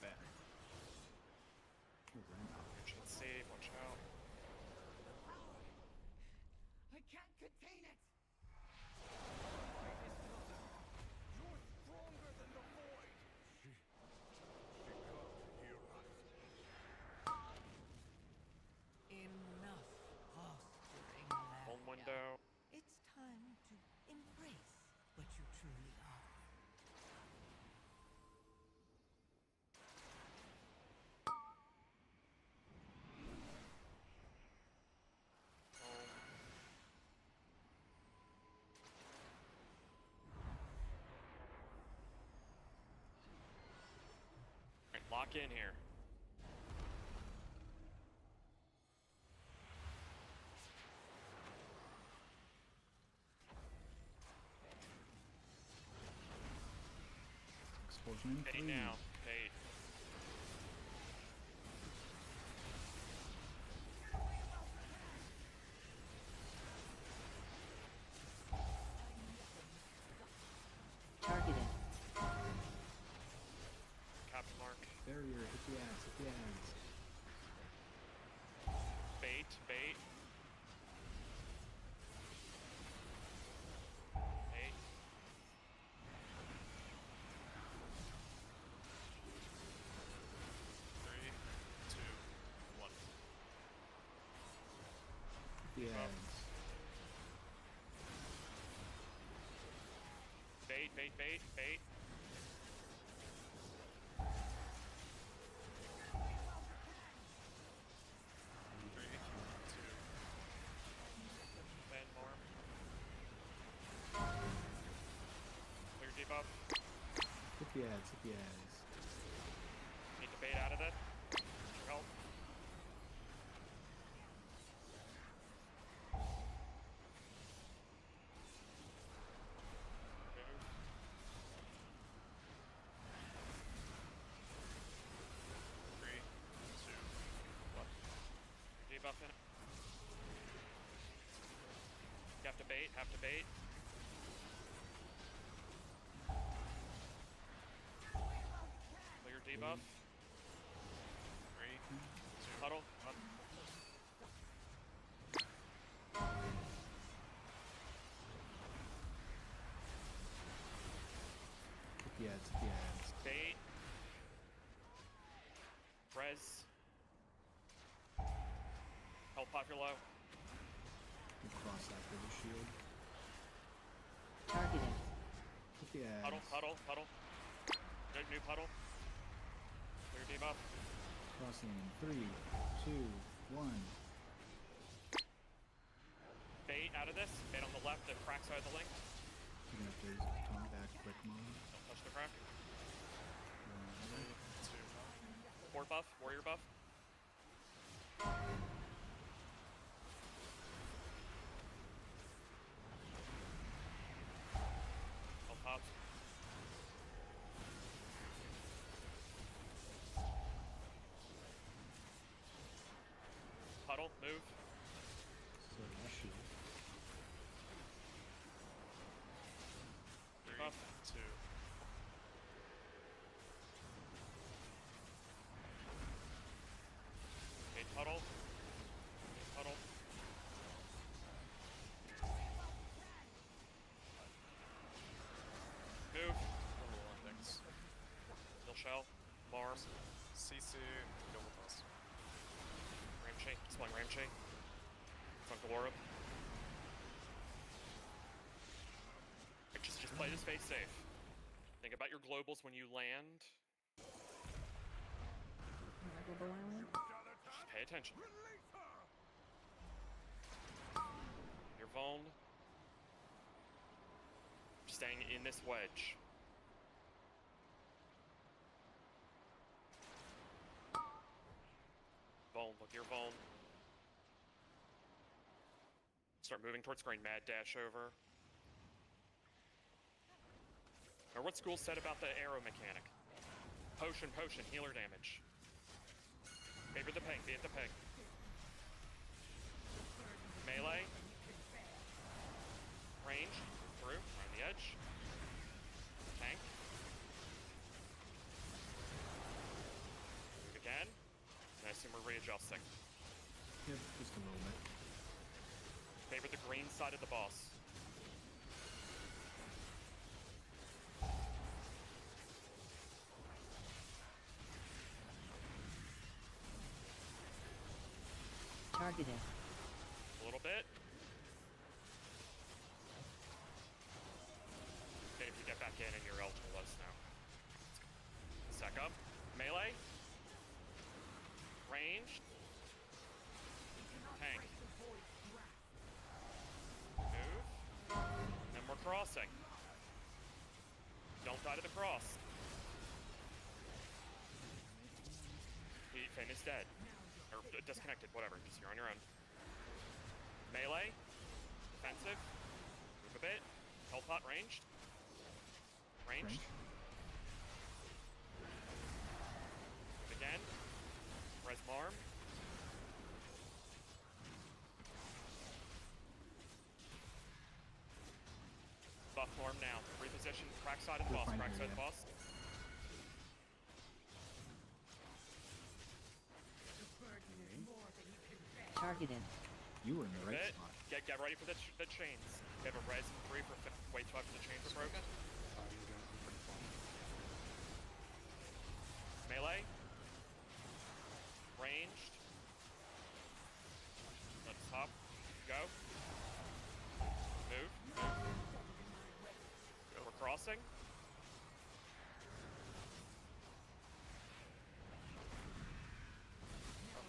Back. Should save, watch out. I can't contain it! You're stronger than the void! She can't hear us. Enough posturing, lad. Home window. It's time to embrace what you truly are. Alright, lock in here. Explosion in 3. Heading now. Paid. Targeted. Captain mark. Barrier, hit the ads, hit the ads. Bait, bait. Bait. Three, two, one. Hit the ads. Bait, bait, bait, bait. Clear debuff. Hit the ads, hit the ads. Need to bait out of it. Your help. debuff in it. You have to bait, Clear debuff. 3, 2. Huddle. Hit the ads. Bait. Res. Health pot if you're low. Good cross after the shield. Targeting. Hit the ads. Huddle. New puddle. Clear debuff. Crossing in 3, 2, 1. Bait out of this. Bait on the left, the crack side of the link. You're gonna have to taunt back quick mode. Don't touch the crack. Ward buff, warrior buff. Health pops. Huddle, move. So that shield. Buff. 2. Okay, huddle. Move. Level 1 things. Still shell. Marm. CC, go with us. Ramshay. Spelling Ramshay. Funkal Orb. Just play this phase safe. Think about your globals when you land. Just pay attention. You're vuln. Staying in this wedge. Vuln, look at your vuln. Start moving towards screen. Mad dash over. Or what school said about the arrow mechanic? Potion, healer damage. Favor the peg, be at the peg. Melee. Range, through, around the edge. Tank. Move again. And I assume we're readjusting. Yep, just a little bit. Favor the green side of the boss. Targeting. A little bit. Okay, if you get back in and you're eligible, let us know. Sec up. Melee. Range. Tank. Move. And then we're crossing. Don't die to the cross. Finn is dead. Or disconnected, whatever. Just you're on your own. Melee. Defensive. Move a bit. Health pot ranged. Ranged. Move again. Res Marm. Buff Marm now. Reposition. Crack side of the boss. Crack side of the boss. Targeting. You were in the right Bit. spot. Get ready for the chains. You have a res and 3 for wait till after the chains are broken. Melee. Ranged. Let's hop. Go. Move. We're crossing.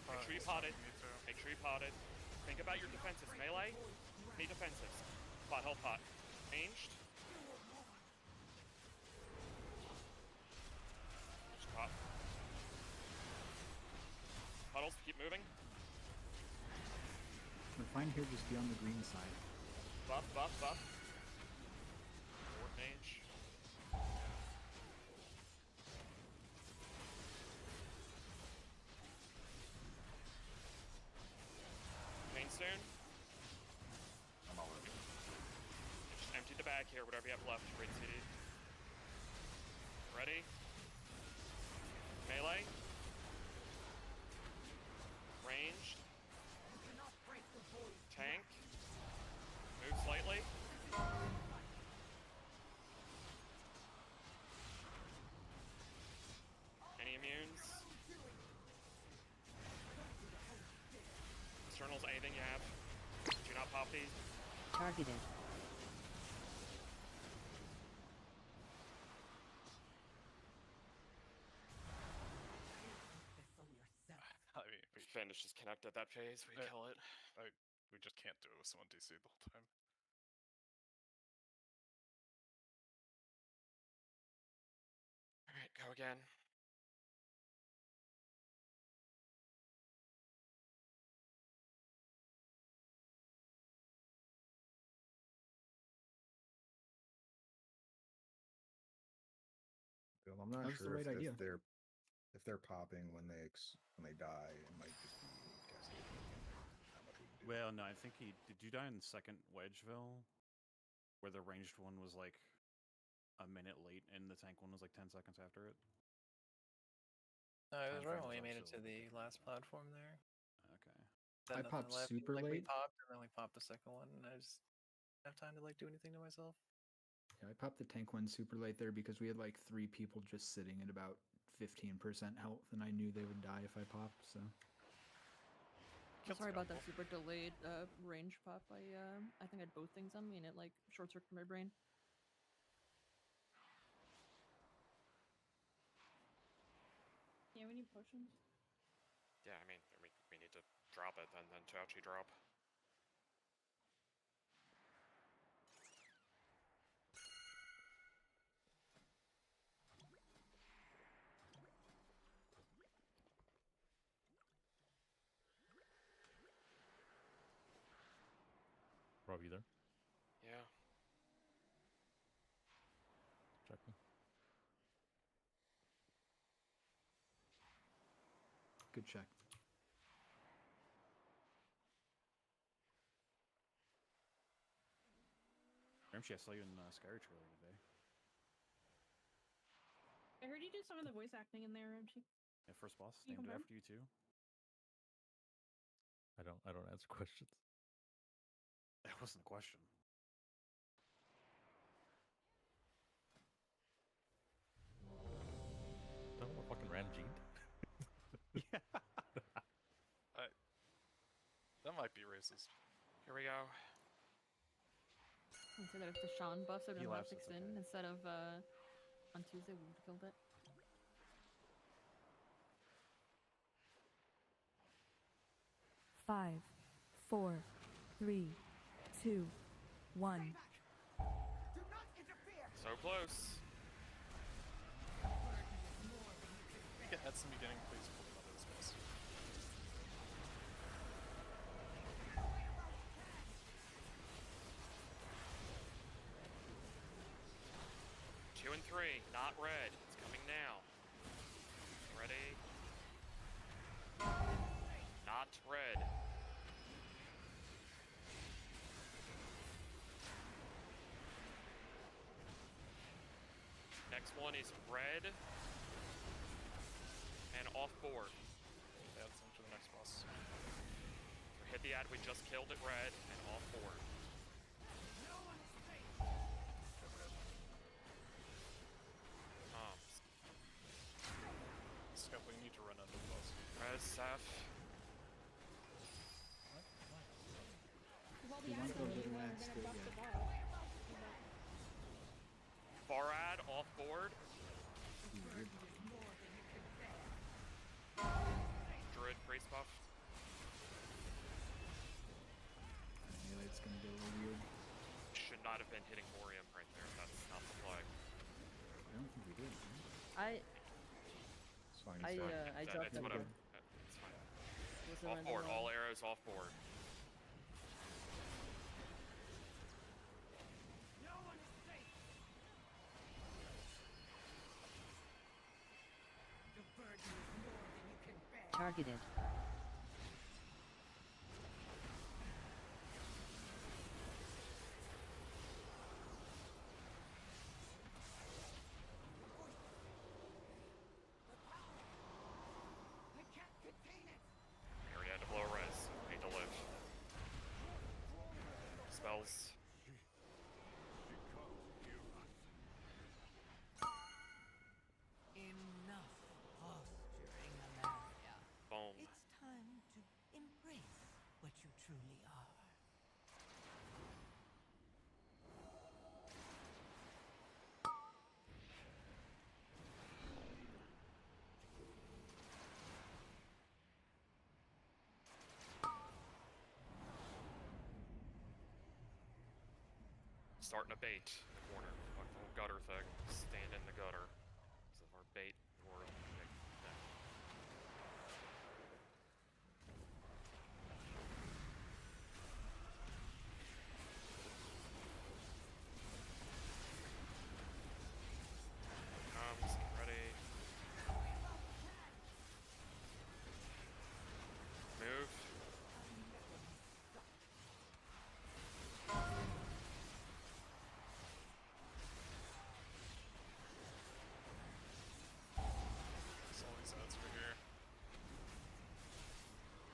Make sure you potted. Make sure you potted. Think about your defensives. Melee. Any defensives. Pot, health pot. Ranged. Just pop. Puddles, keep moving. We're fine here, just be on the green side. Buff. Ward mage. soon? I'm all over. Just empty the bag here, whatever you have left. Raid CD. Ready? Melee. Ranged. Tank. Move slightly. Any immunes? Externals, anything you have. Do not pop these. Targeted. I mean, Bandage just connect at that phase, we kill it. We just can't do it with someone DC the whole time. Alright, go again. Bill, I'm not That's the sure right if, idea. if they're popping when they die. It might just be cascading. Not much we can do. Well, no, I think he did. You die in the second Wedgeville, where the ranged one was like a minute late, and the tank one was like 10 seconds after it. No, it was Time right frame when we was made it to also the last platform there. Okay. Then I nothing popped left. super We late. popped, and then we popped the second one, and I just didn't have time to do anything to myself. Yeah, I popped the tank one super late there because we had like 3 people just sitting at about 15% health, and I knew they would die if I popped. So. Sorry about that super delayed range pop. I think I had both things on me, and it like short circuited my brain. Do you have any potions? Yeah, I mean, we need to drop it, then Chauchi drop. Rob, you there? Yeah. Checking. Good check. Gramsci, I saw you in Skyreach earlier today. I heard you did some of the voice acting in there, Ramsey. Yeah, first boss You named it confirm? after you too. I don't answer questions. That wasn't a question. Don't want fucking Ramjeet. Yeah. That might be racist. Here we go. I say that if the Sean buffs had He been laughs, fixed it's in okay. instead of on Tuesday, we would have killed it. Five, 4, 3, 2, 1. So close. At some beginning, please pull them out of this mess. Two and 3, not red. It's coming now. Ready? Not red. Next one is red and off board. Add some to the next boss. Hit the ad we just killed at red and off board. Scott, we need to run under the boss. Res, Seth. Well, You the want ad the told me little we were ads gonna that- buff the yeah. boss. Farad off board. Druid priest buff. Melee's gonna get a little weird. Should not have been hitting Morium right there. That's not the play. I don't think we did. It's fine. I dropped It's them. whatever. Good. It's fine. Wasn't Off random board. roll. All arrows off board. Targeted. truly are. Starting a bait in the corner. Like the whole gutter thing. Stand in the gutter. So our bait for thing. Comes, get ready. Move.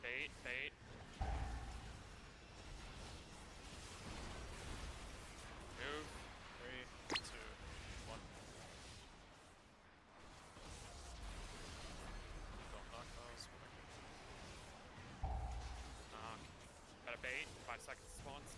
Bait. Move. 3, 2, 1. Don't knock those. Knock. Got a bait. 5 seconds spawns.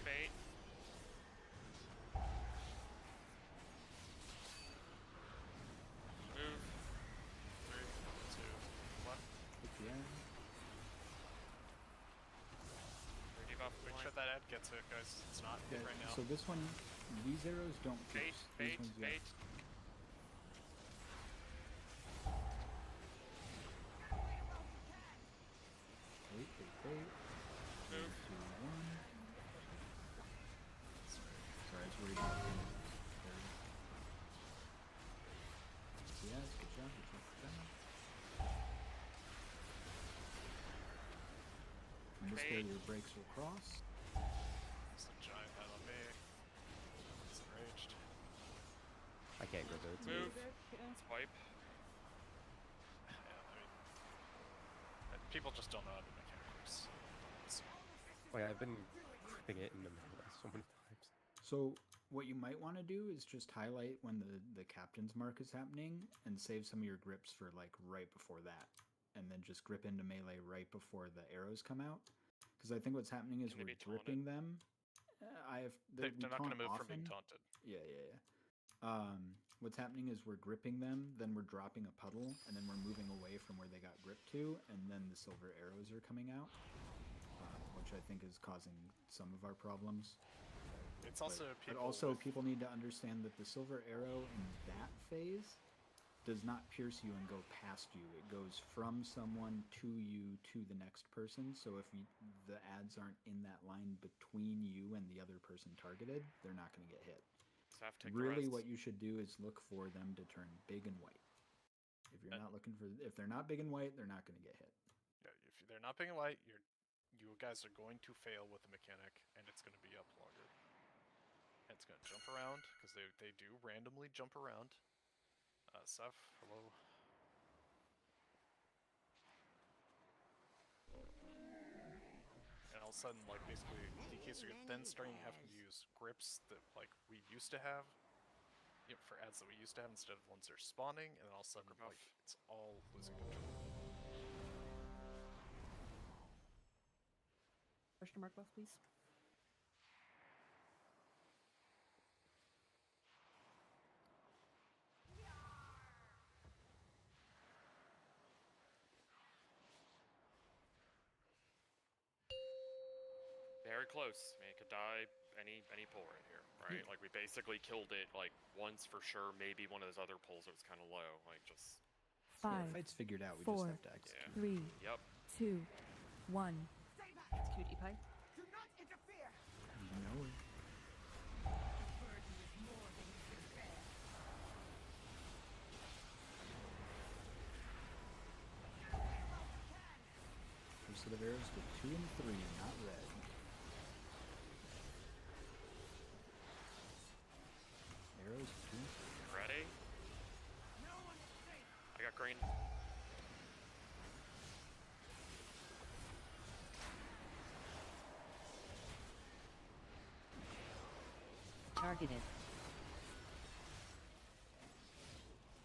Bait. Move. 3, 2, 1. Debuff. Make sure that ad gets it, guys. It's not Yeah, right now. so this one, these arrows don't Bait. pierce. These ones, yeah. Bait. Bait. Move. 3, 2, 1. Sorry, I was worried about the yes, good job. And this way your brakes will cross. It's a giant head on me. It's enraged. I can't grip it. Move. Swipe. People just don't know how the mechanic works. Oh yeah, I've been gripping it in the middle so many times. So what you might want to do is just highlight when the captain's mark is happening and save some of your grips for like right before that. And then just grip into melee right before the arrows come out. Because I think what's happening is we're gripping them. They're not going to move from being taunted. Yeah. What's happening is we're gripping them, then we're dropping a puddle, and then we're moving away from where they got gripped to, and then the silver arrows are coming out, which I think is causing some of our problems. It's also people need to understand that the silver arrow in that phase does not pierce you and go past you. It goes from someone to you to the next person. So if the ads aren't in that line between you and the other person targeted, they're not going to get hit. Really, what you should do is look for them to turn big and white. If you're not looking for, if they're not big and white, they're not going to get hit. Yeah, if they're not big and white, you guys are going to fail with the mechanic, and it's going to be up longer. And it's going to jump around because they do randomly jump around. Seth, hello. And all of a sudden, like basically, DKs are then starting to have to use grips that like we used to have, for ads that we used to have instead of ones that are spawning, and then all of a sudden, like it's all losing control. Question mark buff, please. Very close. I mean, it could die any pull right here, right? Like we basically killed it like once for sure. Maybe one of those other pulls that was kind of low, like just. 5, Yeah, fight's figured out. We 4, just have to execute. 3, Yep. 2, 1. It's cutie pie. Do not interfere. No. First set of arrows to 2 and 3, not red. Arrows to 2 and 3. Ready? Targeted.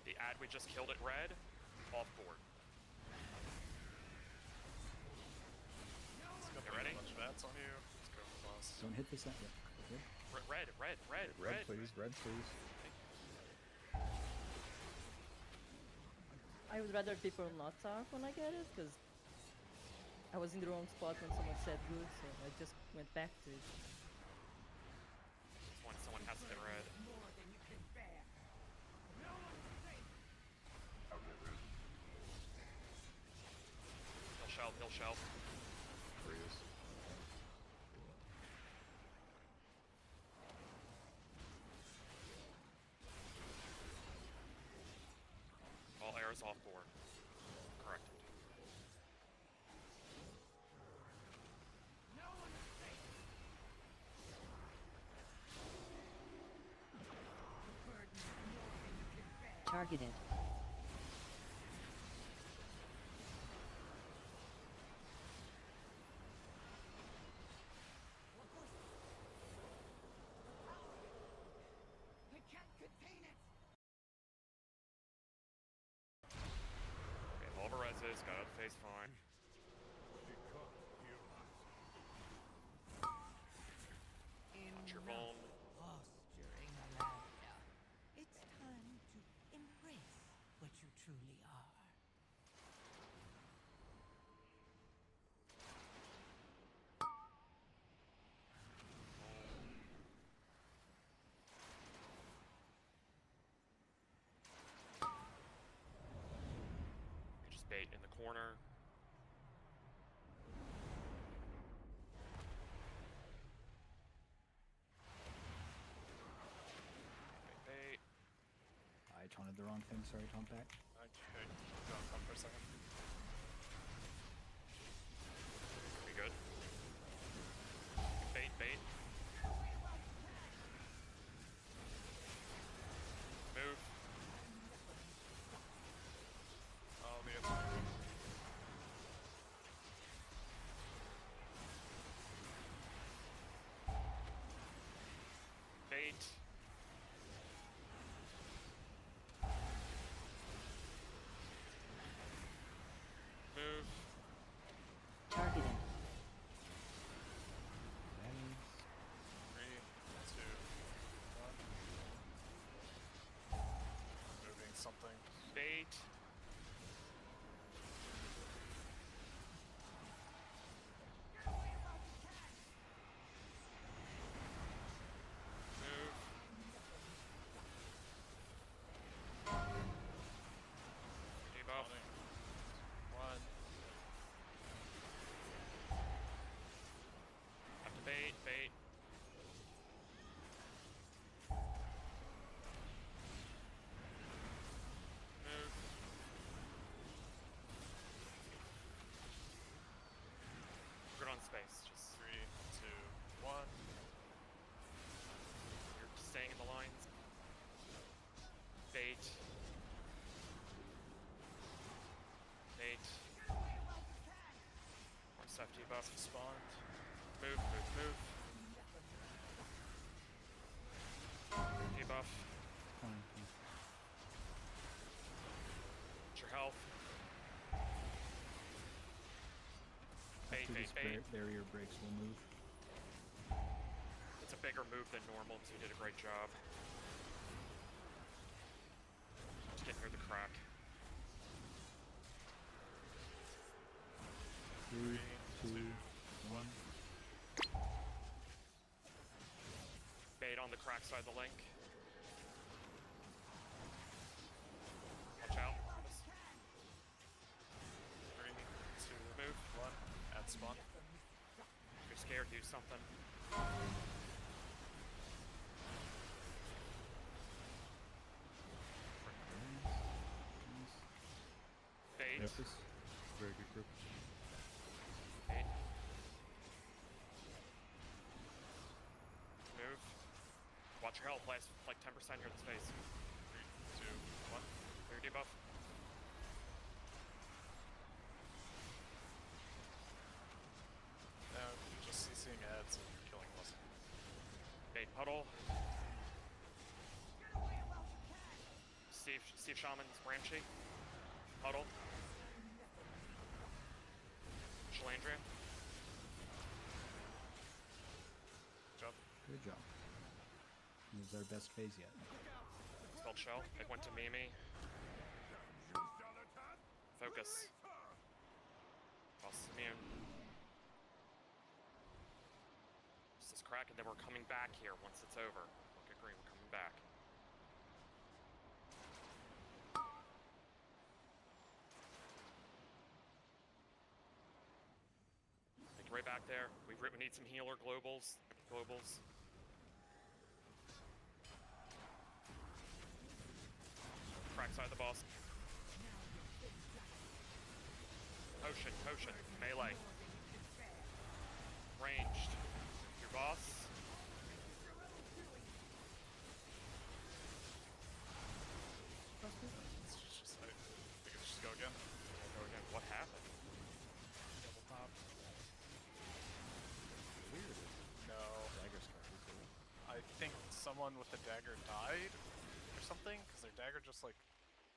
The ad we just killed at red, off board. It's You ready? A bunch of ads on you. Let's go for boss. Don't hit this. Yeah. Okay. Red, Red, please. Red, please. I would rather people not talk when I get it, because I was in the wrong spot when someone said good, so I just went back to it. Someone has to hit red. He'll shout. Freeze. All arrows off board. Corrected. Targeted. Okay, Volva reses, got out of phase fine. Watch your bone. Posturing, Alaria. It's time to embrace what you truly are. You just bait in the corner. Bait. I taunted the wrong thing. Sorry, taunt back. Okay, go on for a second. Be good. Bait. Move. Oh, the other. Bait. Move. Targeted. 3, 2, 1. Moving something. Bait. Move. Debuff. 1. Have to bait. Move. Good on space. Just 3, 2, 1. you're staying in the lines. Bait. More stuff debuff. Spawned. Move. Debuff. Fine. What's your health? Bait. After this barrier breaks, we'll move. It's a bigger move than normal, so you did a great job. Just didn't hear the crack. 3, 2, 1. Bait on the crack side of the link. Watch out. 3, 2, Move. 1. Add spawn. If you're scared, do something. Bait. Surface. Very good group. Bait. Move. Watch your health. Last like 10% here in the space. 3, 2, 1. Clear debuff. Now, just CCing ads and killing us. Bait puddle. Steve Shaman's Branchy. Huddle. Shalandria. Good job. This is our best phase yet. Spelled Shell. It went to Mimi. Focus. Boss is immune. This is crack, and then we're coming back here once it's over. Look at green, we're coming back. Like right back there. We need some healer globals. Crack side of the boss. Potion, melee. Ranged. Your boss. We can just go again. What happened? Double pop. Weird. No. Dagger strike is cool. I think someone with a dagger died or something, because their dagger just like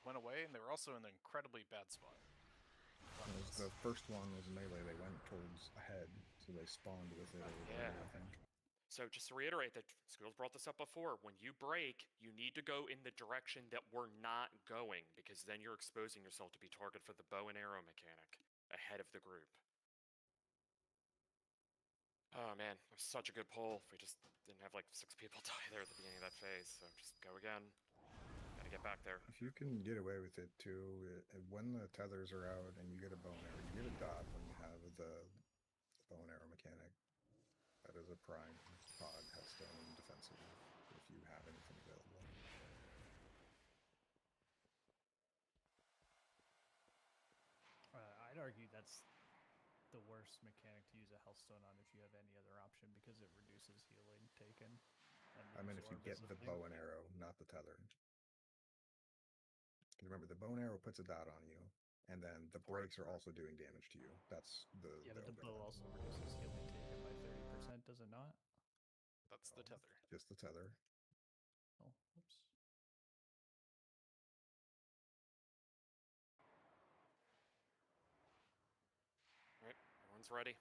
went away, and they were also in an incredibly bad spot. The first one was melee. They went towards ahead, so they spawned with it. Yeah. I think. So just to reiterate that Schools brought this up before, when you break, you need to go in the direction that we're not going, because then you're exposing yourself to be targeted for the bow and arrow mechanic ahead of the group. Oh man, it was such a good pull. We just didn't have like 6 people die there at the beginning of that phase, so just go again. Gotta get back there. If you can get away with it too, when the tethers are out and you get a bow and arrow, you get a dot when you have the bow and arrow mechanic. That is a prime Pog Headstone defensive if you have anything available. I'd argue that's the worst mechanic to use a Healthstone on if you have any other option, because it reduces healing taken. And I mean, if you absorb get as a the thing. bow and arrow, not the tether. Remember, the bow and arrow puts a dot on you, and then the breaks are also doing damage to you. That's the Yeah, but the bow also reduces healing taken by 30%, does it not? That's the tether. Just the tether. Oh, whoops. Alright, everyone's ready.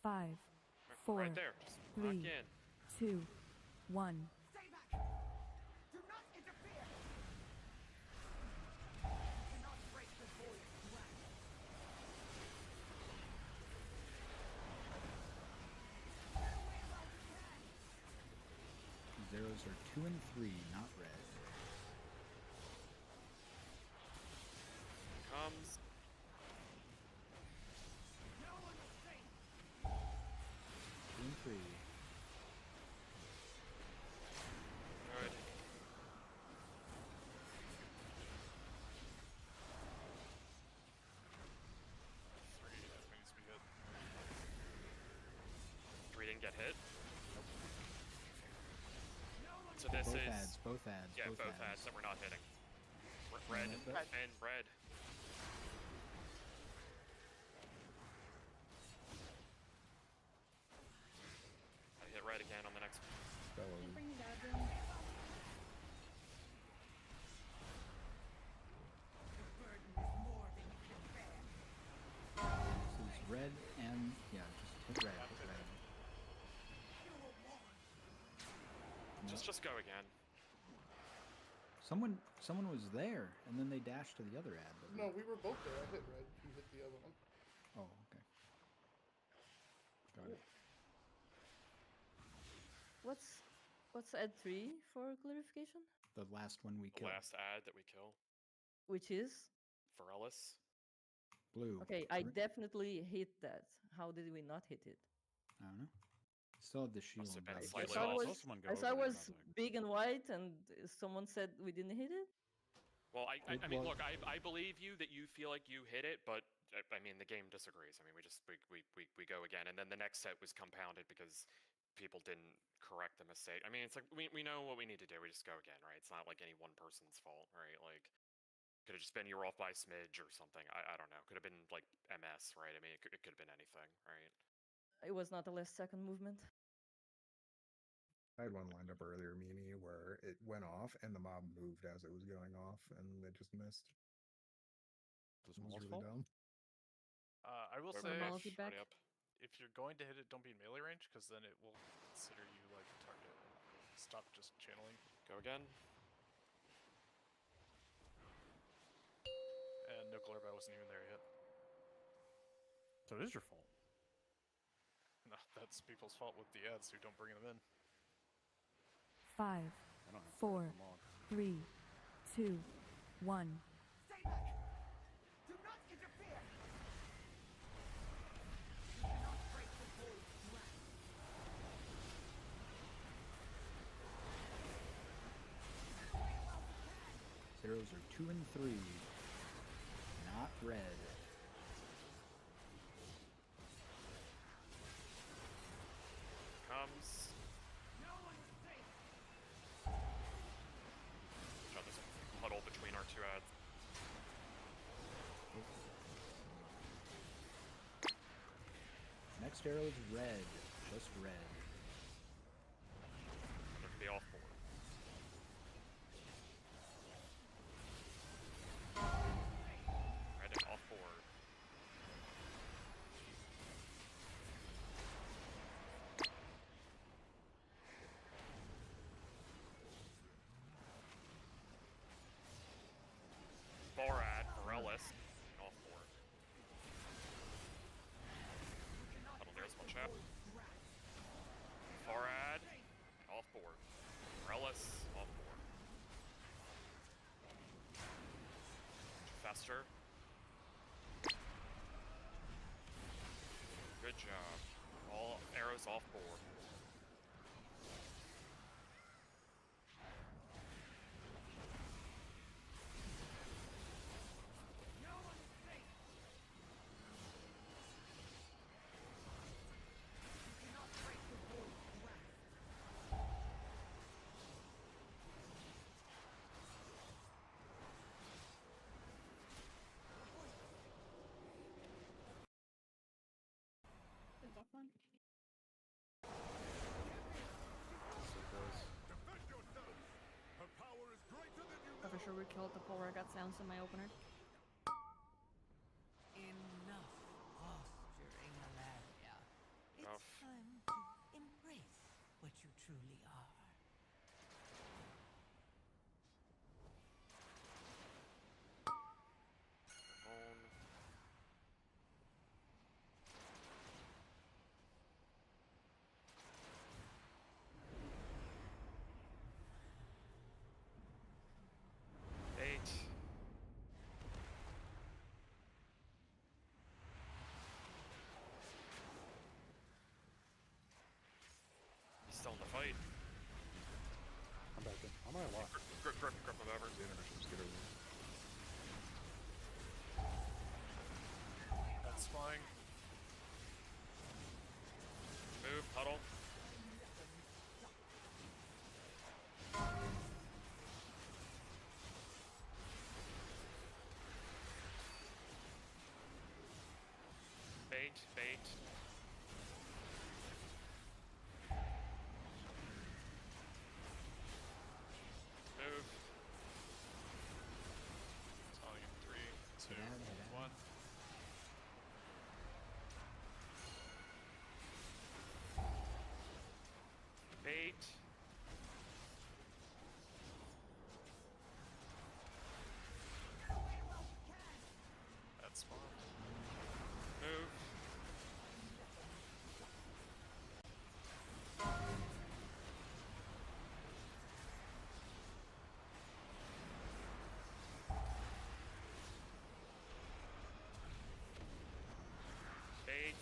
Five, four, Right there. Just lock 3, in. 2, 1. Stay back! Do not interfere! You cannot break the void ground. Zeros are 2 and 3, not red. Comes. No one is safe. 2 and 3. Good. Three didn't get hit. So this Both is ads, both ads, yeah, both both ads. ads that we're not hitting. Red and red. I hit red again on the next one. Bring the dodge in. This is red and yeah, just hit red. Hit red. Just go again. Someone was there, and then they dashed to the other ad. But No, we were both there. I hit red. You hit the other one. Oh, okay. Got it. What's ad 3 for clarification? The last one we The killed. last ad that we kill. Which is? Pharrellis. Blue. Okay, I definitely hit that. How did we not hit it? I don't know. Still have the shield. Must have been but- slightly I saw it was big and white, and someone said we didn't hit it. Well, I It mean, was- look, I believe you that you feel like you hit it, but I mean, the game disagrees. I mean, we go again, and then the next set was compounded because people didn't correct the mistake. I mean, it's like we know what we need to do. We just go again, right? It's not like any one person's fault, right? Like Could have just been you were off by a smidge or something. I don't know. Could have been like MS, right? I mean, it could have been anything, right? It was not a last second movement. I had one lined up earlier, Mimi, where it went off and the mob moved as it was going off, and they just missed. The It was small's really fault? dumb. I will So say, the Mal's back. if you're going to hit it, don't be in melee range, because then it will consider you like a target. Stop just channeling. Go again. And no Glurba wasn't even there yet. So it is your fault. No, that's people's fault with the ads who don't bring them in. 5, 4, 3, 2, 1. Stay back! Do not interfere! You cannot break the void grasp. Zeros are 2 and 3. Not red. Comes. No one's safe. John, there's a huddle between our two ads. Next arrow is red. Just red. They're gonna be off board. Red and off board. Farad, Morellis, off board. Huddle near small chat. Farad, off board. Morellis, off board. Fester. Good job. All arrows off board. No one's safe. You cannot break the void grasp. Is that fun? Defend yourself. Her power is greater than you Oh, for sure we killed the pole where I got silenced in my opener. Enough posturing, Alaria. It's Enough. time to embrace what you truly are. On. Eight. He's still in the fight. I'm back in. I'm gonna lock. Grip him over. The intermission just get over there. That's flying. Move, huddle. Bait, bait. Move. Telling in 3, 2, 1. Bait. That's spawned. Move. Bait.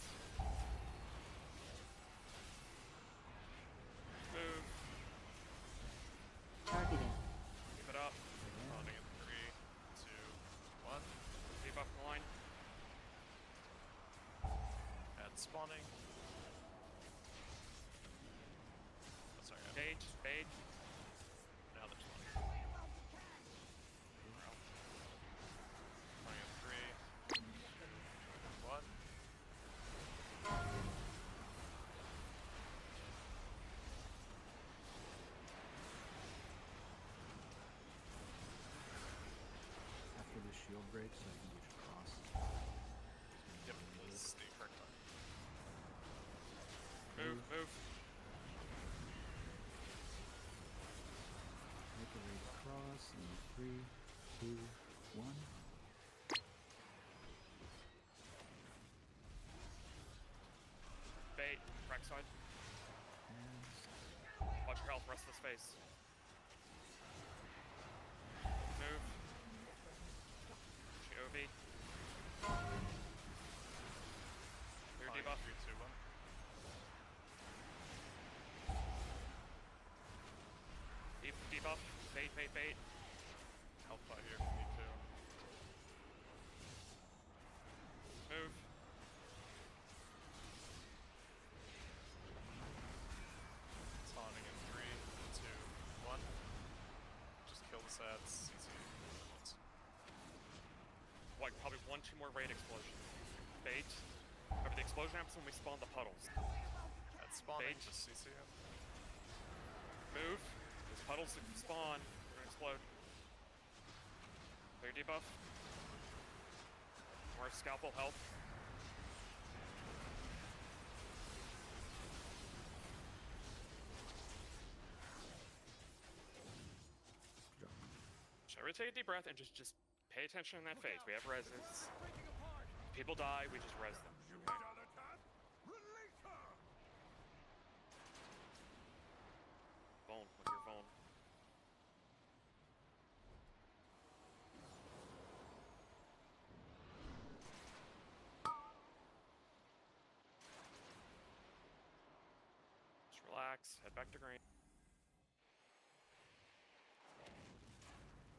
Move. Targeting. Keep it up. Spawning in 3, 2, 1. Debuff the line. And spawning. Oh, sorry. Bait, bait. Now they're spawning. 3, 2, 1. Bait, crack side. Watch your health, rest of the space. Move. GOV. Clear debuff. 3, 2, 1. Debuff. Bait, bait, bait. Help out here if you need to. Move. Taunting in 3, 2, 1. Just kill the sads. CC. Like probably 1, 2 more raid explosion. Bait. Remember the explosion happens when we spawn the puddles. At spawning, Bait. just CC him. Move. Those puddles spawn. They're gonna explode. Clear debuff. More scalpel health. So everybody take a deep breath and just pay attention in that phase. We have reses. People die, we just res them. Okay? Bone with your bone. Just relax, head back to green.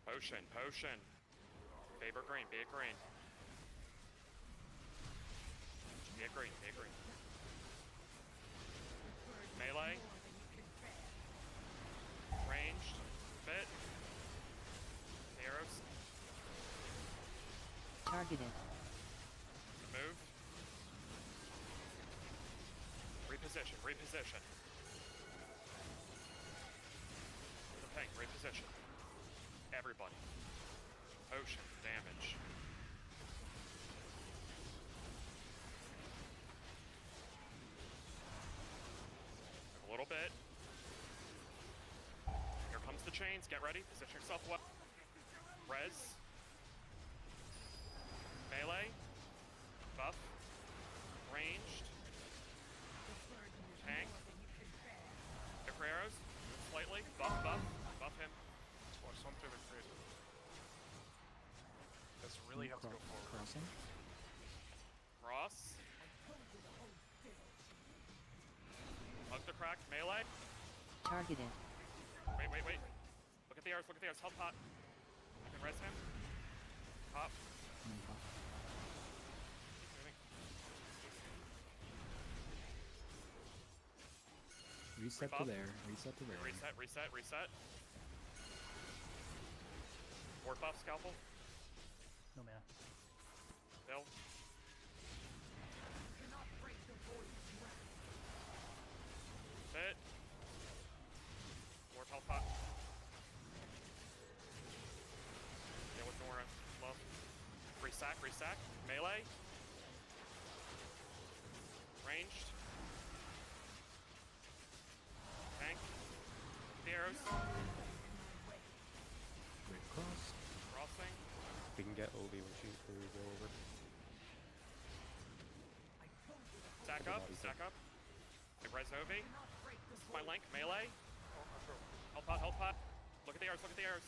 Potion, potion. Favor green, be a green. Be a green, be a green. Melee. Ranged. Fit. Arrows. Targeted. Move. Reposition, reposition. The ping, reposition. Everybody. Potion, damage. A little bit. Here comes the chains. Get ready. Position yourself well. Res. Melee. Buff. Ranged. Tank. Go for arrows. Slightly. Buff, buff. Buff him. Watch one through the grid. Guys really have to go forward. Crossing. Ross. Hug the crack. Melee. Targeted. Wait, wait, wait. Look at the arrows, look at the arrows. Help pot. I can res him. Pop. Moving. Reset to Rebuff. there. Reset to there. Reset, reset, reset. Ward buff, scalpel. No mana. Bill. Fit. Ward health pot. Deal with Nora. Love. Resack, resack. Melee. Ranged. Tank. The arrows. Great cross. Crossing. We can get Ovi when we go over. Stack up, stack up. Hey, res Ovi. This is my link. Melee. Health pot, health pot. Look at the arrows, look at the arrows.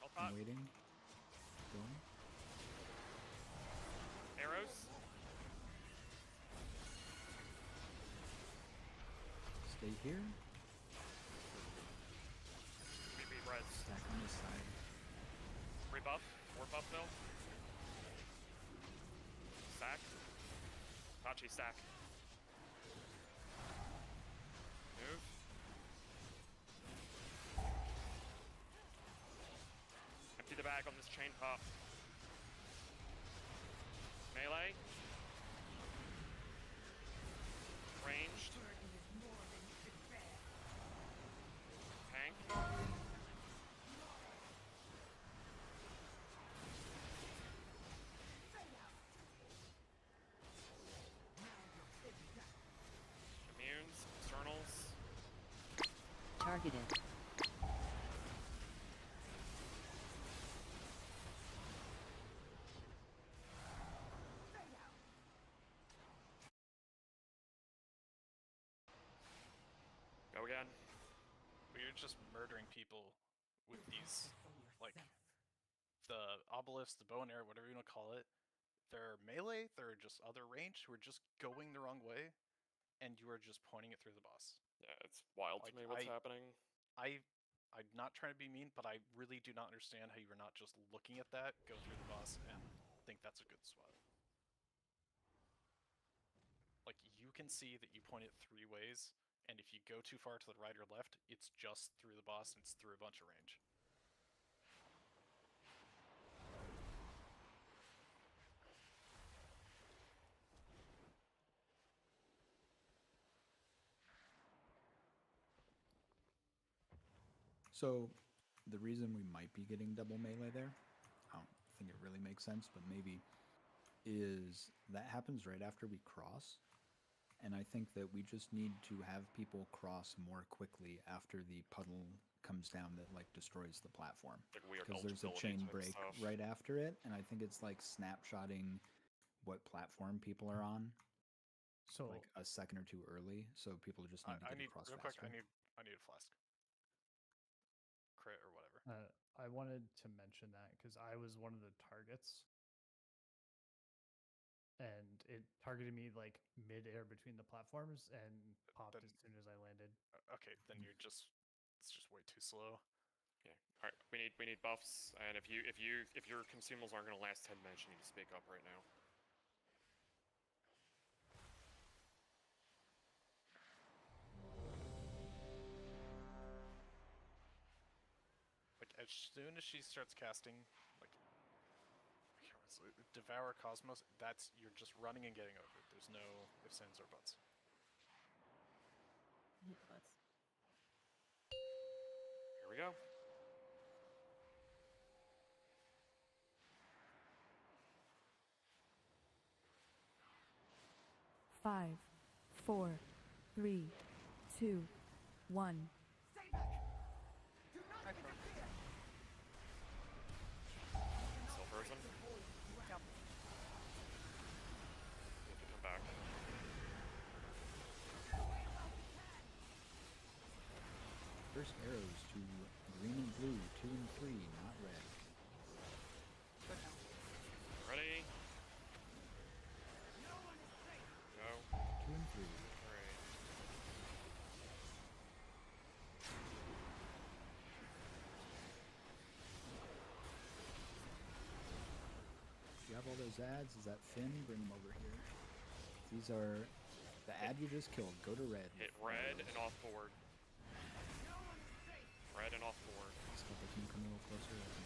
Health pot. I'm waiting. Going. Arrows. Stay here. BB res. Stack on this side. Rebuff. Ward buff mill. Stack. Tachi stack. Move. Empty the bag on this chain pop. Melee. Ranged. Tank. Immunes. Externals. Targeted. Go again. But you're just murdering people with these, like, the obelisks, the bow and arrow, whatever you want to call it. They're melee, they're just other range who are just going the wrong way, and you are just pointing it through the boss. Yeah, it's wild to me what's happening. I'm not trying to be mean, but I really do not understand how you are not just looking at that, go through the boss, and think that's a good spot. Like, you can see that you point it 3 ways, and if you go too far to the right or left, it's just through the boss, and it's through a bunch of range. So, the reason we might be getting double melee there, I don't think it really makes sense, but maybe, is that happens right after we cross. And I think that we just need to have people cross more quickly after the puddle comes down that like destroys the platform. Because there's a chain break right after it, and I think it's like snapshotting what platform people are on. So like a second or two early, so people just need to get across real faster. quick, I need a flask. Crit or whatever. I wanted to mention that because I was one of the targets. And it targeted me like mid-air between the platforms and popped as soon as I landed. Okay, then it's just way too slow. Yeah. All right, we need buffs, and if your consumables aren't going to last 10 minutes, you need to speak up right now. Like, as soon as she starts casting, like, Devour Cosmos, you're just running and getting over it. There's no ifs, ands, or buts. Buts. Here we go. Five, 4, 3, 2, 1. Still frozen? Yep. You have to come back. First arrows to green and blue, 2 and 3, not red. Ready? Go. 2 and 3. Alright. You have all those ads? Is that Finn? Bring them over here. These are the ad you just killed. Go to red. Hit red and off board. Red and off board. So if I can come a little closer, I can.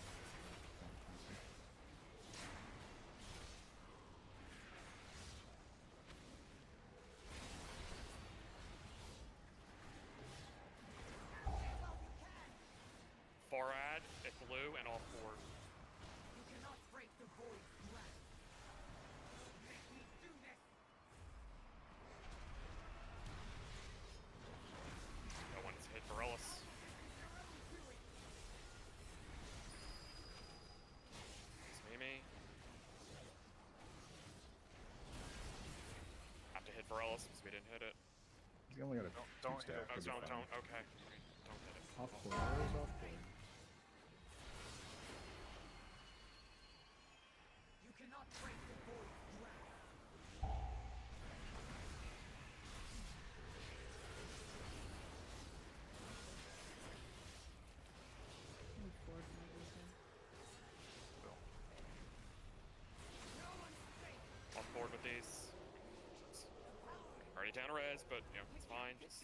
Far ad at blue and off board. You cannot break the void's grasp. Make me do this. That one's hit Varellis. It's Mimi. Have to hit Varellis because we didn't hit it. He only got a Don't hit it. Oh, don't. Okay. Don't hit it. Off board. Arrows off board. You cannot break the void's grasp. Move forward and move in. Off board with these. Already down a res, but you know, it's fine. Just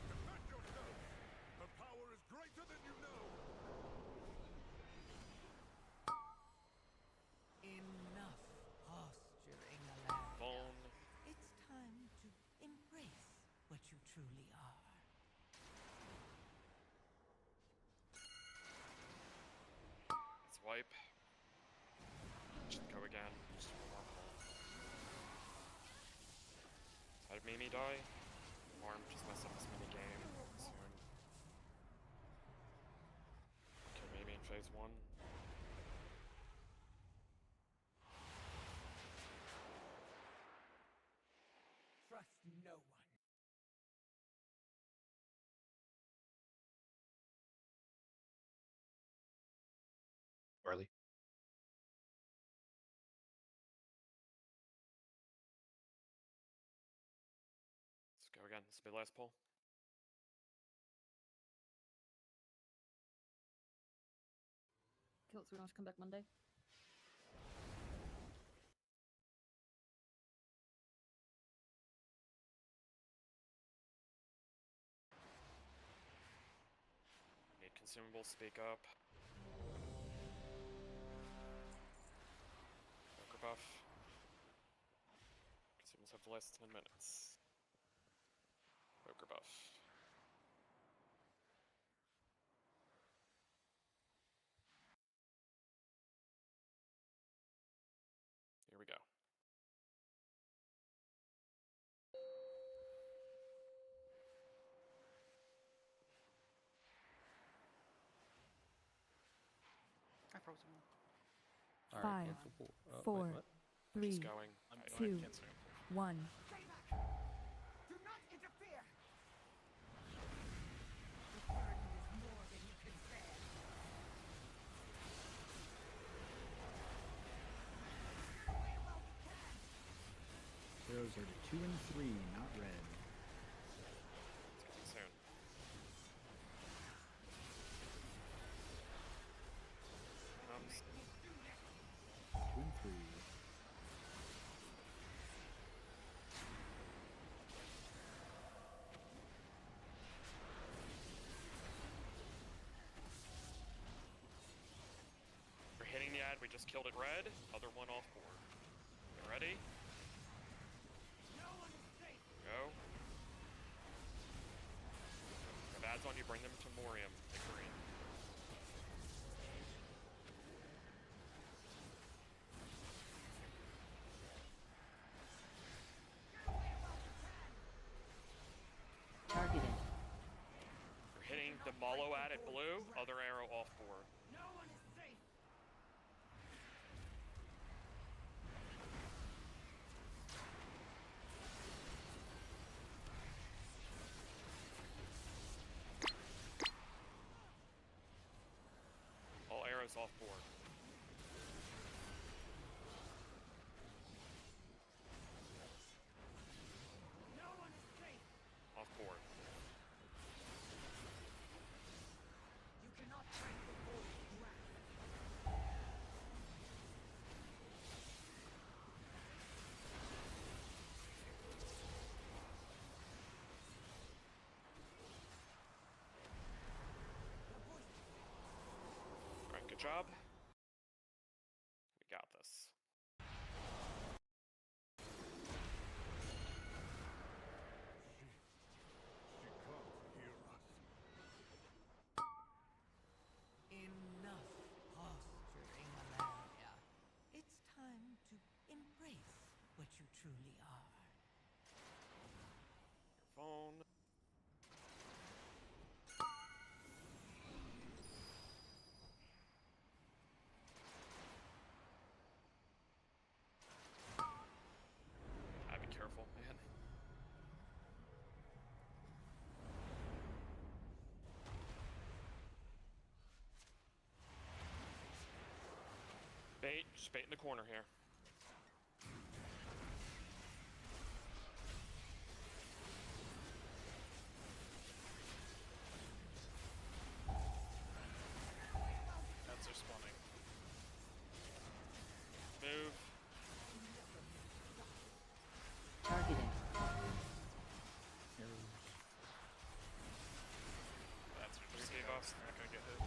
Defend yourself. The power is greater than you know. Enough posturing, Alaria. phone. It's time to embrace what you truly are. Swipe. Just go again. Just one more pull. How did Mimi die? Arm just messed up this mini game soon. Kill Mimi in phase 1. Trust This will be last pull. Kill it so we don't have to come back Monday. Need consumables, speak up. Poker buff. Consumables have the last 10 minutes. Poker buff. Here we go. I froze him. All right, 5, cancel pull. Oh, wait, 4, what? 3, Just going. 2, 1. Do not interfere! The burden is more than you can bear. Arrows are to 2 and 3, not red. It's coming soon. Comes. 2 and 3. We're hitting the ad. We just killed it red. Other one off board. You ready? Go. If ads on you, bring them to Morium. Hit green. Targeting. We're hitting the Malo ad at blue. Other arrow off board. No one is safe. All arrows off board. No one is safe. Off board. You cannot break the void's grasp. Alright, good job. We got this. She can't hear us. Enough posturing, Alaria. It's time to embrace what you truly are. Your phone. I'd be careful, man. Bait, just bait in the corner here. Ads are spawning. Move. Targeting. Ads are just Gave scouts. up. They're not gonna get hit.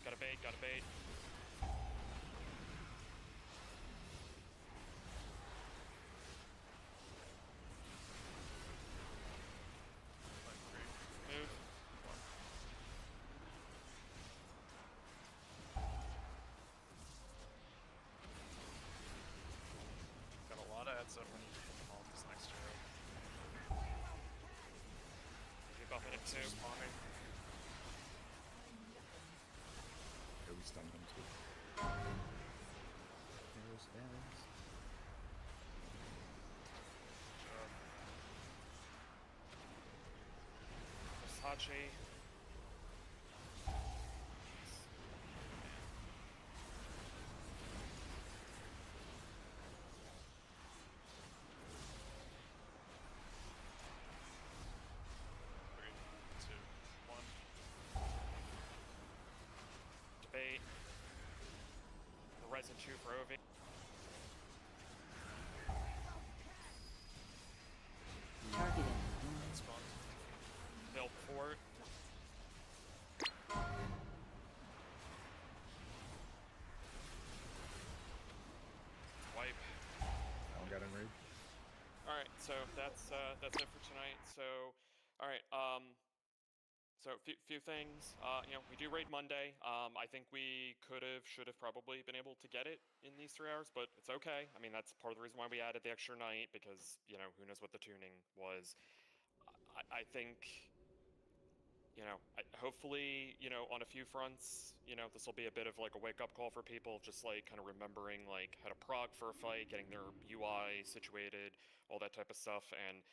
Got a bait, got a bait. Move. Got a lot of ads up when you hit them all with this next arrow. Keep buffing it too. Spawning. Yeah, we stunned him too. Arrows, ads. Versace. 2 for Ovi. Targeting. Built fort. Wipe. I don't got enraged. All right, so that's it for tonight. So, all right, so few things. You know, we do raid Monday. I think we should have probably been able to get it in these 3 hours, but it's okay. I mean, that's part of the reason why we added the extra night, because, you know, who knows what the tuning was. I think, you know, hopefully, you know, on a few fronts, you know, this will be a bit of like a wake-up call for people, just like kind of remembering like how to prog for a fight, getting their UI situated, all that type of stuff. And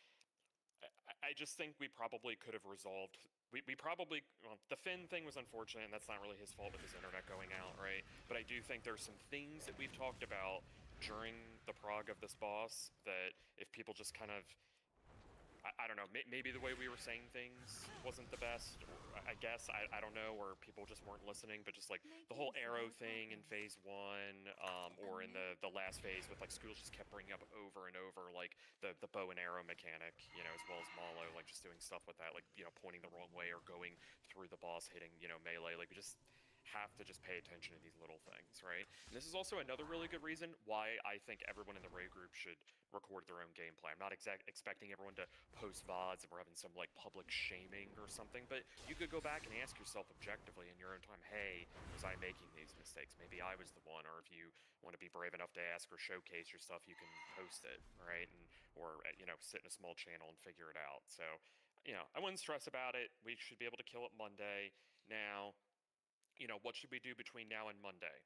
I just think we probably could have resolved. We probably, well, the Finn thing was unfortunate, and that's not really his fault with his internet going out, right? But I do think there's some things that we've talked about during the prog of this boss that if people just kind of, I don't know, maybe the way we were saying things wasn't the best, I guess, I don't know, or people just weren't listening, but just like the whole arrow thing in phase 1, or in the last phase with like schools just kept bringing up over and over, like the bow and arrow mechanic, you know, as well as Malo, like just doing stuff with that, like, you know, pointing the wrong way or going through the boss, hitting, you know, melee, like we just have to just pay attention to these little things, right? And this is also another really good reason why I think everyone in the raid group should record their own gameplay. I'm not expecting everyone to post VODs and we're having some like public shaming or something, but you could go back and ask yourself objectively in your own time, hey, was I making these mistakes? Maybe I was the one. Or if you want to be brave enough to ask or showcase your stuff, you can post it, right? And or you know, sit in a small channel and figure it out. So, you know, I wouldn't stress about it. We should be able to kill it Monday. Now, you know, what should we do between now and Monday?